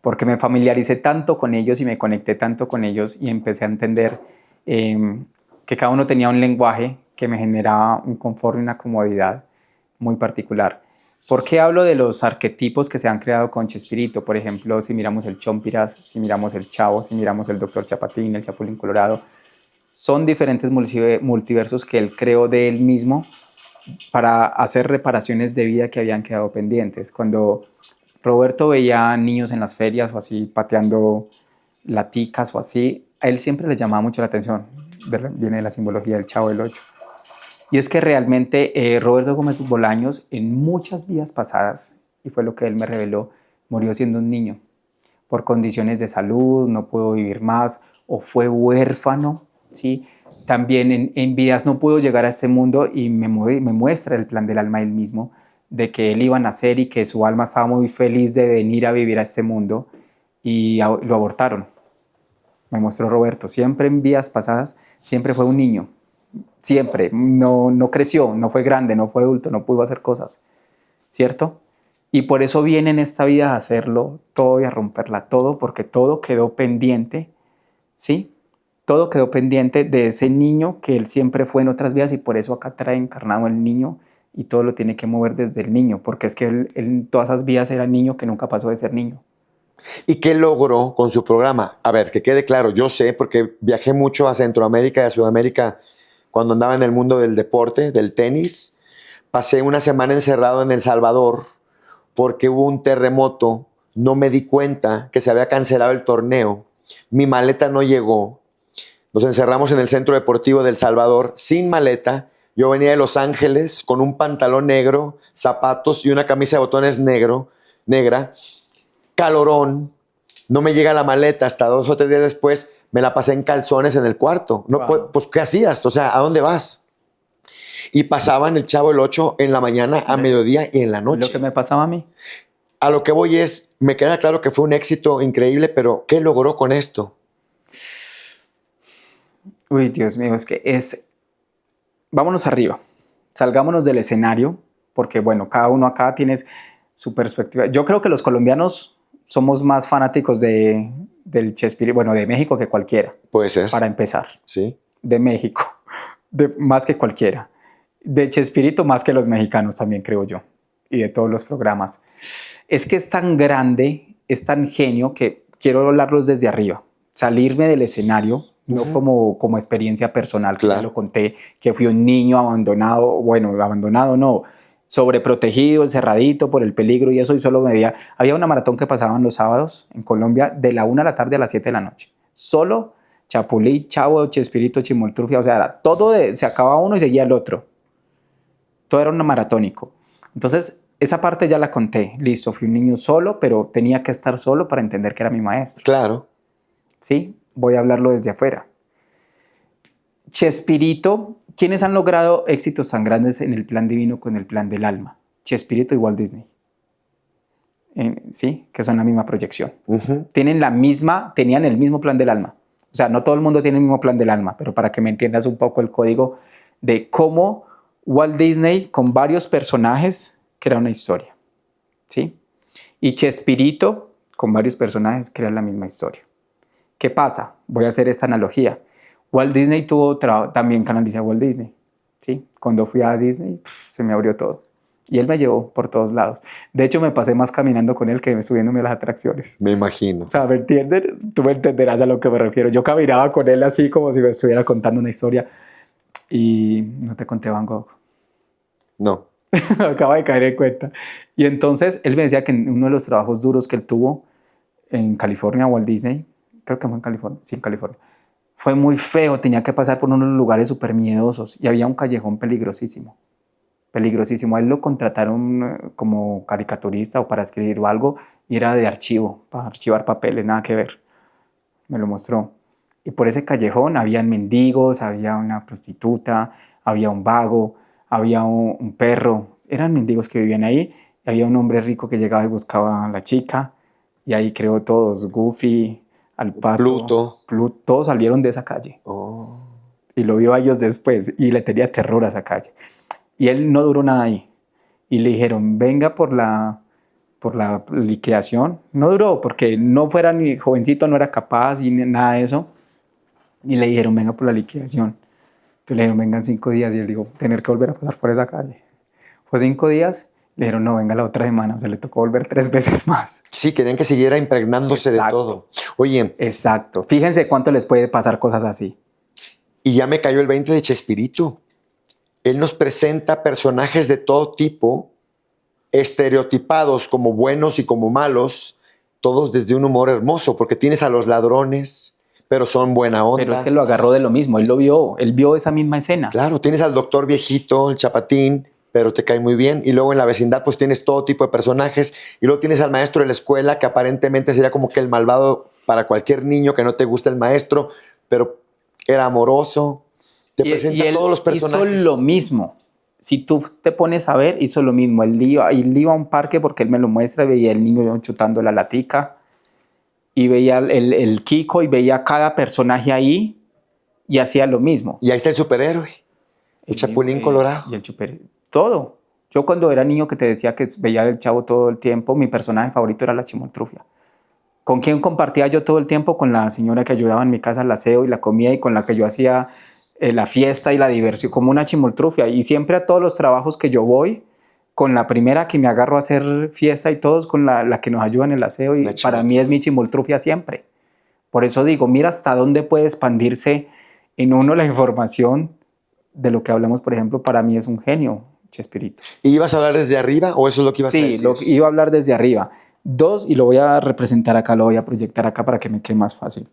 porque me familiaricé tanto con ellos y me conecté tanto con ellos y empecé a entender que cada uno tenía un lenguaje que me generaba un confort y una comodidad muy particular. ¿Por qué hablo de los arquetipos que se han creado con Chespirito? Por ejemplo, si miramos el Chompiras, si miramos el Chavo, si miramos el Dr. Chapatín, el Chapulín Colorado, son diferentes multiversos que él creó de él mismo para hacer reparaciones de vida que habían quedado pendientes. Cuando Roberto veía niños en las ferias o así pateando laticas o así, a él siempre le llamaba mucho la atención. Viene de la simbología del Chavo del Ocho. Y es que realmente Roberto Gómez Bolaños en muchas vidas pasadas, y fue lo que él me reveló, murió siendo un niño. por condiciones de salud, no pudo vivir más, o fue huérfano, ¿sí? También en vidas no pudo llegar a este mundo y me muestra el plan del alma él mismo, de que él iba a nacer y que su alma estaba muy feliz de venir a vivir a este mundo y lo abortaron. Me mostró Roberto, siempre en vidas pasadas, siempre fue un niño, siempre, no creció, no fue grande, no fue adulto, no pudo hacer cosas, ¿cierto? Y por eso viene en esta vida a hacerlo todo y a romperla todo, porque todo quedó pendiente, ¿sí? Todo quedó pendiente de ese niño que él siempre fue en otras vidas y por eso acá trae encarnado el niño y todo lo tiene que mover desde el niño, porque es que él en todas esas vidas era niño que nunca pasó de ser niño. ¿Y qué logró con su programa? A ver, que quede claro, yo sé porque viajé mucho a Centroamérica y a Sudamérica cuando andaba en el mundo del deporte, del tenis. Pasé una semana encerrado en El Salvador porque hubo un terremoto. No me di cuenta que se había cancelado el torneo. Mi maleta no llegó. Nos encerramos en el centro deportivo de El Salvador sin maleta. Yo venía de Los Ángeles con un pantalón negro, zapatos y una camisa de botones negra. Calorón, no me llega la maleta, hasta 2 o 3 días después me la pasé en calzones en el cuarto. No, Wow. pues, ¿qué hacías? O sea, ¿a dónde vas? Y pasaban el Chavo el 8 en la mañana, a mediodía y en la Lo noche. que me pasaba a mí. A lo que voy es, me queda claro que fue un éxito increíble, pero ¿qué logró con esto? Uy, Dios mío, es que es... Vámonos arriba, salgámonos del escenario, porque bueno, cada uno acá tiene su perspectiva. Yo creo que los colombianos somos más fanáticos del Chespirito, bueno, de México que cualquiera, Puede ser, para empezar. sí. De México, más que cualquiera. De Chespirito más que los mexicanos también, creo yo, y de todos los programas. Es que es tan grande, es tan genio que quiero hablarlos desde arriba, salirme del escenario, no como experiencia personal, que ya Claro. lo conté, que fui un niño abandonado, bueno, abandonado no, sobreprotegido, encerradito por el peligro y eso, y solo me veía. Había una maratón que pasaban los sábados en Colombia de la 1 de la tarde a las 7 de la noche. Solo Chapulí, Chavo, Chespirito, Chimoltrufia, o sea, era todo se acababa uno y seguía el otro. Todo era un maratónico. Entonces, esa parte ya la conté. Listo, fui un niño solo, pero tenía que estar solo para entender que era mi maestro. Claro. ¿Sí? Voy a hablarlo desde afuera. Chespirito, ¿quiénes han logrado éxitos tan grandes en el plan divino con el plan del alma? Chespirito y Walt Disney. Sí, que son la misma proyección. Tenían el mismo plan del alma. O sea, no todo el mundo tiene el mismo plan del alma, pero para que me entiendas un poco el código de cómo Walt Disney con varios personajes crea una historia, ¿sí? Y Chespirito con varios personajes crea la misma historia. ¿Qué pasa? Voy a hacer esta analogía. Walt Disney también canalicé a Walt Disney, ¿sí? Cuando fui a Disney, se me abrió todo. Y él me llevó por todos lados. De hecho, me pasé más caminando con él que subiéndome a las atracciones. Me imagino. O sea, ¿me entiendes? Tú me entenderás a lo que me refiero. Yo caminaba con él así como si me estuviera contando una historia. Y no te conté Van Gogh. No. Acaba de caer en cuenta. Y entonces él me decía que en uno de los trabajos duros que él tuvo en California, Walt Disney, creo que fue en California, sí, en California, fue muy feo, tenía que pasar por unos lugares súper miedosos y había un callejón peligrosísimo. Peligrosísimo. A él lo contrataron como caricaturista o para escribir o algo y era de archivo, para archivar papeles, nada que ver. Me lo mostró. Y por ese callejón habían mendigos, había una prostituta, había un vago, había un perro. Eran mendigos que vivían ahí. Y había un hombre rico que llegaba y buscaba a la chica. Y ahí creó todos, Goofy, al pato, Pluto. todos salieron de esa calle. Oh. Y lo vio a ellos después y le tenía terror a esa calle. Y él no duró nada ahí. Y le dijeron, venga por la liquidación. No duró porque no fuera ni jovencito, no era capaz y nada de eso. Y le dijeron, venga por la liquidación. Entonces le dijeron, vengan 5 días. Y él dijo, tener que volver a pasar por esa calle. Fue 5 días. Le dijeron, no, venga la otra semana. O sea, le tocó volver 3 veces más. Sí, querían que siguiera impregnándose Exacto. de todo. Oye. Exacto. Fíjense cuánto les puede pasar cosas así. Y ya me cayó el 20 de Chespirito. Él nos presenta personajes de todo tipo, estereotipados como buenos y como malos, todos desde un humor hermoso, porque tienes a los ladrones, pero son buena onda. Pero es que lo agarró de lo mismo, él vio esa misma escena. Claro, tienes al doctor viejito, el chapatín, pero te cae muy bien. Y luego en la vecindad pues tienes todo tipo de personajes. Y luego tienes al maestro de la escuela, que aparentemente sería como que el malvado para cualquier niño que no te gusta el maestro, pero era amoroso. Te presenta él todos los personajes. hizo lo mismo. Si tú te pones a ver, hizo lo mismo. Él iba a un parque porque él me lo muestra y veía el niño chutando la latica y veía el Kiko y veía cada personaje ahí y hacía lo mismo. Y ahí está el superhéroe, el Chapulín Colorado. Y todo. Yo cuando era niño que te decía que veía el Chavo todo el tiempo, mi personaje favorito era la Chimoltrufia. ¿Con quién compartía yo todo el tiempo? Con la señora que ayudaba en mi casa al aseo y la comida, y con la que yo hacía la fiesta y la diversión, como una chimoltrufia. Y siempre a todos los trabajos que yo voy, con la primera que me agarro a hacer fiesta y todos con la que nos ayuda en el aseo. Y para mí es mi chimoltrufia siempre. Por eso digo, mira hasta dónde puede expandirse en uno la información de lo que hablamos. Por ejemplo, para mí es un genio, Chespirito. ¿Y ibas a hablar desde arriba o eso es lo que ibas a decir? Sí, iba a hablar desde arriba. Dos, y lo voy a representar acá, lo voy a proyectar acá para que me quede más fácil.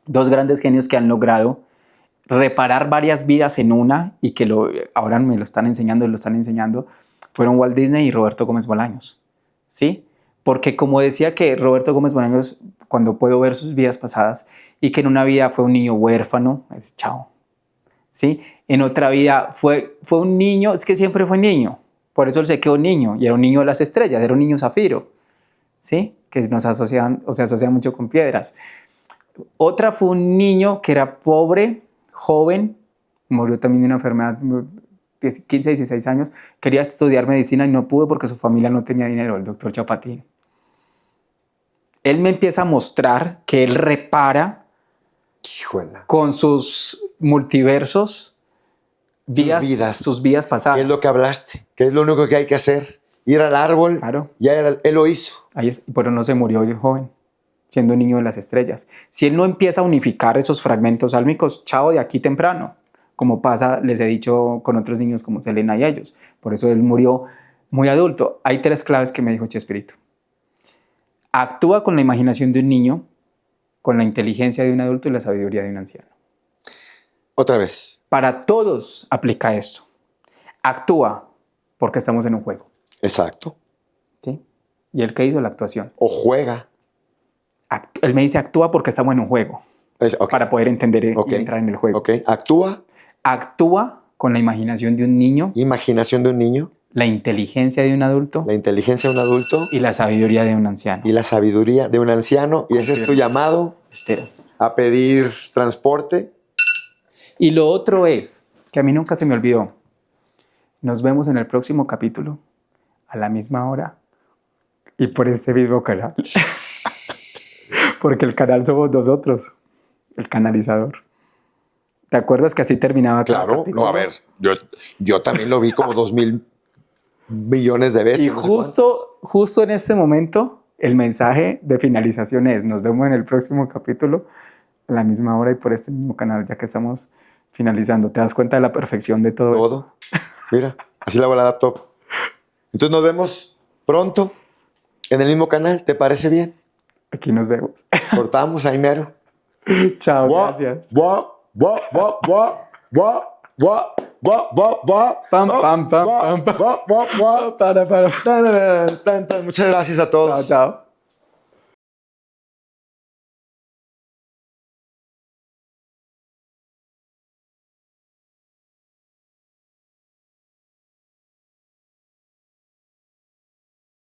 Dos grandes genios que han logrado reparar varias vidas en una y que ahora me lo están enseñando, fueron Walt Disney y Roberto Gómez Bolaños. ¿Sí? Porque como decía que Roberto Gómez Bolaños, cuando puedo ver sus vidas pasadas, y que en una vida fue un niño huérfano, el Chao. ¿Sí? En otra vida fue un niño, es que siempre fue niño, por eso él se quedó niño, y era un niño de las estrellas, era un niño zafiro, ¿sí? Que nos asocian, o se asocia mucho con piedras. Otra fue un niño que era pobre, joven, murió también de una enfermedad, 15, 16 años, quería estudiar medicina y no pudo porque su familia no tenía dinero, el doctor Chapatín. Él me empieza a mostrar que él repara con sus multiversos sus vidas pasadas. ¿Qué es lo que hablaste? ¿Qué es lo único que hay que hacer? Ir al árbol. Claro. Él lo hizo. Pero no se murió joven, siendo un niño de las estrellas. Si él no empieza a unificar esos fragmentos álmicos, chao de aquí temprano, como pasa, les he dicho, con otros niños como Selena y ellos. Por eso él murió muy adulto. Hay tres claves que me dijo Chespirito. Actúa con la imaginación de un niño, con la inteligencia de un adulto y la sabiduría de un anciano. Otra vez. Para todos aplica esto. Actúa porque estamos en un juego. Exacto. ¿Sí? ¿Y él qué hizo? La actuación. O juega. Él me dice actúa porque estamos en un juego. Okay. Para poder entender y entrar en el juego. Okay. Actúa. Actúa con la imaginación de un niño. Imaginación de un niño. La inteligencia de un adulto. La inteligencia de un adulto. Y la sabiduría de un anciano. Y la sabiduría de un anciano. Y ese es tu llamado. Espera. A pedir transporte. Y lo otro es, que a mí nunca se me olvidó, nos vemos en el próximo capítulo, a la misma hora, y por este mismo canal. Porque el canal somos nosotros, el canalizador. ¿Te acuerdas que así terminaba? Claro, no, a ver, yo también lo vi como 2,000 millones de veces. Y justo en este momento, el mensaje de finalización es, nos vemos en el próximo capítulo, a la misma hora y por este mismo canal, ya que estamos finalizando. ¿Te das cuenta de la perfección de todo eso? Mira, así la la laptop. Entonces nos vemos pronto en el mismo canal. ¿Te parece bien? Aquí nos vemos. Cortamos ahí mero. Chao, gracias. Para. Muchas gracias a todos. Chao, chao.